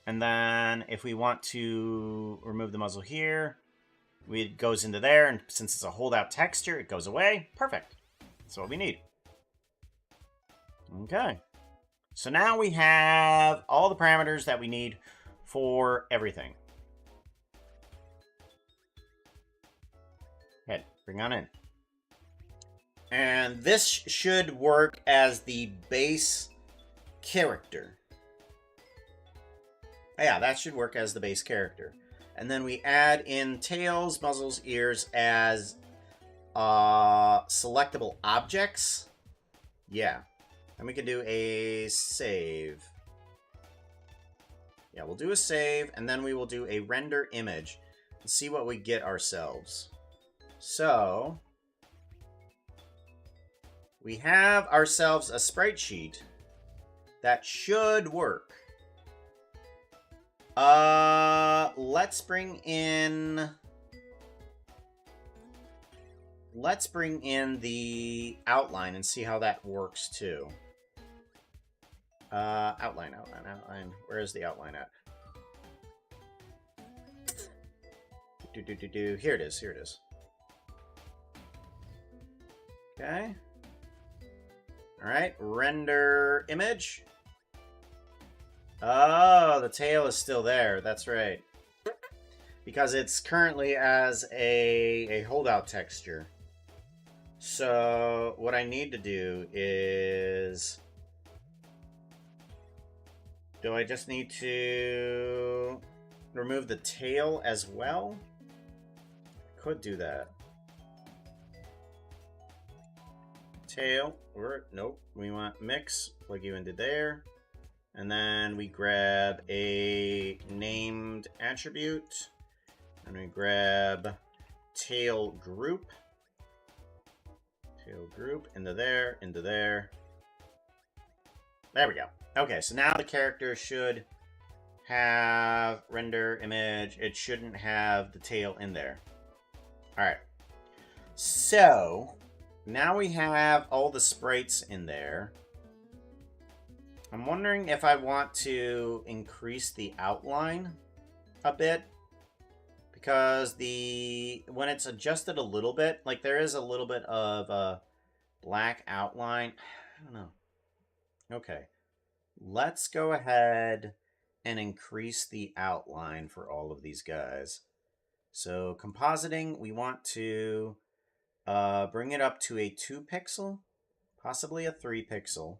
A: And then if we want to remove the muzzle here, it goes into there, and since it's a holdout texture, it goes away. Perfect. That's what we need. Okay. So now we have all the parameters that we need for everything. Head, bring on in. And this should work as the base character. Yeah, that should work as the base character. And then we add in tails, muzzles, ears as selectable objects. Yeah. And we can do a save. Yeah, we'll do a save, and then we will do a render image and see what we get ourselves. So, we have ourselves a sprite sheet that should work. Let's bring in the outline and see how that works too. Outline. Where is the outline at? Here it is. Okay. Alright, render image. Oh, the tail is still there. That's right. Because it's currently as a holdout texture. So, what I need to do is... Do I just need to remove the tail as well? Could do that. Tail, or nope, we want mix, plug you into there. And then we grab a named attribute. And we grab tail group. Tail group, into there, into there. There we go. Okay, so now the character should have render image. It shouldn't have the tail in there. Alright. So, now we have all the sprites in there. I'm wondering if I want to increase the outline a bit. Because when it's adjusted a little bit, like there is a little bit of a black outline. I don't know. Okay. Let's go ahead and increase the outline for all of these guys. So compositing, we want to bring it up to a 2 pixel, possibly a 3 pixel.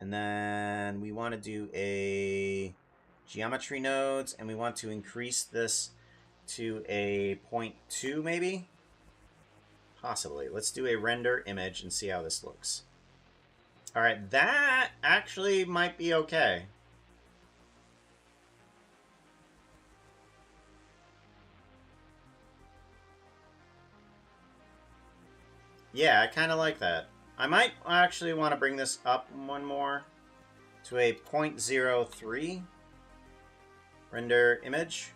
A: And then we want to do a geometry nodes, and we want to increase this to a 0.2 maybe? Possibly. Let's do a render image and see how this looks. Alright, that actually might be okay. Yeah, I kind of like that. I might actually want to bring this up one more to a 0.03 render image.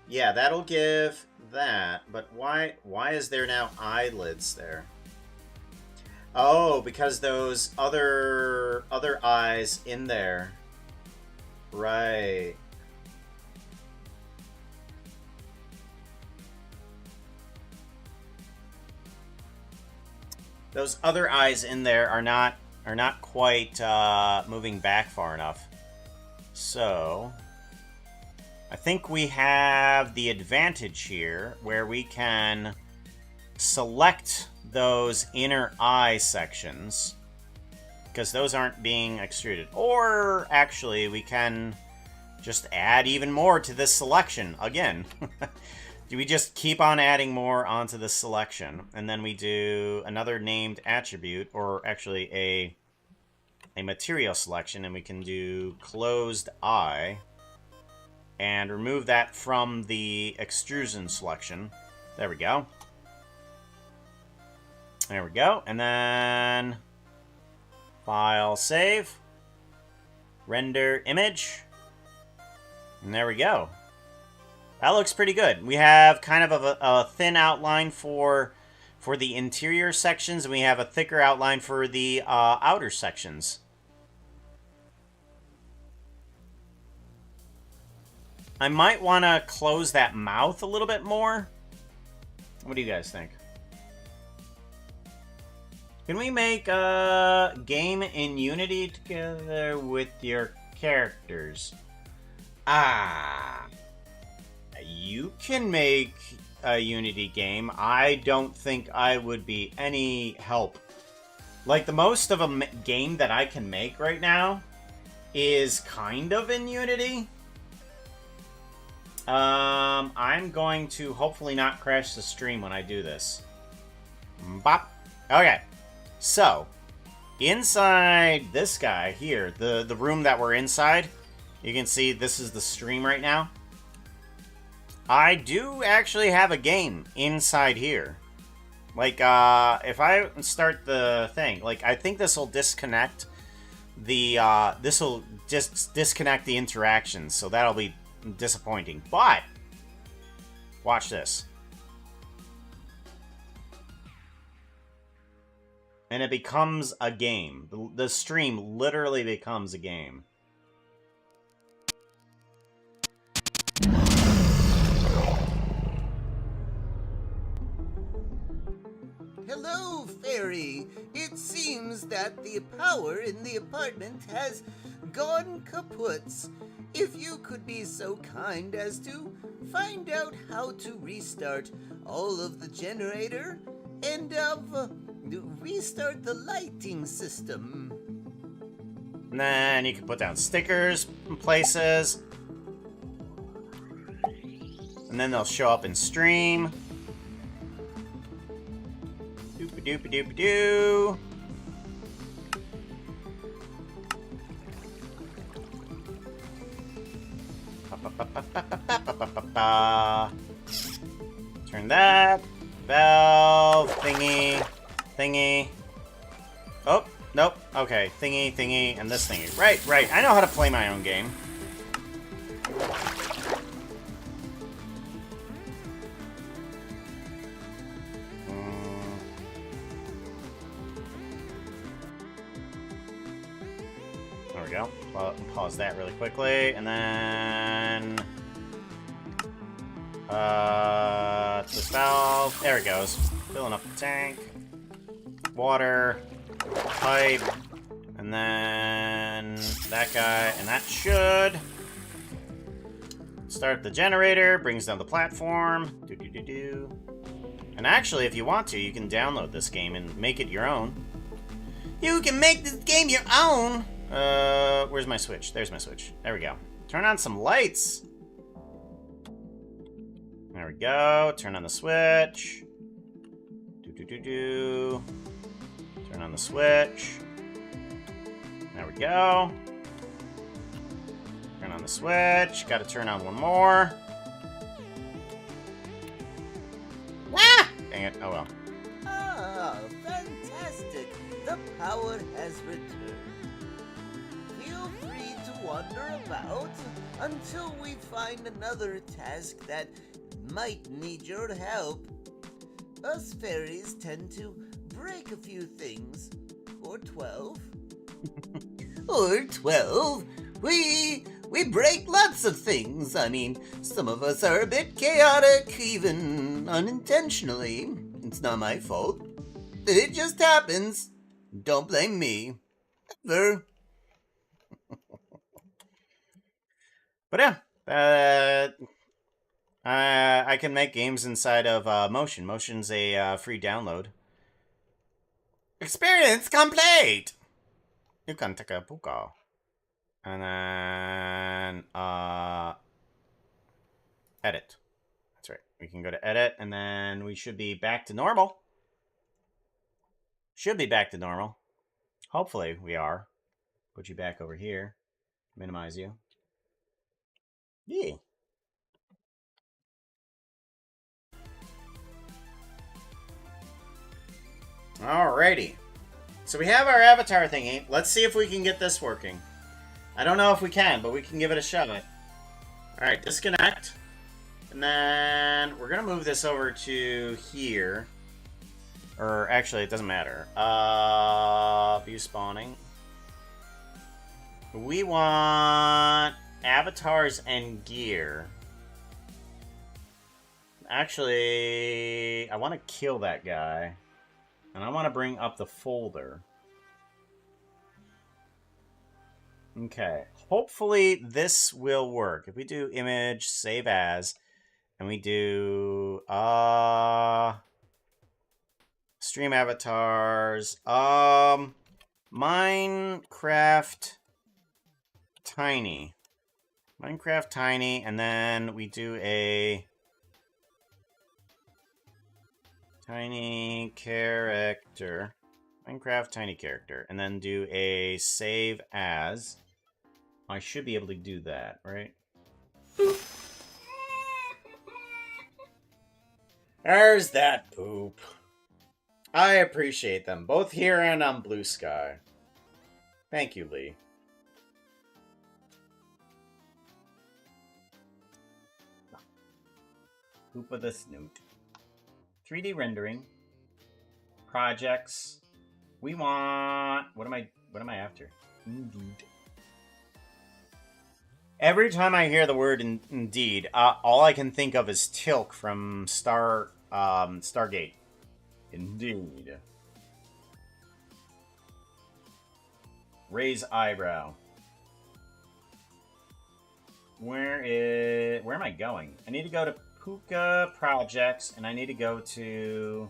A: Yeah, that'll give that, but why is there now eyelids there? Oh, because those other eyes in there. Right. Those other eyes in there are not quite moving back far enough. So I think we have the advantage here where we can select those inner eye sections because those aren't being extruded. Or actually we can just add even more to this selection again. Do we just keep on adding more onto the selection, and then we do another named attribute, or actually a material selection, and we can do closed eye, and remove that from the extrusion selection. There we go. There we go, and then file, save, render image, and there we go. That looks pretty good. We have kind of a thin outline for the interior sections, and we have a thicker outline for the outer sections. I might want to close that mouth a little bit more. What do you guys think? Can we make a game in Unity together with your characters? You can make a Unity game. I don't think I would be any help. Like, the most of a game that I can make right now is kind of in Unity. I'm going to hopefully not crash the stream when I do this. Bop. Okay. So, inside this guy here, the room that we're inside, you can see this is the stream right now. I do actually have a game inside here. Like, if I start the thing, like, I think this will disconnect the, this will just disconnect the interactions, so that'll be disappointing. But, watch this. And it becomes a game. The stream literally becomes a game.
F: Hello, Fairy. It seems that the power in the apartment has gone kaput. If you could be so kind as to find out how to restart all of the generator and restart the lighting system.
A: And then you can put down stickers in places. And then they'll show up in stream. Doop-a-doop-a-doop-a-doo. Turn that. Valve. Thingy. Oh, nope. Okay. Thingy, and this thingy. Right. I know how to play my own game. There we go. Pause that really quickly, and then this valve. There it goes. Filling up the tank. Water. Pipe. And And then that guy, and that should start the generator, brings down the platform. Do-do-do-do. And actually, if you want to, you can download this game and make it your own. You can make this game your own! Where's my switch? There's my switch. There we go. Turn on some lights. There we go. Turn on the switch. Do-do-do-do. Turn on the switch. There we go. Turn on the switch. Gotta turn on one more. Ah! Dang it. Oh well.
F: Ah, fantastic. The power has returned. Feel free to wander about until we find another task that might need your help. Us fairies tend to break a few things. Or 12. Or 12. We break lots of things. I mean, some of us are a bit chaotic, even unintentionally. It's not my fault. It just happens. Don't blame me. Ever.
A: But yeah, I can make games inside of Motion. Motion's a free download. Experience complete! You can take a puka. And then, edit. That's right. We can go to edit, and then we should be back to normal. Should be back to normal. Hopefully we are. Put you back over here. Minimize you. Yeah. Alrighty. So we have our avatar thingy. Let's see if we can get this working. I don't know if we can, but we can give it a shot. Alright, disconnect. And then we're going to move this over to here. Or actually, it doesn't matter. View spawning. We want avatars and gear. Actually, I want to kill that guy. And I want to bring up the folder. Okay. Hopefully this will work. If we do image, save as, and we do stream avatars, Minecraft Tiny. Minecraft Tiny, and then we do a tiny character. Minecraft tiny character. And then do a save as. I should be able to do that, right? There's that poop. I appreciate them, both here and on Blue Sky. Thank you, Lee. Poop of the snoot. 3D rendering. Projects. We want... What am I after? Indeed. Every time I hear the word indeed, all I can think of is Tilk from Stargate. Indeed. Raise eyebrow. Where am I going? I need to go to Puka Projects, and I need to go to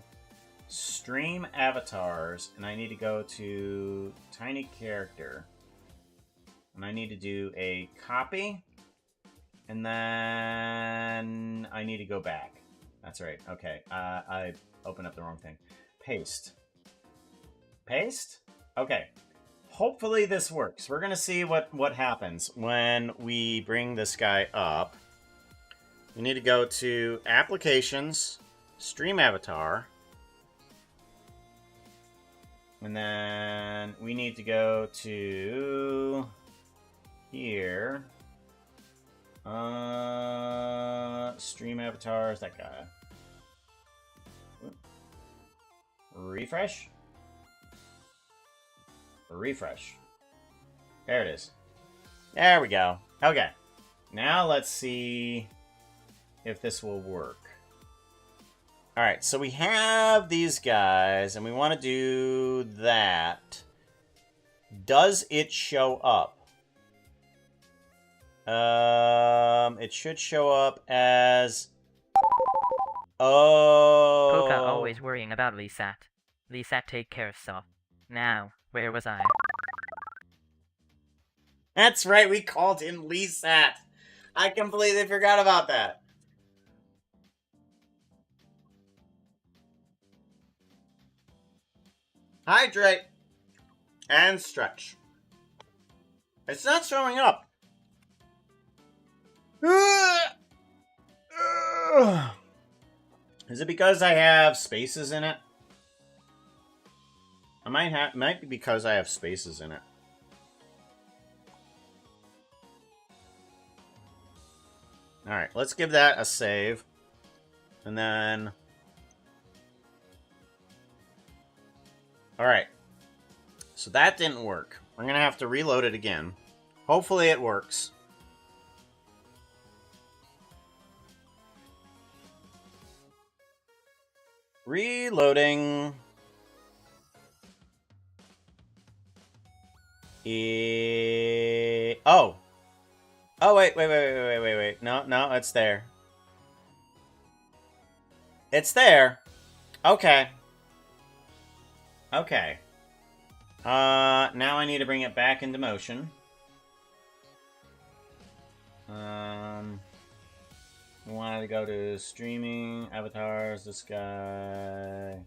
A: Stream Avatars, and I need to go to Tiny Character. And I need to do a copy, and then I need to go back. That's right. Okay, I opened up the wrong thing. Paste. Paste? Okay. Hopefully this works. We're going to see what happens when we bring this guy up. We need to go to Applications, Stream Avatar. And then we need to go to here. Stream Avatars, that guy. Refresh. Refresh. There it is. There we go. Okay. Now let's see if this will work. Alright, so we have these guys, and we want to do that. Does it show up? It should show up as... Oh.
C: Puka always worrying about Lisat. Lisat take care of self. Now, where was I?
A: That's right, we called him Lisat. I completely forgot about that. Hydrate. And stretch. It's not showing up. Is it because I have spaces in it? Might be because I have spaces in it. Alright, let's give that a save. And then... Alright. So that didn't work. We're going to have to reload it again. Hopefully it works. Reloading. Oh. Oh, wait. No, it's there. It's there. Okay. Okay. Now I need to bring it back into motion. We wanted to go to streaming, avatars, this guy.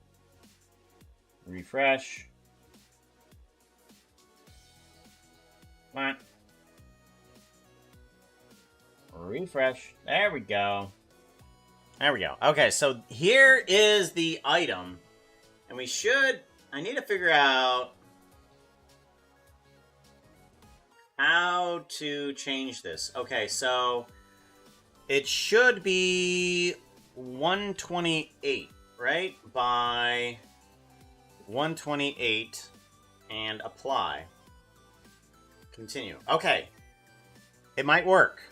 A: Refresh. Come on. Refresh. There we go. There we go. Okay, so here is the item. And we should... I need to figure out how to change this. Okay, so it should be 128, right? By 128 and apply. Continue. Okay. It might work.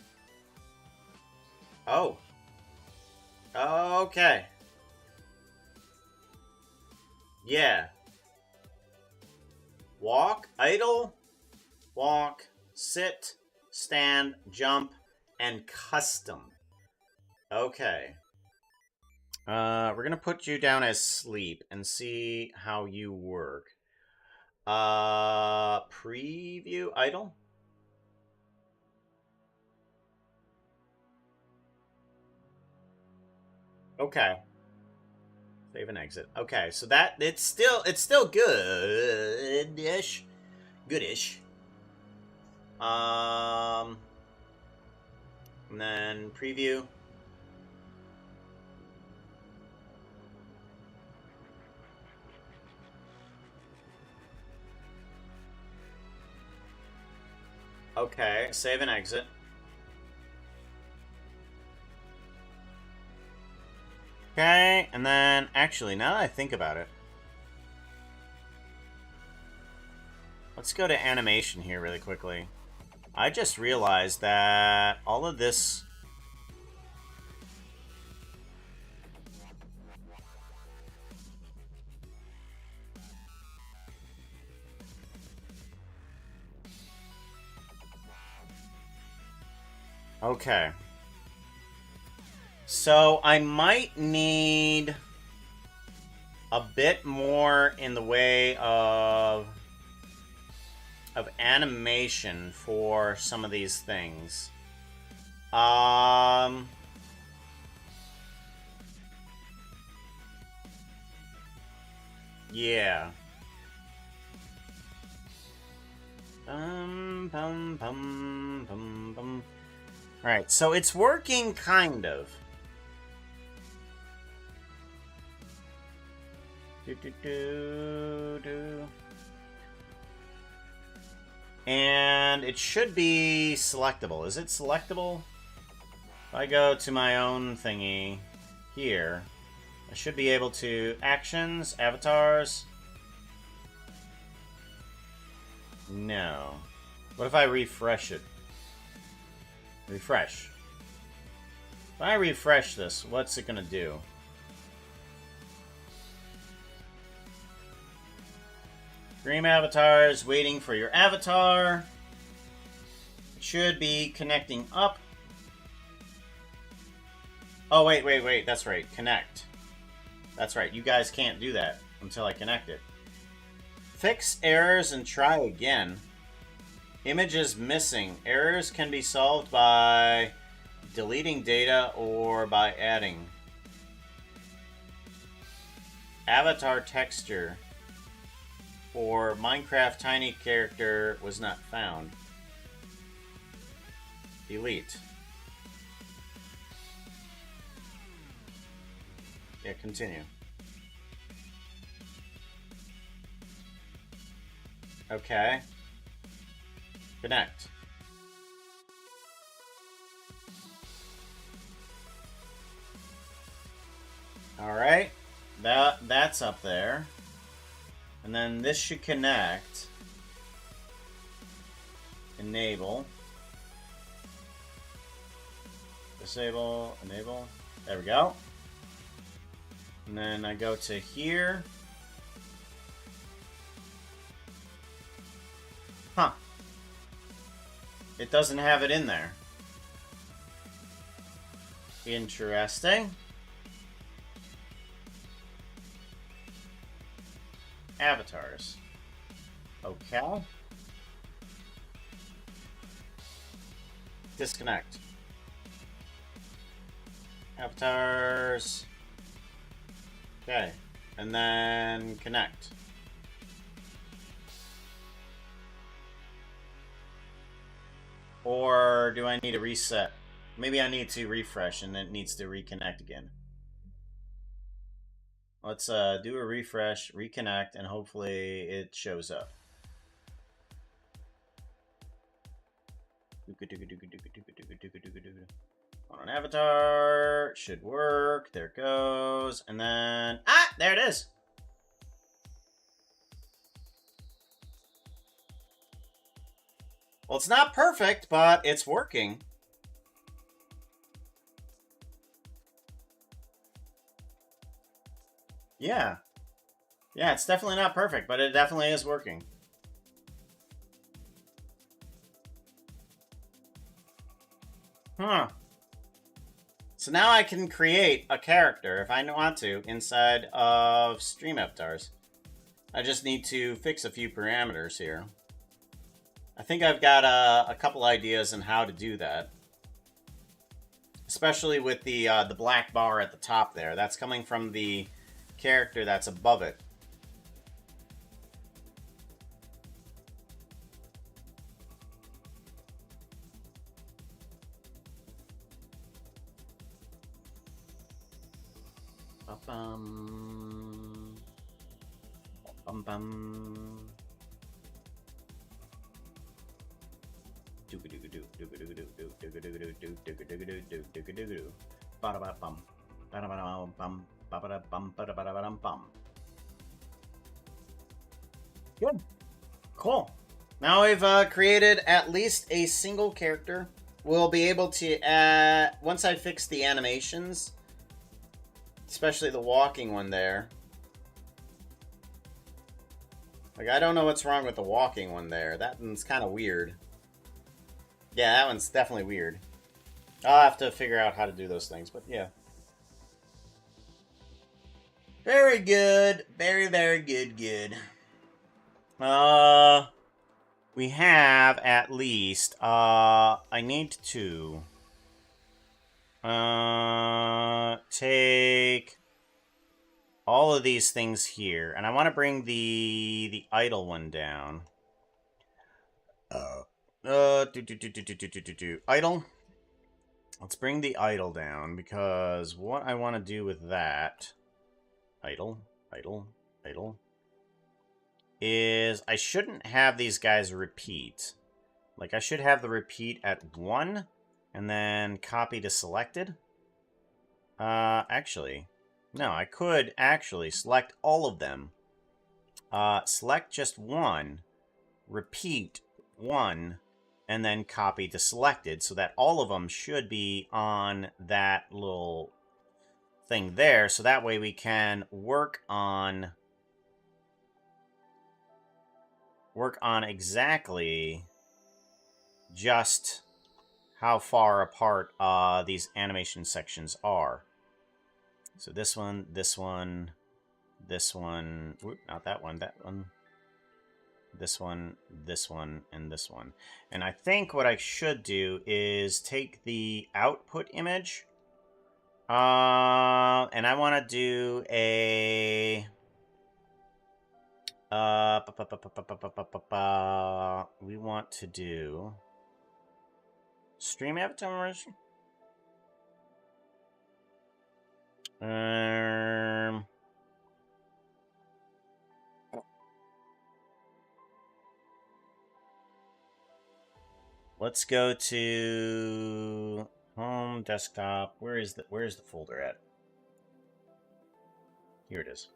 A: Oh. Okay. Yeah. Walk, idle, walk, sit, stand, jump, and custom. Okay. We're gonna put you down as sleep and see how you work. Preview, idle. Okay. Save and exit. Okay, so that it's still good-ish. Goodish. And then preview. Okay, save and exit. Okay, and then, actually, now that I think about it, let's go to animation here really quickly. I just realized that all of this... Okay. So I might need a bit more in the way of animation for some of these things. Yeah. Alright, so it's working kind of. And it should be selectable. Is it selectable? If I go to my own thingy here, I should be able to actions, avatars. No. What if I refresh it? Refresh. If I refresh this, what's it gonna do? Stream avatars, waiting for your avatar. It should be connecting up. Oh, wait. That's right. Connect. That's right. You guys can't do that until I connect it. Fix errors and try again. Images missing. Errors can be solved by deleting data or by adding. Avatar texture for Minecraft tiny character was not found. Delete. Yeah, continue. Okay. Connect. Alright. That's up there. And then this should connect. Enable. Disable. Enable. There we go. And then I go to here. Huh. It doesn't have it in there. Interesting. Avatars. Okay. Disconnect. Avatars. Okay. And then connect. Or do I need to reset? Maybe I need to refresh and it needs to reconnect again. Let's do a refresh, reconnect, and hopefully it shows up. On an avatar, should work. There it goes, and then there it is. Well, it's not perfect, but it's working. Yeah. Yeah, it's definitely not perfect, but it definitely is working. Huh. So now I can create a character, if I want to, inside of Stream Avatars. I just need to fix a few parameters here. I think I've got a couple ideas on how to do that. Especially with the black bar at the top there. That's coming from the character that's above it. Bum bum bum. Good. Cool. Now we've created at least a single character. We'll be able to, once I fix the animations, especially the walking one there. Like, I don't know what's wrong with the walking one there. That one's kind of weird. Yeah, that one's definitely weird. I'll have to figure out how to do those things, but yeah. Very good. Very, very good, good. We have at least, I need to, take all of these things here, and I want to bring the idle one down. Idle. Let's bring the idle down, because what I want to do with that, idle, is I shouldn't have these guys repeat. Like, I should have the repeat at 1, and then copy to selected. Actually, no, I could actually select all of them. Select just 1, repeat 1, and then copy to selected, so that all of them should be on that little thing there, so that way we can work on work on exactly just how far apart these animation sections are. So this one, this one, this one, whoop, not that one, that one, this one, this one, and this one. And I think what I should do is take the output image, and I want to do a we want to do stream avatars. Let's go to home, desktop. Where's the folder at? Here it is.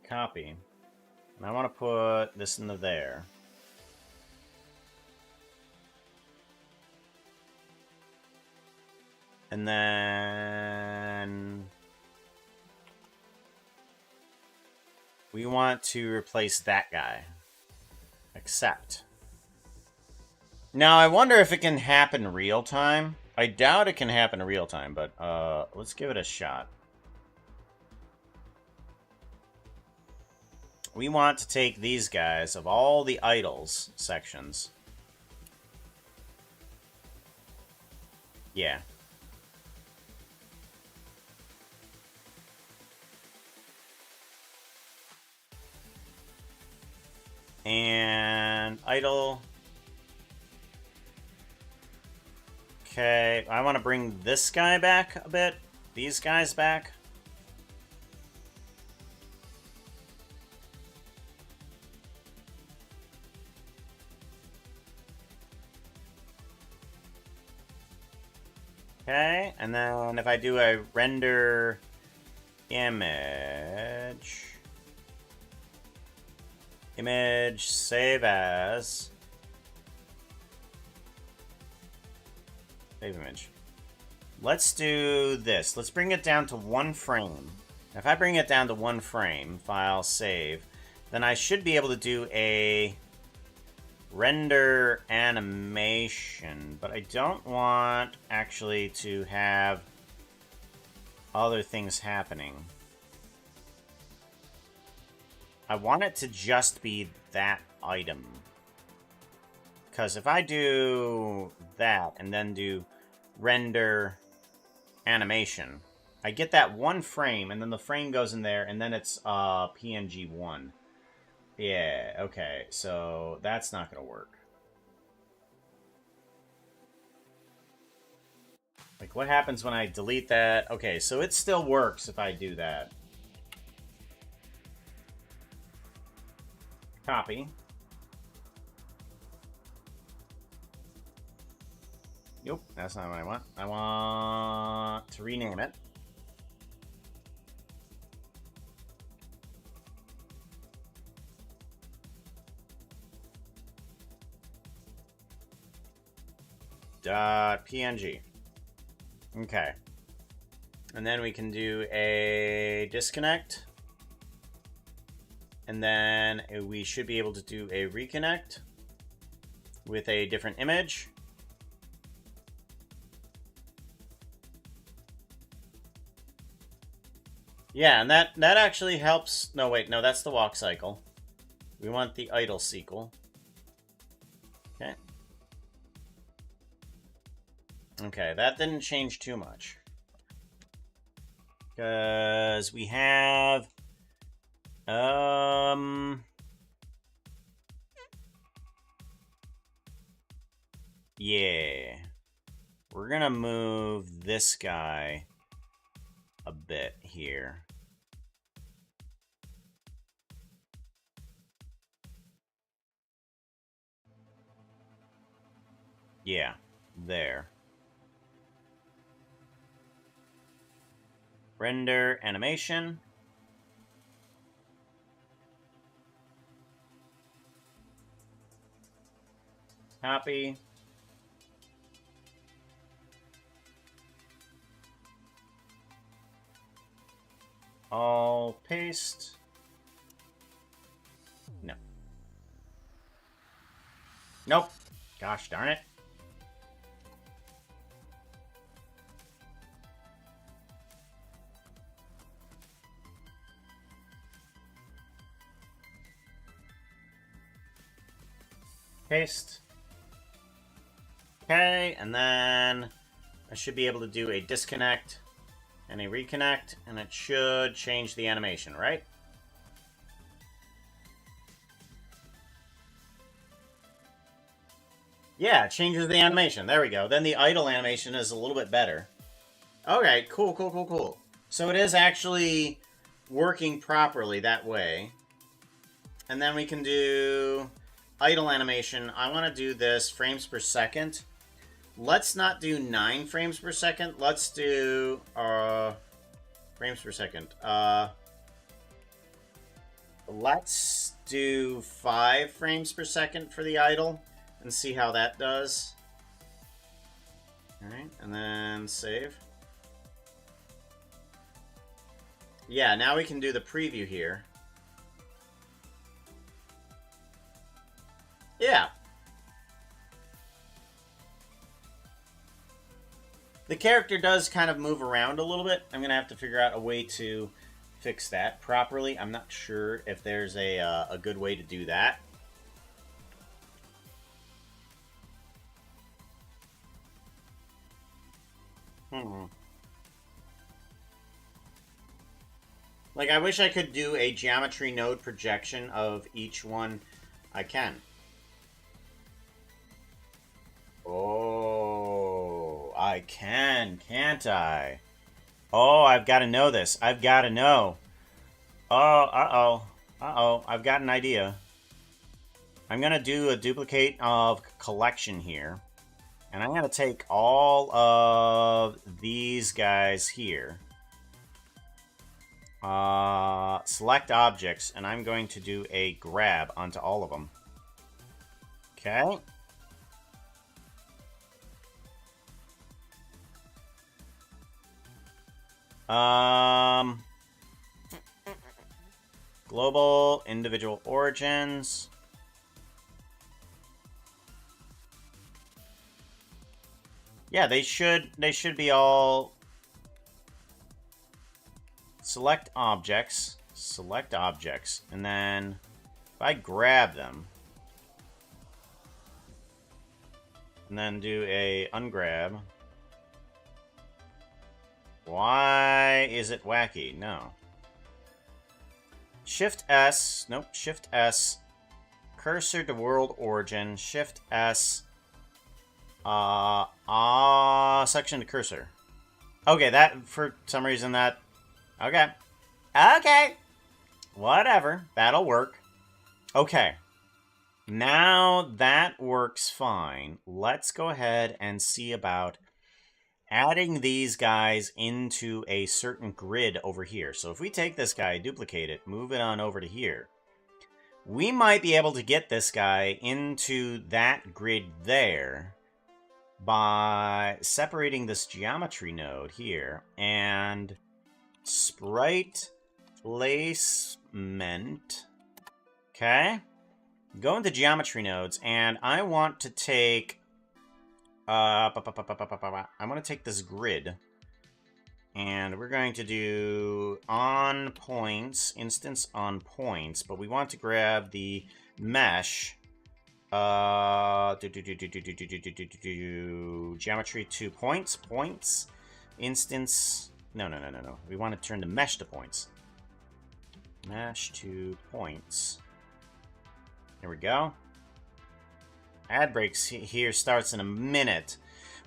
A: Copy. And I want to put this into there. And then we want to replace that guy. Accept. Now, I wonder if it can happen real time. I doubt it can happen real time, but let's give it a shot. We want to take these guys of all the idols sections. Yeah. And idle. Okay, I want to bring this guy back a bit. These guys back. Okay, and then if I do a render image, save as, save image. Let's do this. Let's bring it down to 1 frame. If I bring it down to 1 frame, file, save, then I should be able to do a render animation, but I don't want actually to have other things happening. I want it to just be that item. Because if I do that and then do render animation, I get that 1 frame, and then the frame goes in there, and then it's PNG 1. Yeah, okay, so that's not going to work. Like, what happens when I delete that? Okay, so it still works if I do that. Copy. Nope, that's not what I want. I want to rename it. .png. Okay. And then we can do a disconnect. And then we should be able to do a reconnect with a different image. Yeah, and that actually helps. No, wait, no, that's the walk cycle. We want the idle sequel. Okay. Okay, that didn't change too much. Because we have... Yeah. We're gonna move this guy a bit here. Yeah, there. Render animation. Copy. All paste. Nope. Gosh darn it. Paste. Okay, and then I should be able to do a disconnect and a reconnect, and it should change the animation, right? Yeah, it changes the animation. There we go. Then the idle animation is a little bit better. Okay, cool, cool, cool, cool. So it is actually working properly that way. And then we can do idle animation. I want to do this frames per second. Let's not do 9 frames per second. Let's do frames per second. Let's do 5 frames per second for the idle and see how that does. Alright, and then save. Yeah, now we can do the preview here. Yeah. The character does kind of move around a little bit. I'm going to have to figure out a way to fix that properly. I'm not sure if there's a good way to do that. Like, I wish I could do a geometry node projection of each one. I can. Oh, I can, can't I? Oh, I've got to know this. I've got to know. Oh, uh-oh. Uh-oh, I've got an idea. I'm going to do a duplicate of collection here. And I'm going to take all of these guys here. Select objects, and I'm going to do a grab onto all of them. Okay. Global individual origins. Yeah, they should be all select objects, and then if I grab them and then do a ungrab. Why is it wacky? No. Shift S, nope, Shift S, cursor to world origin, Shift S, section to cursor. Okay, that, for some reason that, okay. Okay. Whatever, that'll work. Okay. Now that works fine. Let's go ahead and see about adding these guys into a certain grid over here. So if we take this guy, duplicate it, move it on over to here, we might be able to get this guy into that grid there by separating this geometry node here and sprite placement. Okay. Go into geometry nodes, and I want to take I want to take this grid, and we're going to do on points, instance on points, but we want to grab the mesh, geometry to points, instance, no. We want to turn the mesh to points. Mesh to points. There we go. Ad breaks here starts in a minute.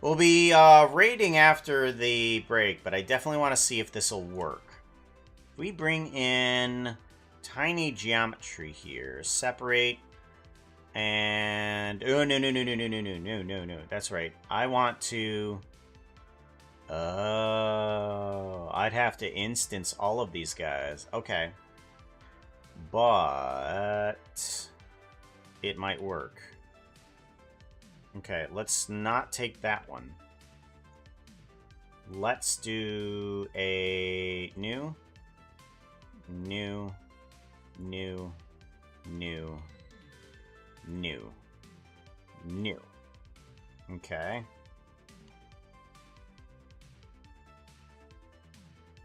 A: We'll be raiding after the break, but I definitely want to see if this will work. If we bring in tiny geometry here, separate, and oh no. That's right. I want to. Oh, I'd have to instance all of these guys. Okay, but it might work. Okay, let's not take that one. Let's do a new. New. Okay.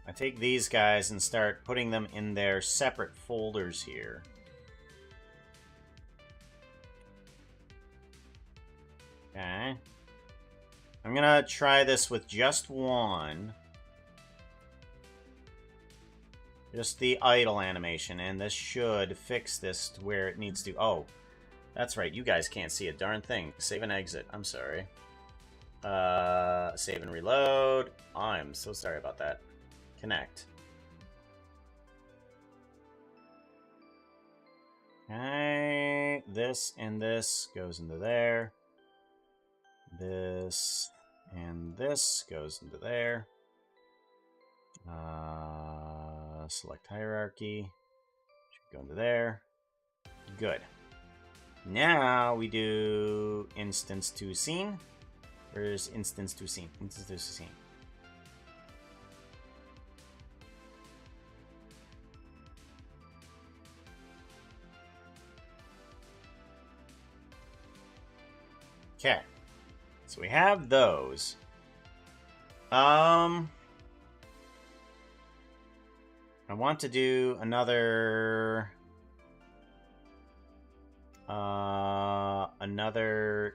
A: I take these guys and start putting them in their separate folders here. Okay. I'm gonna try this with just one. Just the idle animation, and this should fix this to where it needs to. Oh, that's right. You guys can't see a darn thing. Save and exit. I'm sorry. Save and reload. I'm so sorry about that. Connect. Okay. This and this goes into there. This and this goes into there. Select hierarchy. Should go into there. Good. Now we do instance to scene. Where's instance to scene? Instance to scene. Okay. So we have those. I want to do another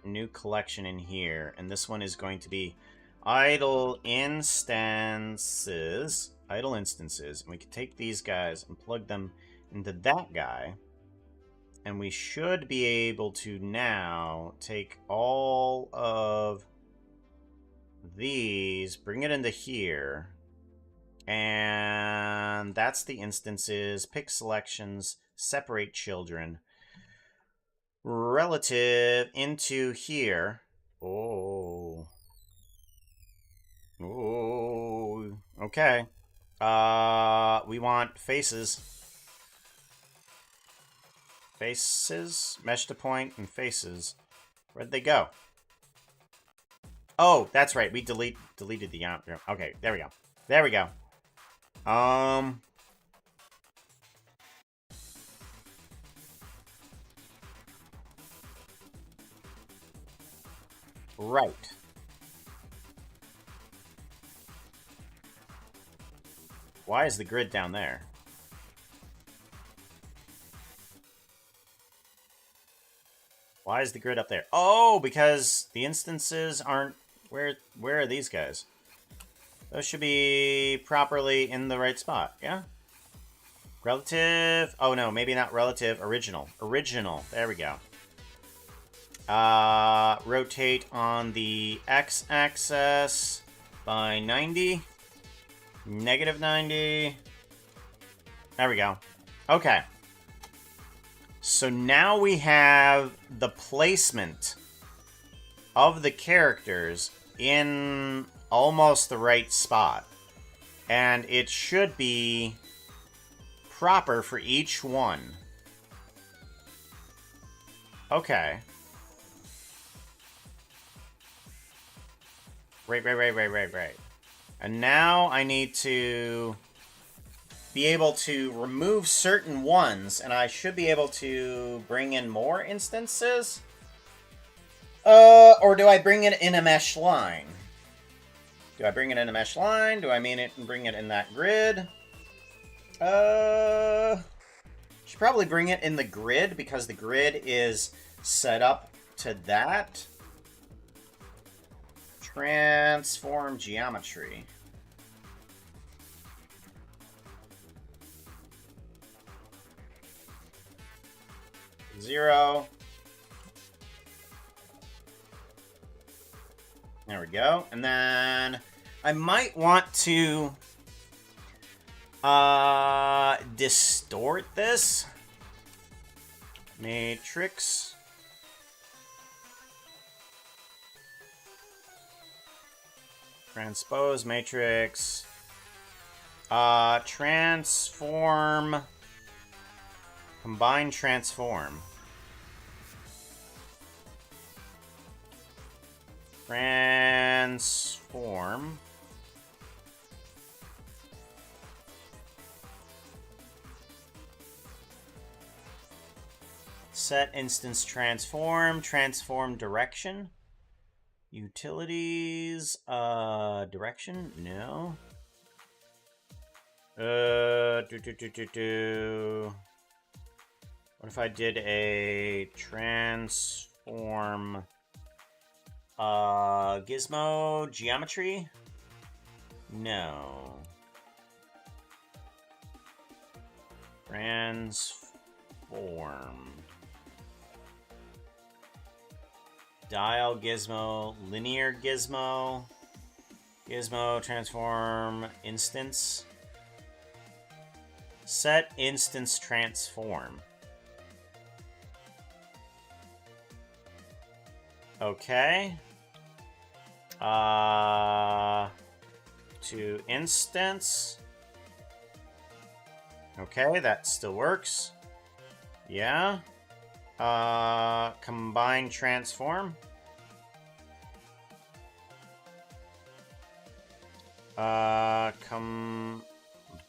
A: new collection in here, and this one is going to be idle instances. Idle instances, and we can take these guys and plug them into that guy, and we should be able to now take all of these, bring it into here. And that's the instances, pick selections, separate children. Relative into here. Oh. Oh. Okay. We want faces. Faces, mesh to point, and faces. Where'd they go? Oh, that's right. We deleted the okay, there we go. There we go. Right. Why is the grid down there? Why is the grid up there? Oh, because the instances aren't... Where are these guys? Those should be properly in the right spot, yeah? Relative... Oh, no, maybe not relative. Original. Original. There we go. Rotate on the x-axis by 90. Negative 90. There we go. Okay. So now we have the placement of the characters in almost the right spot. And it should be proper for each one. Okay. Right. And now I need to be able to remove certain ones, and I should be able to bring in more instances? Or do I bring it in a mesh line? Do I bring it in a mesh line? Do I mean it and bring it in that grid? Should probably bring it in the grid, because the grid is set up to that. Transform geometry. Zero. There we go. And then I might want to distort this. Matrix. Transpose matrix. Transform. Combine transform. Transform. Set instance transform. Transform direction. Utilities. Direction? No. What if I did a transform gizmo geometry? No. Transform. Dial gizmo, linear gizmo. Gizmo transform instance. Set instance transform. Okay. To instance. Okay, that still works. Yeah. Combine transform.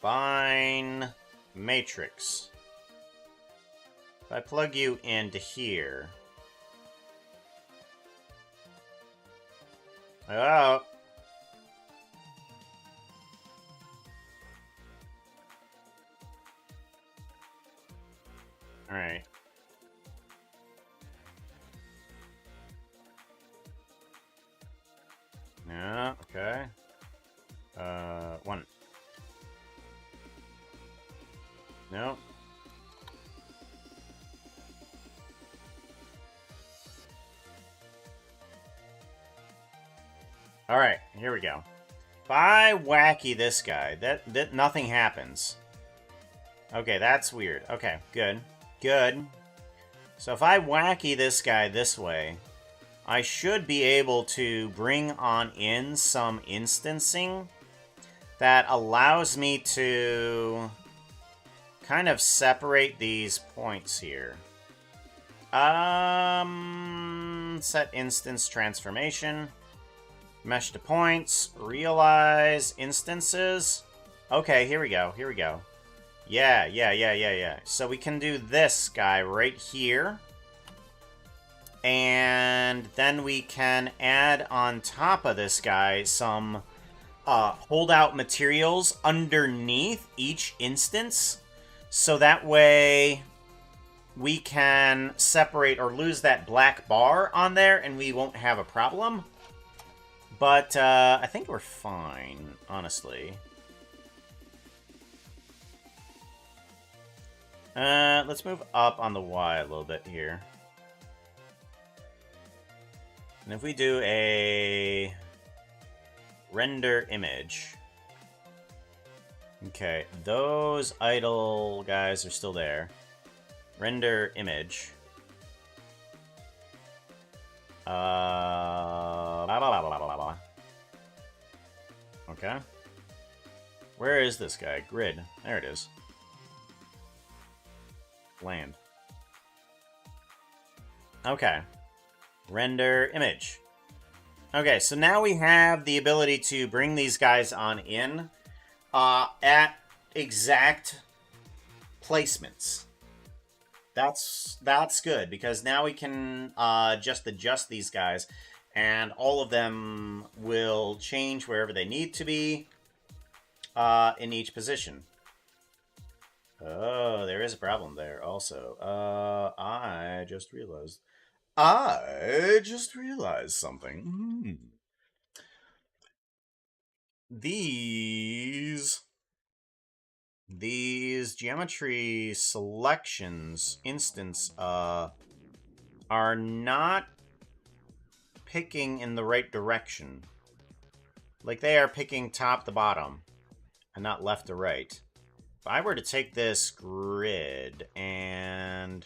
A: Combine matrix. If I plug you into here. Oh. Alright. Yeah, okay. One. No. Alright, here we go. If I wacky this guy, that nothing happens. Okay, that's weird. Okay, good. Good. So if I wacky this guy this way, I should be able to bring on in some instancing that allows me to kind of separate these points here. Set instance transformation. Mesh to points. Realize instances. Okay, here we go. Here we go. Yeah. So we can do this guy right here. And then we can add on top of this guy some holdout materials underneath each instance. So that way we can separate or lose that black bar on there and we won't have a problem. But I think we're fine, honestly. Let's move up on the Y a little bit here. And if we do a render image. Okay, those idle guys are still there. Render image. Okay. Where is this guy? Grid. There it is. Land. Okay. Render image. Okay, so now we have the ability to bring these guys on in at exact placements. That's good, because now we can just adjust these guys, and all of them will change wherever they need to be in each position. Oh, there is a problem there also. I just realized something. These geometry selections instance are not picking in the right direction. Like, they are picking top to bottom and not left to right. If I were to take this grid and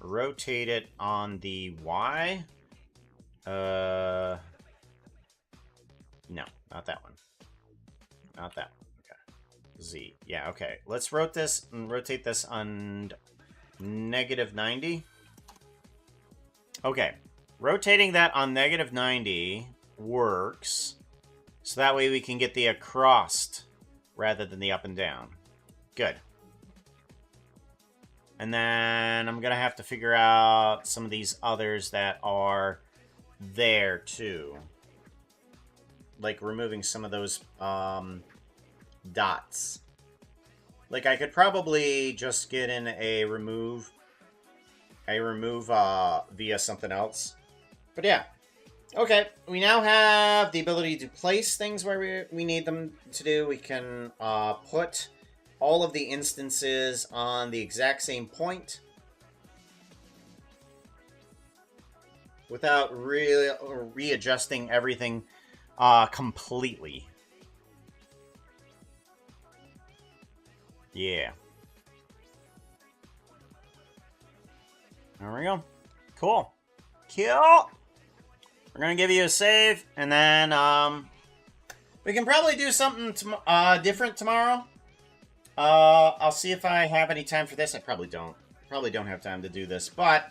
A: rotate it on the Y, no, not that one. Not that one. Okay. Z. Yeah, okay. Let's rotate this on -90. Okay. Rotating that on -90 works. So that way we can get the across rather than the up and down. Good. And then I'm going to have to figure out some of these others that are there, too. Like, removing some of those dots. Like, I could probably just get in a remove via something else. But yeah. Okay, we now have the ability to place things where we need them to do. We can put all of the instances on the exact same point without really readjusting everything completely. Yeah. There we go. Cool. Cool. We're going to give you a save, and then we can probably do something different tomorrow. I'll see if I have any time for this. I probably don't. Probably don't have time to do this, but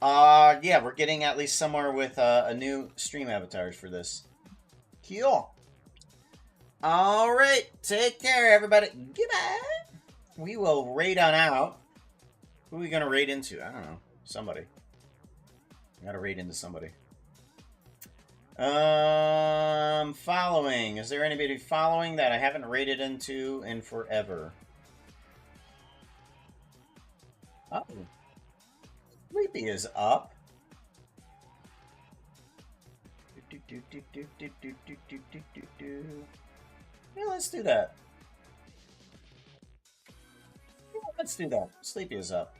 A: yeah, we're getting at least somewhere with a new stream avatars for this. Cool. All right, take care, everybody. Goodbye. We will raid on out. Who are we gonna raid into? I don't know. Somebody. I gotta raid into somebody. Following. Is there anybody following that I haven't raided into in forever? Oh. Sleepy is up. Yeah, let's do that. Yeah, let's do that. Sleepy is up.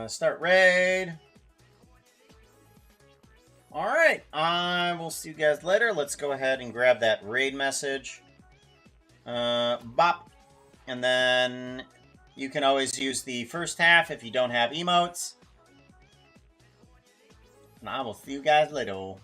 A: Start raid. Alright, I will see you guys later. Let's go ahead and grab that raid message. Bop. And then you can always use the first half if you don't have emotes. And I will see you guys later.